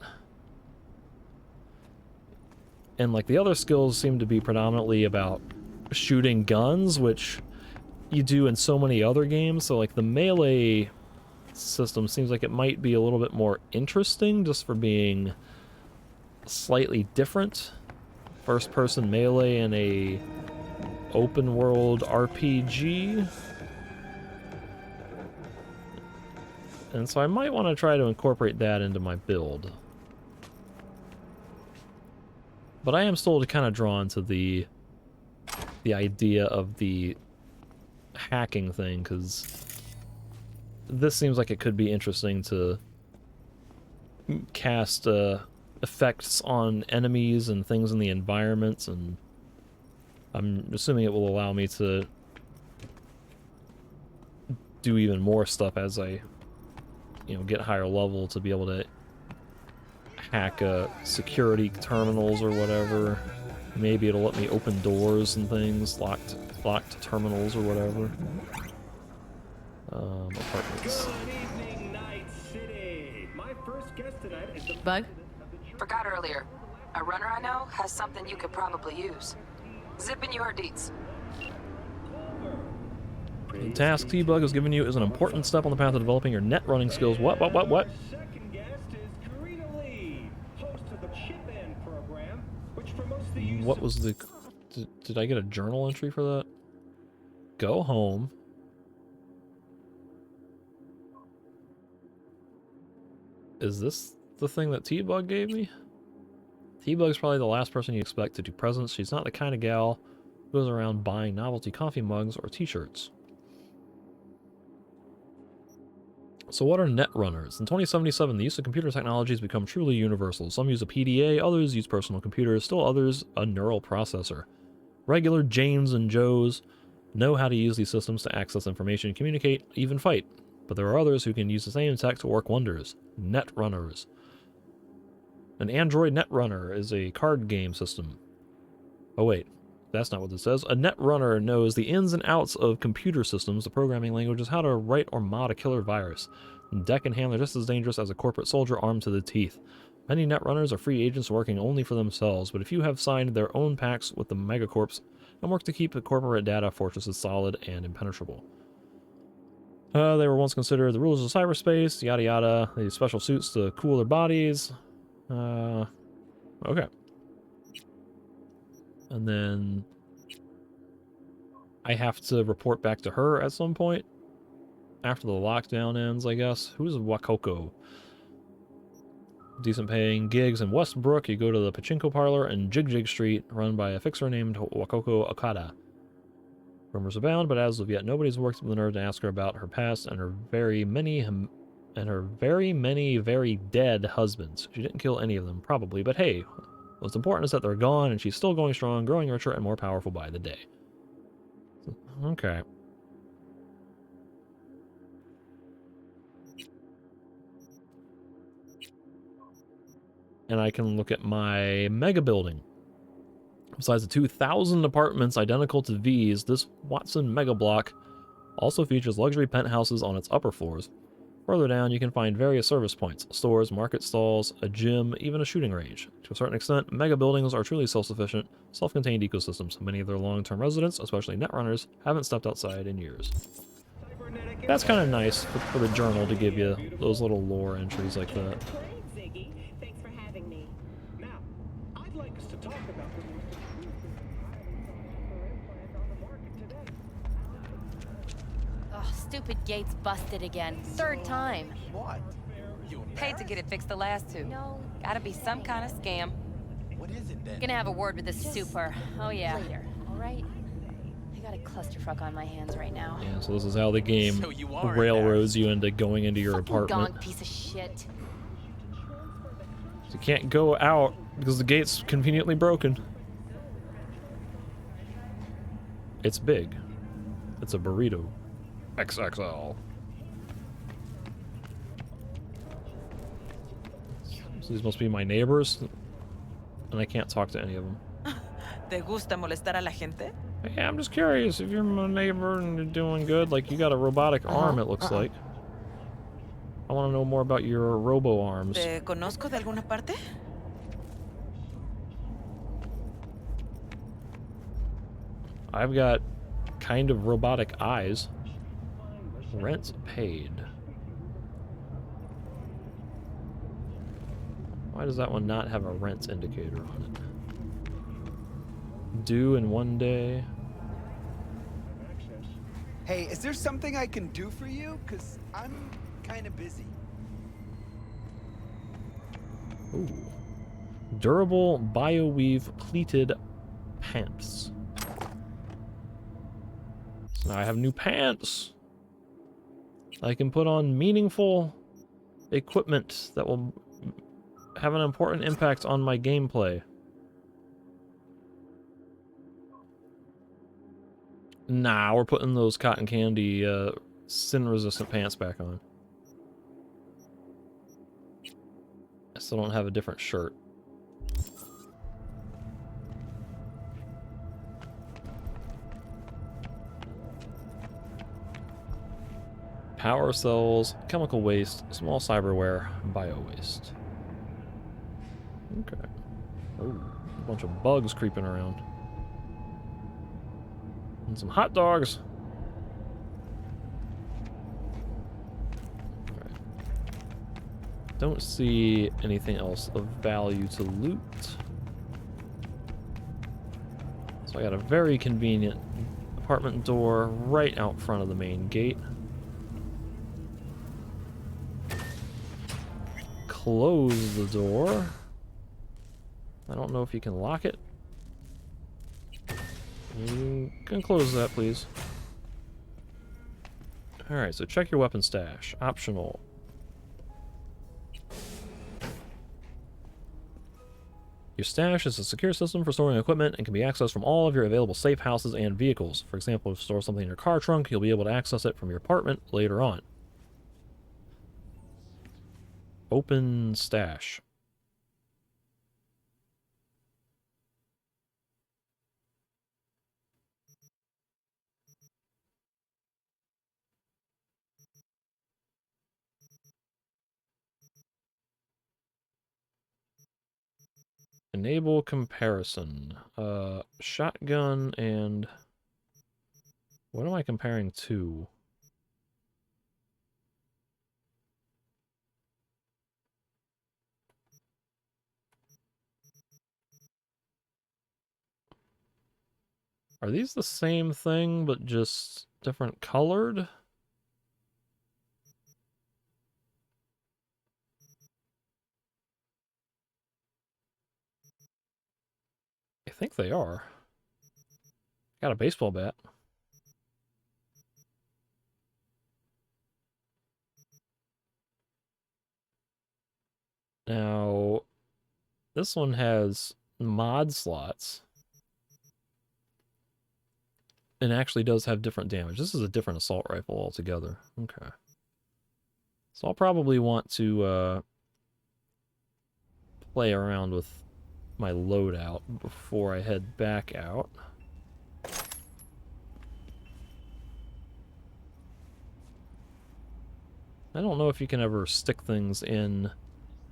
And like the other skills seem to be predominantly about shooting guns, which you do in so many other games, so like the melee system seems like it might be a little bit more interesting just for being slightly different. First person melee in a open world RPG. And so I might want to try to incorporate that into my build. But I am still kind of drawn to the idea of the hacking thing, because this seems like it could be interesting to cast effects on enemies and things in the environments, and I'm assuming it will allow me to do even more stuff as I, you know, get higher level, to be able to hack security terminals or whatever. Maybe it'll let me open doors and things, locked terminals or whatever. Apartments. Bug? Forgot earlier. A runner I know has something you could probably use. Zipping your deets. The task T-Bug has given you is an important step on the path of developing your net running skills. What? What was the... Did I get a journal entry for that? Go home. Is this the thing that T-Bug gave me? T-Bug's probably the last person you expect to do presents. She's not the kind of gal who goes around buying novelty coffee mugs or t-shirts. So what are netrunners? In 2077, the use of computer technology has become truly universal. Some use a PDA, others use personal computers, still others a neural processor. Regular Janes and Joes know how to use these systems to access information, communicate, even fight. But there are others who can use the same tech to work wonders. Netrunners. An Android netrunner is a card game system. Oh wait, that's not what this says. A netrunner knows the ins and outs of computer systems, the programming languages, how to write or mod a killer virus. Deck and handler just as dangerous as a corporate soldier armed to the teeth. Many netrunners are free agents working only for themselves, but if you have signed their own pacts with the megacorps and work to keep the corporate data fortresses solid and impenetrable. They were once considered the rulers of cyberspace, yada yada. They use special suits to cool their bodies. Okay. And then I have to report back to her at some point after the lockdown ends, I guess. Who's Wakoko? Decent paying gigs in Westbrook. You go to the pachinko parlor in Jig Street, run by a fixer named Wakoko Okada. Rumors abound, but as of yet, nobody's worked up the nerve to ask her about her past and her very many very dead husbands. She didn't kill any of them, probably, but hey, what's important is that they're gone, and she's still going strong, growing richer and more powerful by the day. Okay. And I can look at my mega building. Besides the 2,000 apartments identical to V's, this Watson mega block also features luxury penthouses on its upper floors. Further down, you can find various service points, stores, market stalls, a gym, even a shooting range. To a certain extent, mega buildings are truly self-sufficient, self-contained ecosystems. Many of their long-term residents, especially netrunners, haven't stepped outside in years. That's kind of nice for the journal to give you those little lore entries like that. Stupid gate's busted again. Third time. What? Paid to get it fixed the last two. No. Gotta be some kind of scam. What is it then? Gonna have a word with the super. Oh yeah. Later, all right? I got a clusterfuck on my hands right now. Yeah, so this is how the game So you are railroads you into going into your Fucking apartment. gonk piece of shit. So you can't go out because the gate's conveniently broken. It's big. It's a burrito. XXL. So these must be my neighbors, and I can't talk to any of them. ¿Te gusta molestar a la gente? Hey, I'm just curious if you're my neighbor and you're doing good. Like, you got a robotic arm, it looks like. I want to know more about your robo arms. ¿Te conozco de alguna parte? I've got kind of robotic eyes. Rent paid. Why does that one not have a rent indicator on it? Due in 1 day. Hey, is there something I can do for you? Because I'm kind of busy. Ooh. Durable BioWeave pleated pants. So now I have new pants. I can put on meaningful equipment that will have an important impact on my gameplay. Nah, we're putting those cotton candy sin-resistant pants back on. I still don't have a different shirt. Power cells, chemical waste, small cyberware, bio waste. Okay. Oh, a bunch of bugs creeping around. And some hot dogs. Alright. Don't see anything else of value to loot. So I got a very convenient apartment door right out front of the main gate. close the door. I don't know if you can lock it. You can close that, please. Alright, so check your weapon stash. Optional. Your stash is a secure system for storing equipment and can be accessed from all of your available safe houses and vehicles. For example, if you store something in your car trunk, you'll be able to access it from your apartment later on. Open stash. Enable comparison. Shotgun and... What am I comparing to? Are these the same thing, but just different colored? I think they are. Got a baseball bat. Now, this one has mod slots. And actually does have different damage. This is a different assault rifle altogether. Okay. So I'll probably want to play around with my loadout before I head back out. I don't know if you can ever stick things in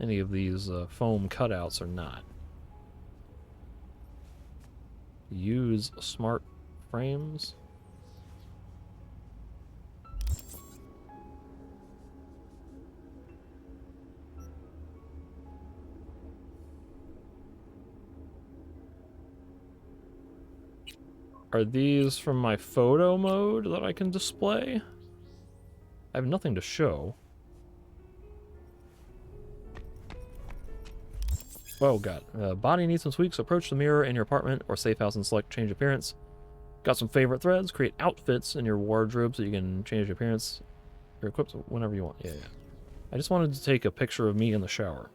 any of these foam cutouts or not. Use smart frames. Are these from my photo mode that I can display? I have nothing to show. Oh god. Body needs some tweaks. Approach the mirror in your apartment or safe house and select change appearance. Got some favorite threads. Create outfits in your wardrobe so you can change your appearance. You're equipped whenever you want. Yeah. I just wanted to take a picture of me in the shower.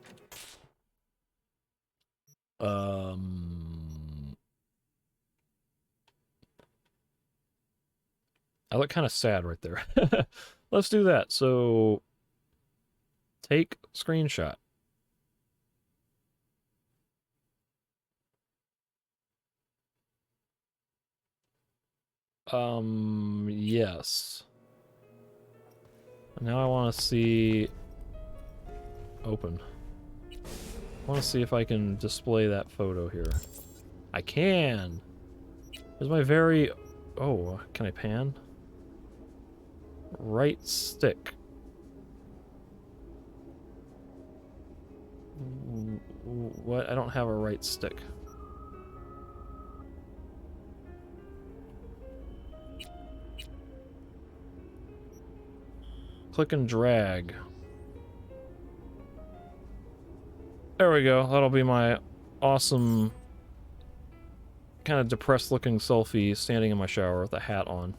I look kind of sad right there. Let's do that. So, take screenshot. Yes. Now I want to see... Open. I want to see if I can display that photo here. I can! There's my very... Oh, can I pan? Right stick. What? I don't have a right stick. Click and drag. There we go. That'll be my awesome, kind of depressed looking selfie standing in my shower with a hat on.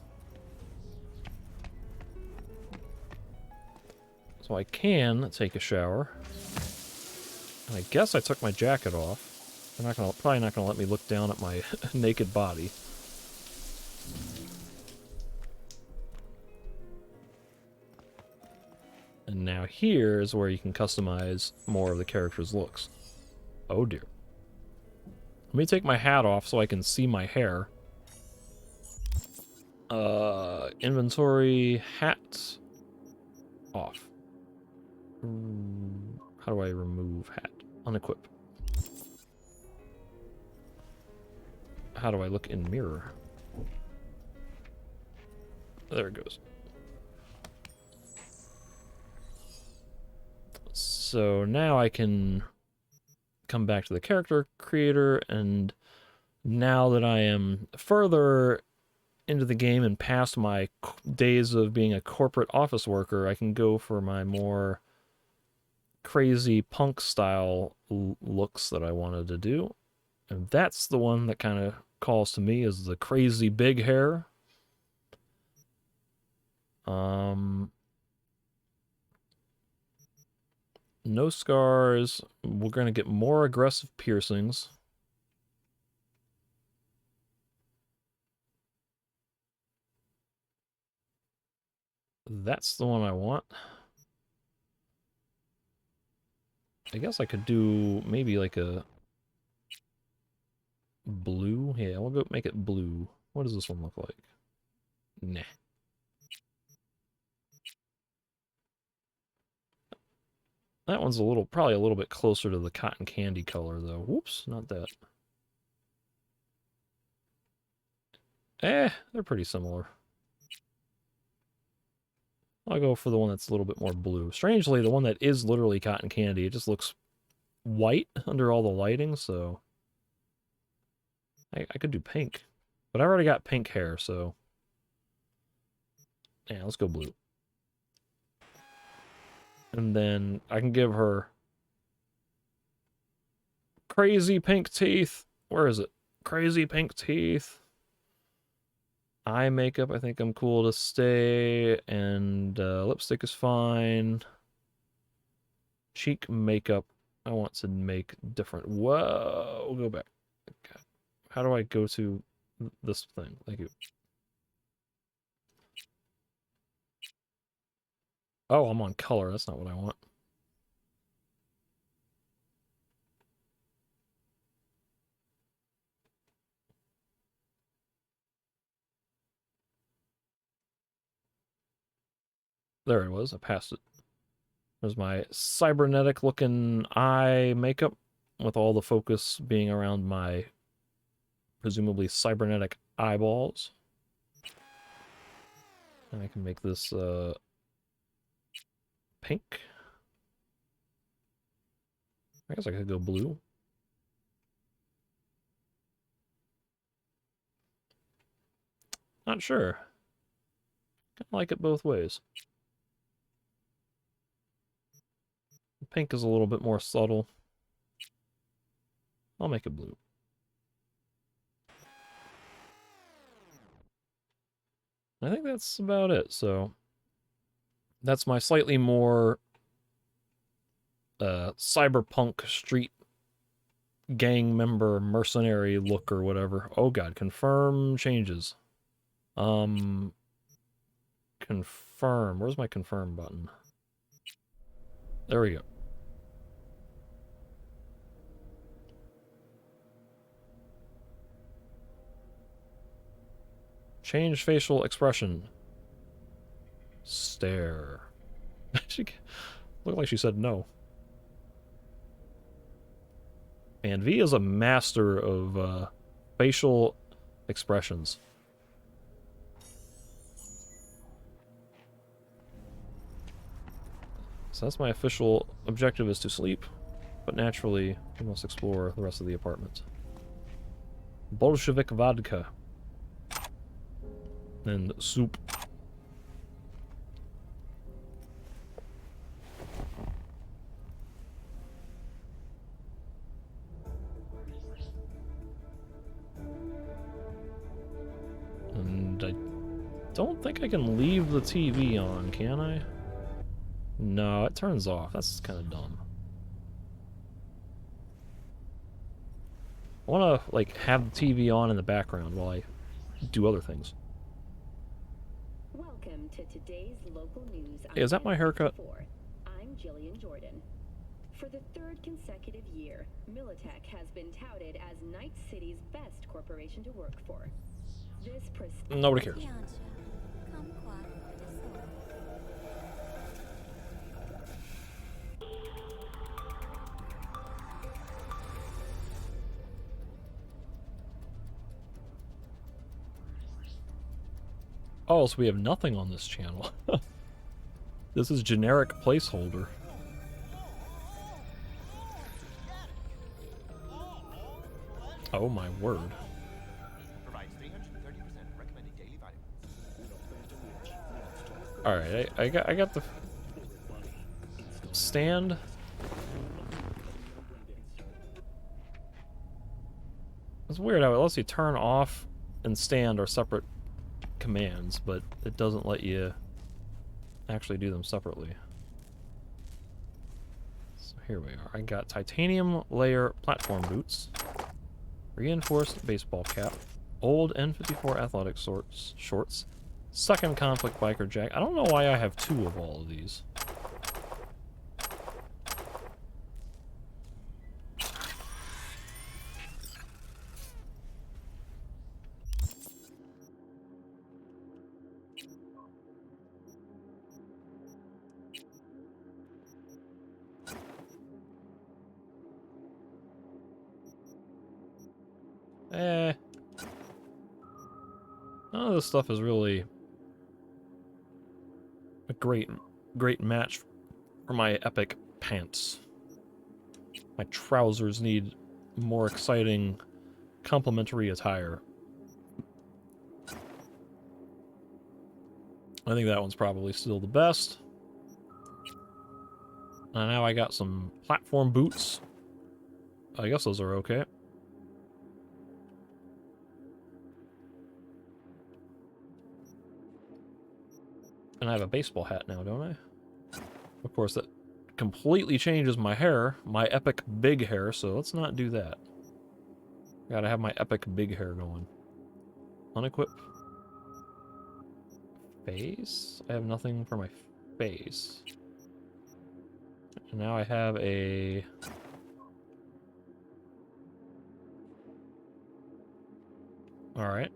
So I can take a shower. And I guess I took my jacket off. They're probably not gonna let me look down at my naked body. And now here's where you can customize more of the character's looks. Oh dear. Let me take my hat off so I can see my hair. Inventory, hat, off. How do I remove hat? Unequip. How do I look in mirror? There it goes. So now I can come back to the character creator, and now that I am further into the game and past my days of being a corporate office worker, I can go for my more crazy punk style looks that I wanted to do. And that's the one that kind of calls to me as the crazy big hair. No scars. We're going to get more aggressive piercings. That's the one I want. I guess I could do maybe like a blue. Yeah, we'll go make it blue. What does this one look like? Nah. That one's probably a little bit closer to the cotton candy color, though. Whoops, not that. They're pretty similar. I'll go for the one that's a little bit more blue. Strangely, the one that is literally cotton candy, it just looks white under all the lighting, so... I could do pink. But I already got pink hair, so... Yeah, let's go blue. And then I can give her... crazy pink teeth. Where is it? Crazy pink teeth. Eye makeup, I think I'm cool to stay, and lipstick is fine. Cheek makeup, I want to make different. Whoa, we'll go back. Okay. How do I go to this thing? Thank you. Oh, I'm on color. That's not what I want. There it was. I passed it. There's my cybernetic looking eye makeup with all the focus being around my presumably cybernetic eyeballs. And I can make this pink. I guess I could go blue. Not sure. Kind of like it both ways. Pink is a little bit more subtle. I'll make it blue. I think that's about it, so... That's my slightly more... cyberpunk street gang member mercenary look or whatever. Oh god, confirm changes. Confirm. Where's my confirm button? There we go. Change facial expression. Stare. She looked like she said no. And V is a master of facial expressions. So that's my official objective, is to sleep. But naturally, we must explore the rest of the apartment. Bolshevik vodka. And soup. And I don't think I can leave the TV on, can I? No, it turns off. That's kind of dumb. I want to, like, have the TV on in the background while I do other things. Welcome to today's local news. Hey, is that my haircut? I'm Jillian Jordan. For the third consecutive year, Militech has been touted as Night City's best corporation to work for. This nobody cares. Oh, so we have nothing on this channel. This is generic placeholder. Oh my word. Alright, I got the stand. It's weird how it lets you turn off and stand are separate commands, but it doesn't let you actually do them separately. So here we are. I got titanium layer platform boots, reinforced baseball cap, old N54 athletic shorts, second conflict biker jacket. I don't know why I have 2 of all of these. None of this stuff is really a great match for my epic pants. My trousers need more exciting complementary attire. I think that one's probably still the best. And now I got some platform boots. I guess those are okay. And I have a baseball hat now, don't I? Of course, that completely changes my hair, my epic big hair, so let's not do that. Gotta have my epic big hair going. Unequip. Face? I have nothing for my face. And now I have a... Alright.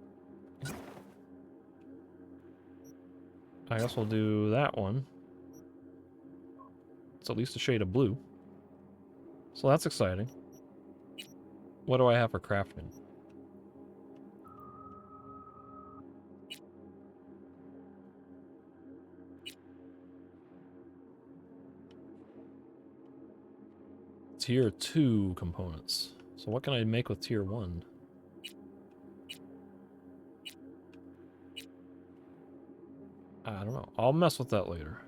I guess we'll do that one. It's at least a shade of blue. So that's exciting. What do I have for crafting? Tier 2 components. So what can I make with Tier 1? I don't know. I'll mess with that later.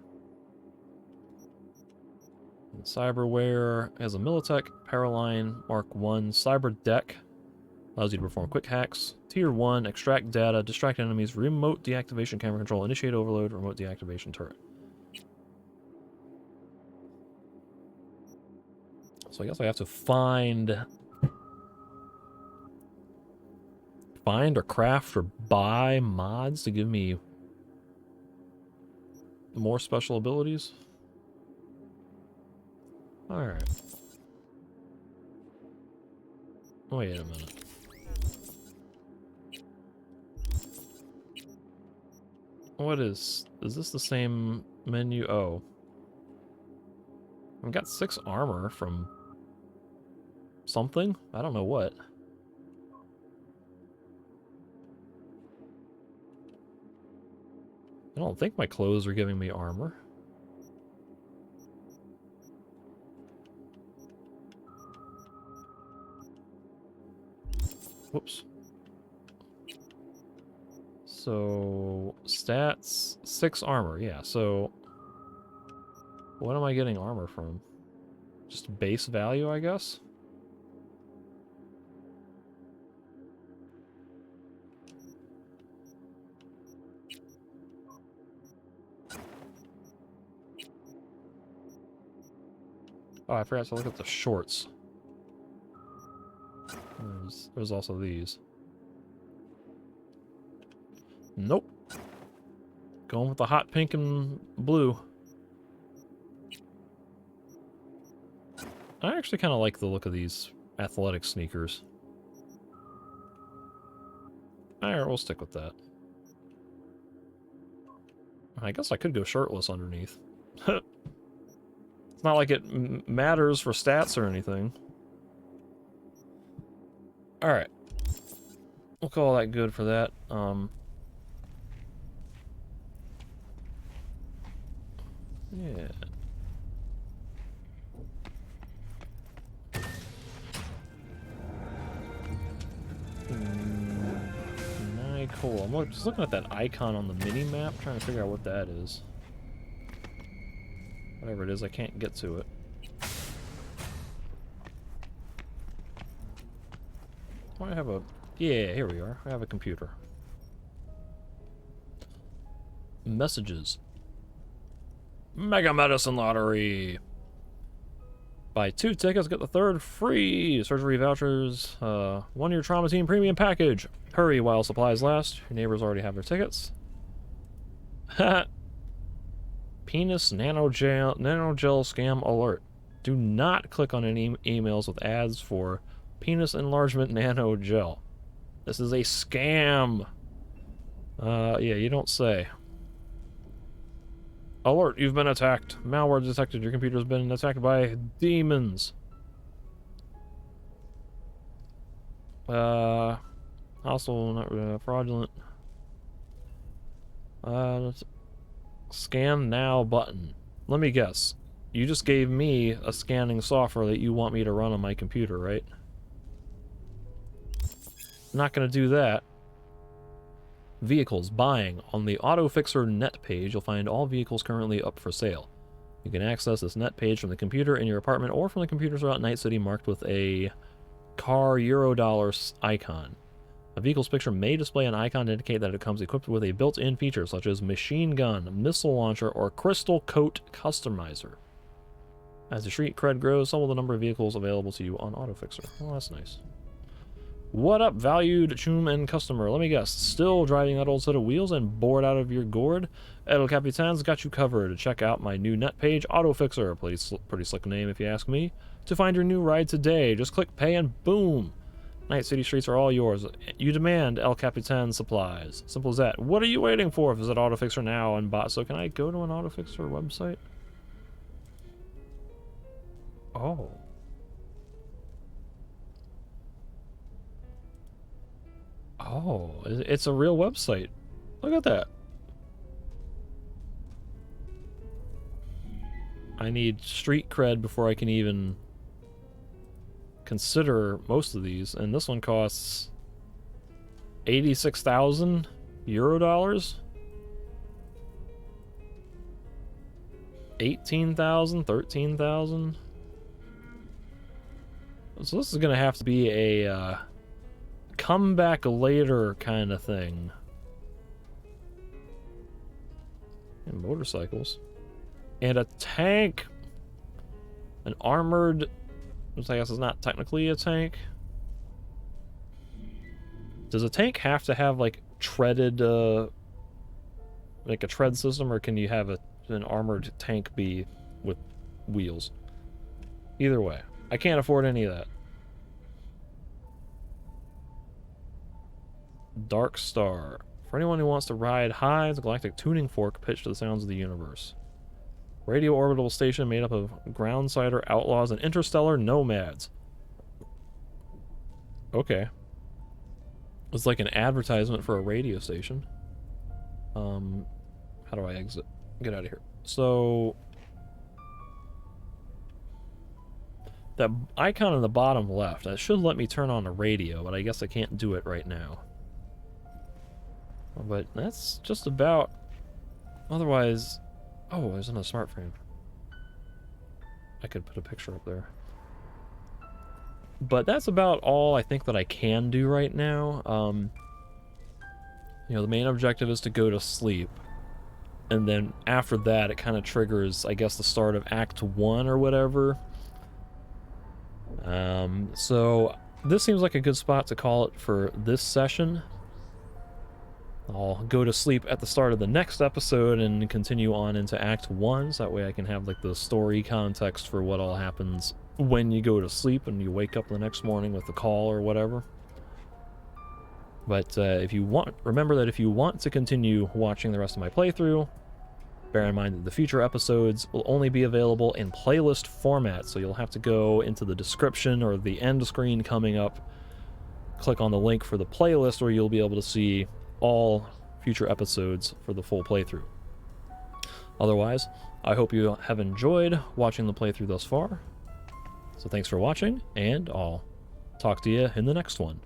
And Cyberware has a Militech, Paraline, Mark 1, Cyber Deck. Allows you to perform quick hacks. Tier 1, extract data, distract enemies, remote deactivation camera control, initiate overload, remote deactivation turret. So I guess I have to find or craft or buy mods to give me more special abilities. Alright. Wait a minute. What is this the same menu? Oh. I've got 6 armor from something? I don't know what. I don't think my clothes are giving me armor. Whoops. So, stats, 6 armor, yeah, so... What am I getting armor from? Just base value, I guess? Oh, I forgot to look at the shorts. There's also these. Nope. Going with the hot pink and blue. I actually kind of like the look of these athletic sneakers. Alright, we'll stick with that. I guess I could go shirtless underneath. It's not like it matters for stats or anything. Alright. We'll call that good for that. Yeah. Cool. I'm just looking at that icon on the mini-map, trying to figure out what that is. Whatever it is, I can't get to it. I have a... Yeah, here we are. I have a computer. Messages. Mega Medicine Lottery. Buy 2 tickets, get the 3rd free. Surgery vouchers. 1-year Trauma Team Premium Package. Hurry while supplies last. Your neighbors already have their tickets. Penis nanogel scam alert. Do not click on any emails with ads for penis enlargement nanogel. This is a scam. Yeah, you don't say. Alert, you've been attacked. Malware detected. Your computer's been attacked by demons. Also not fraudulent. Scan now button. Let me guess. You just gave me a scanning software that you want me to run on my computer, right? Not gonna do that. Vehicles buying. On the AutoFixer net page, you'll find all vehicles currently up for sale. You can access this net page from the computer in your apartment or from the computers throughout Night City marked with a car Eurodollar icon. A vehicle's picture may display an icon to indicate that it comes equipped with a built-in feature such as machine gun, missile launcher, or crystal coat customizer. As the street cred grows, so will the number of vehicles available to you on AutoFixer. Well, that's nice. What up, valued choom and customer? Let me guess, still driving that old set of wheels and bored out of your gourd? El Capitan's got you covered. Check out my new net page, AutoFixer. Pretty slick name if you ask me. To find your new ride today, just click pay and boom! Night City streets are all yours. You demand El Capitan supplies. Simple as that. What are you waiting for? Visit AutoFixer now and buy. So can I go to an AutoFixer website? Oh. Oh, it's a real website. Look at that. I need street cred before I can even consider most of these, and this one costs 86,000 Eurodollars. 18,000, 13,000. So this is gonna have to be a come back later kind of thing. And motorcycles. And a tank. An armored, which I guess is not technically a tank. Does a tank have to have like treaded, like a tread system, or can you have an armored tank be with wheels? Either way, I can't afford any of that. Dark Star. For anyone who wants to ride high, the galactic tuning fork pitched to the sounds of the universe. Radio orbital station made up of groundsider outlaws and interstellar nomads. Okay. It's like an advertisement for a radio station. How do I exit? Get out of here. So that icon in the bottom left, that should let me turn on the radio, but I guess I can't do it right now. But that's just about... Otherwise... Oh, there's another smart frame. I could put a picture up there. But that's about all I think that I can do right now. You know, the main objective is to go to sleep. And then after that, it kind of triggers, I guess, the start of Act 1 or whatever. So this seems like a good spot to call it for this session. I'll go to sleep at the start of the next episode and continue on into Act 1, so that way I can have like the story context for what all happens when you go to sleep and you wake up the next morning with the call or whatever. But if you want, remember that if you want to continue watching the rest of my playthrough, bear in mind that the future episodes will only be available in playlist format, so you'll have to go into the description or the end screen coming up, click on the link for the playlist where you'll be able to see all future episodes for the full playthrough. Otherwise, I hope you have enjoyed watching the playthrough thus far. So thanks for watching, and I'll talk to you in the next one.